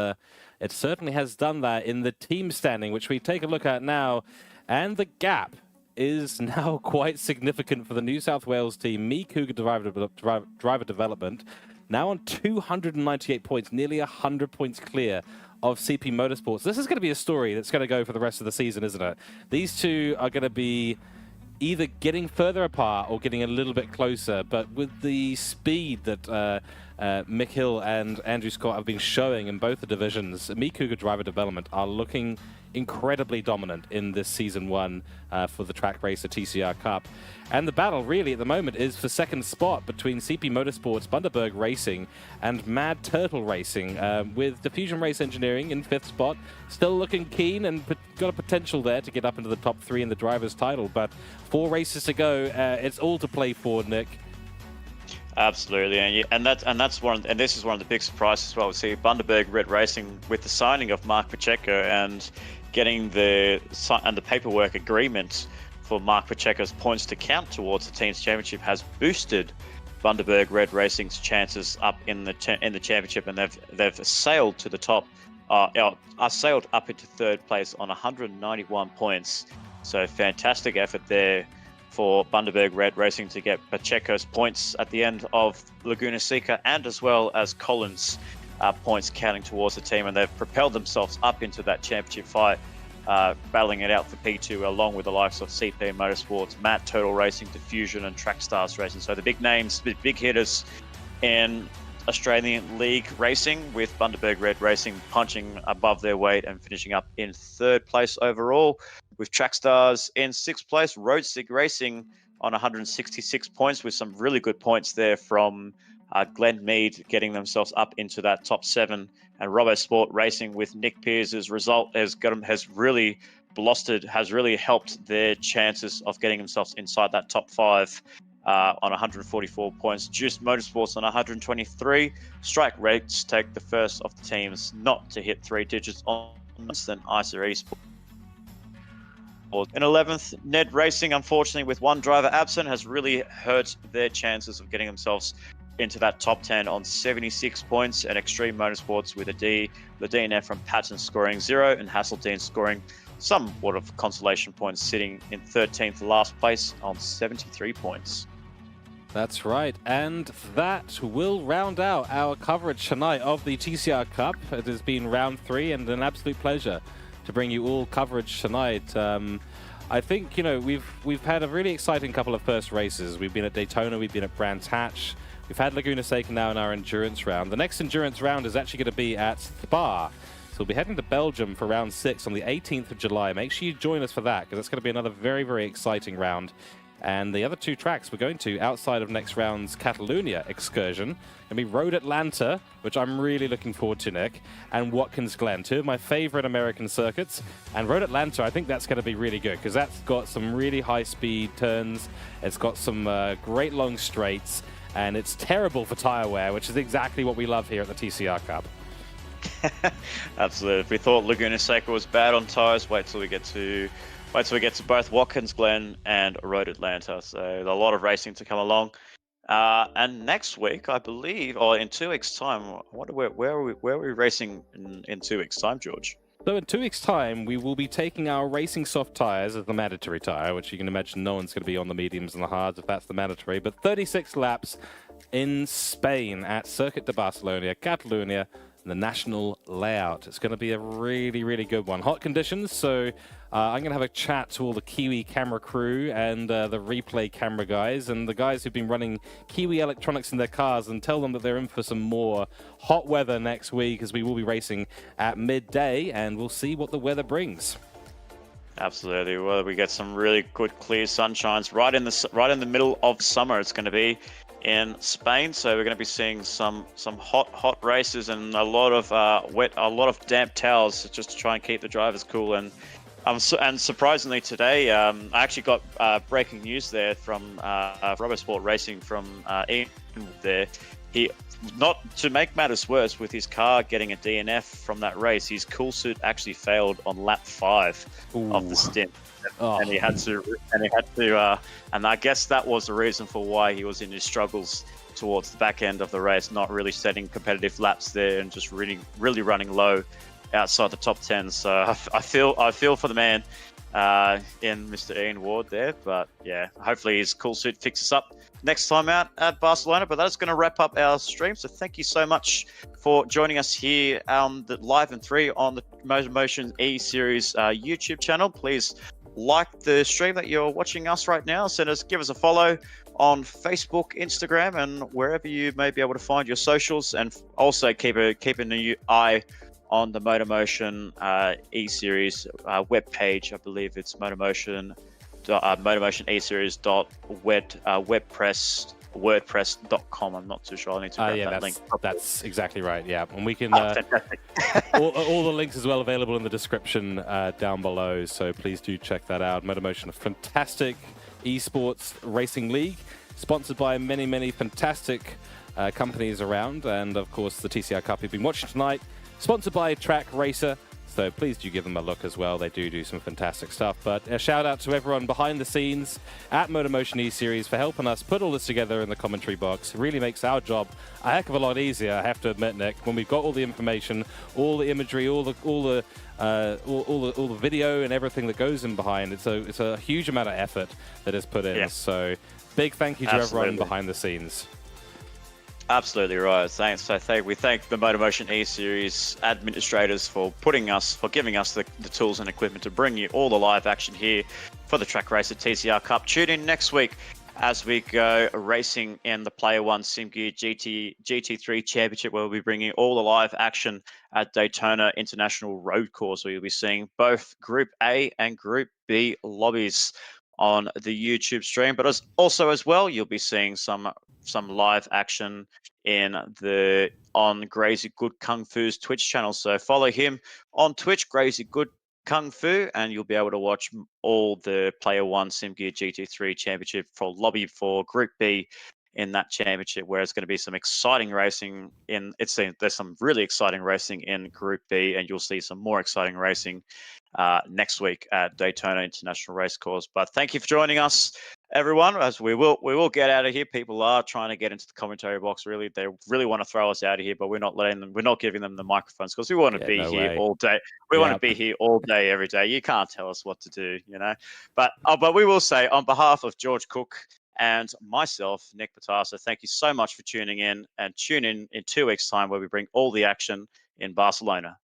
it certainly has done that in the team standing, which we take a look at now. And the gap is now quite significant for the New South Wales team. Cooke Driver Development, now on 298 points, nearly 100 points clear of CP Motorsports. This is going to be a story that's going to go for the rest of the season, isn't it? These two are going to be either getting further apart or getting a little bit closer, but with the speed that Mick Hill and Andrew Scott have been showing in both the divisions, Cooke Driver Development are looking incredibly dominant in this Season 1 for the Track Racer TCR Cup. And the battle really at the moment is for second spot between CP Motorsports, Bundaberg Racing and Mad Turtle Racing, with Diffusion Race Engineering in 5th spot, still looking keen and got a potential there to get up into the top 3 in the driver's title. But 4 races to go, it's all to play for, Nick. Absolutely, and this is one of the big surprises as well. We see Bundaberg Red Racing with the signing of Mark Pacheco and getting the paperwork agreement for Mark Pacheco's points to count towards the team's championship has boosted Bundaberg Red Racing's chances up in the championship, and they've sailed to the top, sailed up into 3rd place on 191 points. So fantastic effort there for Bundaberg Red Racing to get Pacheco's points at the end of Laguna Seca, and as well as Collins' points counting towards the team, and they've propelled themselves up into that championship fight, battling it out for P2 along with the likes of CP Motorsports, Matt Turtle Racing, Diffusion and Track Stars Racing. So the big names, the big hitters in Australian League Racing, with Bundaberg Red Racing punching above their weight and finishing up in 3rd place overall, with Track Stars in 6th place, Road Sig Racing on 166 points, with some really good points there from Glenn Mead getting themselves up into that top 7, and RoboSport Racing with Nick Pierce's result has really helped their chances of getting themselves inside that top 5 on 144 points. Juice Motorsports on 123. Strike Rates take the first of the teams not to hit 3 digits on than ICER Esports In 11th, Ned Racing, unfortunately, with one driver absent, has really hurt their chances of getting themselves into that top 10 on 76 points. And Extreme Motorsports with the DNF from Patton scoring 0 and Hasseltine scoring somewhat of consolation points, sitting in 13th last place on 73 points. That's right, and that will round out our coverage tonight of the TCR Cup. It has been round 3 and an absolute pleasure to bring you all coverage tonight. I think, you know, we've had a really exciting couple of first races. We've been at Daytona, we've been at Brands Hatch, we've had Laguna Seca now in our endurance round. The next endurance round is actually going to be at Spa. So we'll be heading to Belgium for round 6 on the 18th of July. Make sure you join us for that, because it's going to be another very, very exciting round. And the other 2 tracks we're going to outside of next round's Catalunya excursion going to be Road Atlanta, which I'm really looking forward to, Nick, and Watkins Glen, 2 of my favorite American circuits. And Road Atlanta, I think that's going to be really good because that's got some really high-speed turns. It's got some great long straights, and it's terrible for tire wear, which is exactly what we love here at the TCR Cup. Absolutely. If we thought Laguna Seca was bad on tires, wait till we get to both Watkins Glen and Road Atlanta. So a lot of racing to come along. And next week, I believe, or in 2 weeks' time, I wonder where are we racing in 2 weeks' time, George? So in 2 weeks' time, we will be taking our racing soft tires as the mandatory tire, which you can imagine no one's going to be on the mediums and the hards if that's the mandatory. But 36 laps in Spain at Circuit de Barcelona, Catalunya, the national layout. It's going to be a really, really good one. Hot conditions, so I'm going to have a chat to all the Kiwi camera crew and the replay camera guys and the guys who've been running Kiwi electronics in their cars and tell them that they're in for some more hot weather next week, as we will be racing at midday, and we'll see what the weather brings. Absolutely. Well, we get some really good clear sunshines right in the middle of summer. It's going to be in Spain, so we're going to be seeing some hot races and a lot of damp towels just to try and keep the drivers cool. And surprisingly today, I actually got breaking news there from Robosport Racing from Ian there. He, not to make matters worse, with his car getting a DNF from that race, his cool suit actually failed on lap 5 of the stint. Oh. And I guess that was the reason for why he was in his struggles towards the back end of the race, not really setting competitive laps there and just really running low outside the top 10. So I feel for the man in Mr. Ian Ward there, but yeah, hopefully his cool suit fixes up next time out at Barcelona. But that's going to wrap up our stream. So thank you so much for joining us here on the live and 3 on the MotorMotion E-Series YouTube channel. Please like the stream that you're watching us right now. Give us a follow on Facebook, Instagram, and wherever you may be able to find your socials. And also keep an eye on the MotorMotion E-Series webpage. I believe it's MotorMotion E-Series WordPress.com. I'm not too sure. I need to grab that link. That's exactly right. Yeah, and we can fantastic. all the links as well available in the description down below. So please do check that out. MotorMotion, a fantastic esports racing league, sponsored by many fantastic companies around, and of course the TCR Cup you've been watching tonight, sponsored by Trak Racer. So please do give them a look as well. They do some fantastic stuff. But a shout out to everyone behind the scenes at MotorMotion E-Series for helping us put all this together in the commentary box. It really makes our job a heck of a lot easier, I have to admit, Nick, when we've got all the information, all the imagery, all the video and everything that goes in behind. It's a huge amount of effort that is put in. Yeah. So big thank you to everyone behind the scenes. Absolutely right. Thanks. We thank the MotorMotion E-Series administrators for giving us the tools and equipment to bring you all the live action here for the Track Racer TCR Cup. Tune in next week as we go racing in the Player One SimGear GT3 Championship, where we'll be bringing all the live action at Daytona International Road Course, where you'll be seeing both Group A and Group B lobbies on the YouTube stream. But as well, you'll be seeing some live action on Crazy Good Kung Fu's Twitch channel. So follow him on Twitch, Crazy Good Kung Fu, and you'll be able to watch all the Player One SimGear GT3 Championship for lobby for Group B in that championship, where it's going to be some exciting racing in. There's some really exciting racing in Group B, and you'll see some more exciting racing next week at Daytona International Racecourse. But thank you for joining us, everyone. As we will get out of here. People are trying to get into the commentary box. Really, they really want to throw us out of here, but we're not letting them. We're not giving them the microphones because we want to be here all day. We want to be here all day, every day. You can't tell us what to do, you know. But we will say, on behalf of George Cooke and myself, Nick Pautasso, thank you so much for tuning in, and tune in 2 weeks' time, where we bring all the action in Barcelona.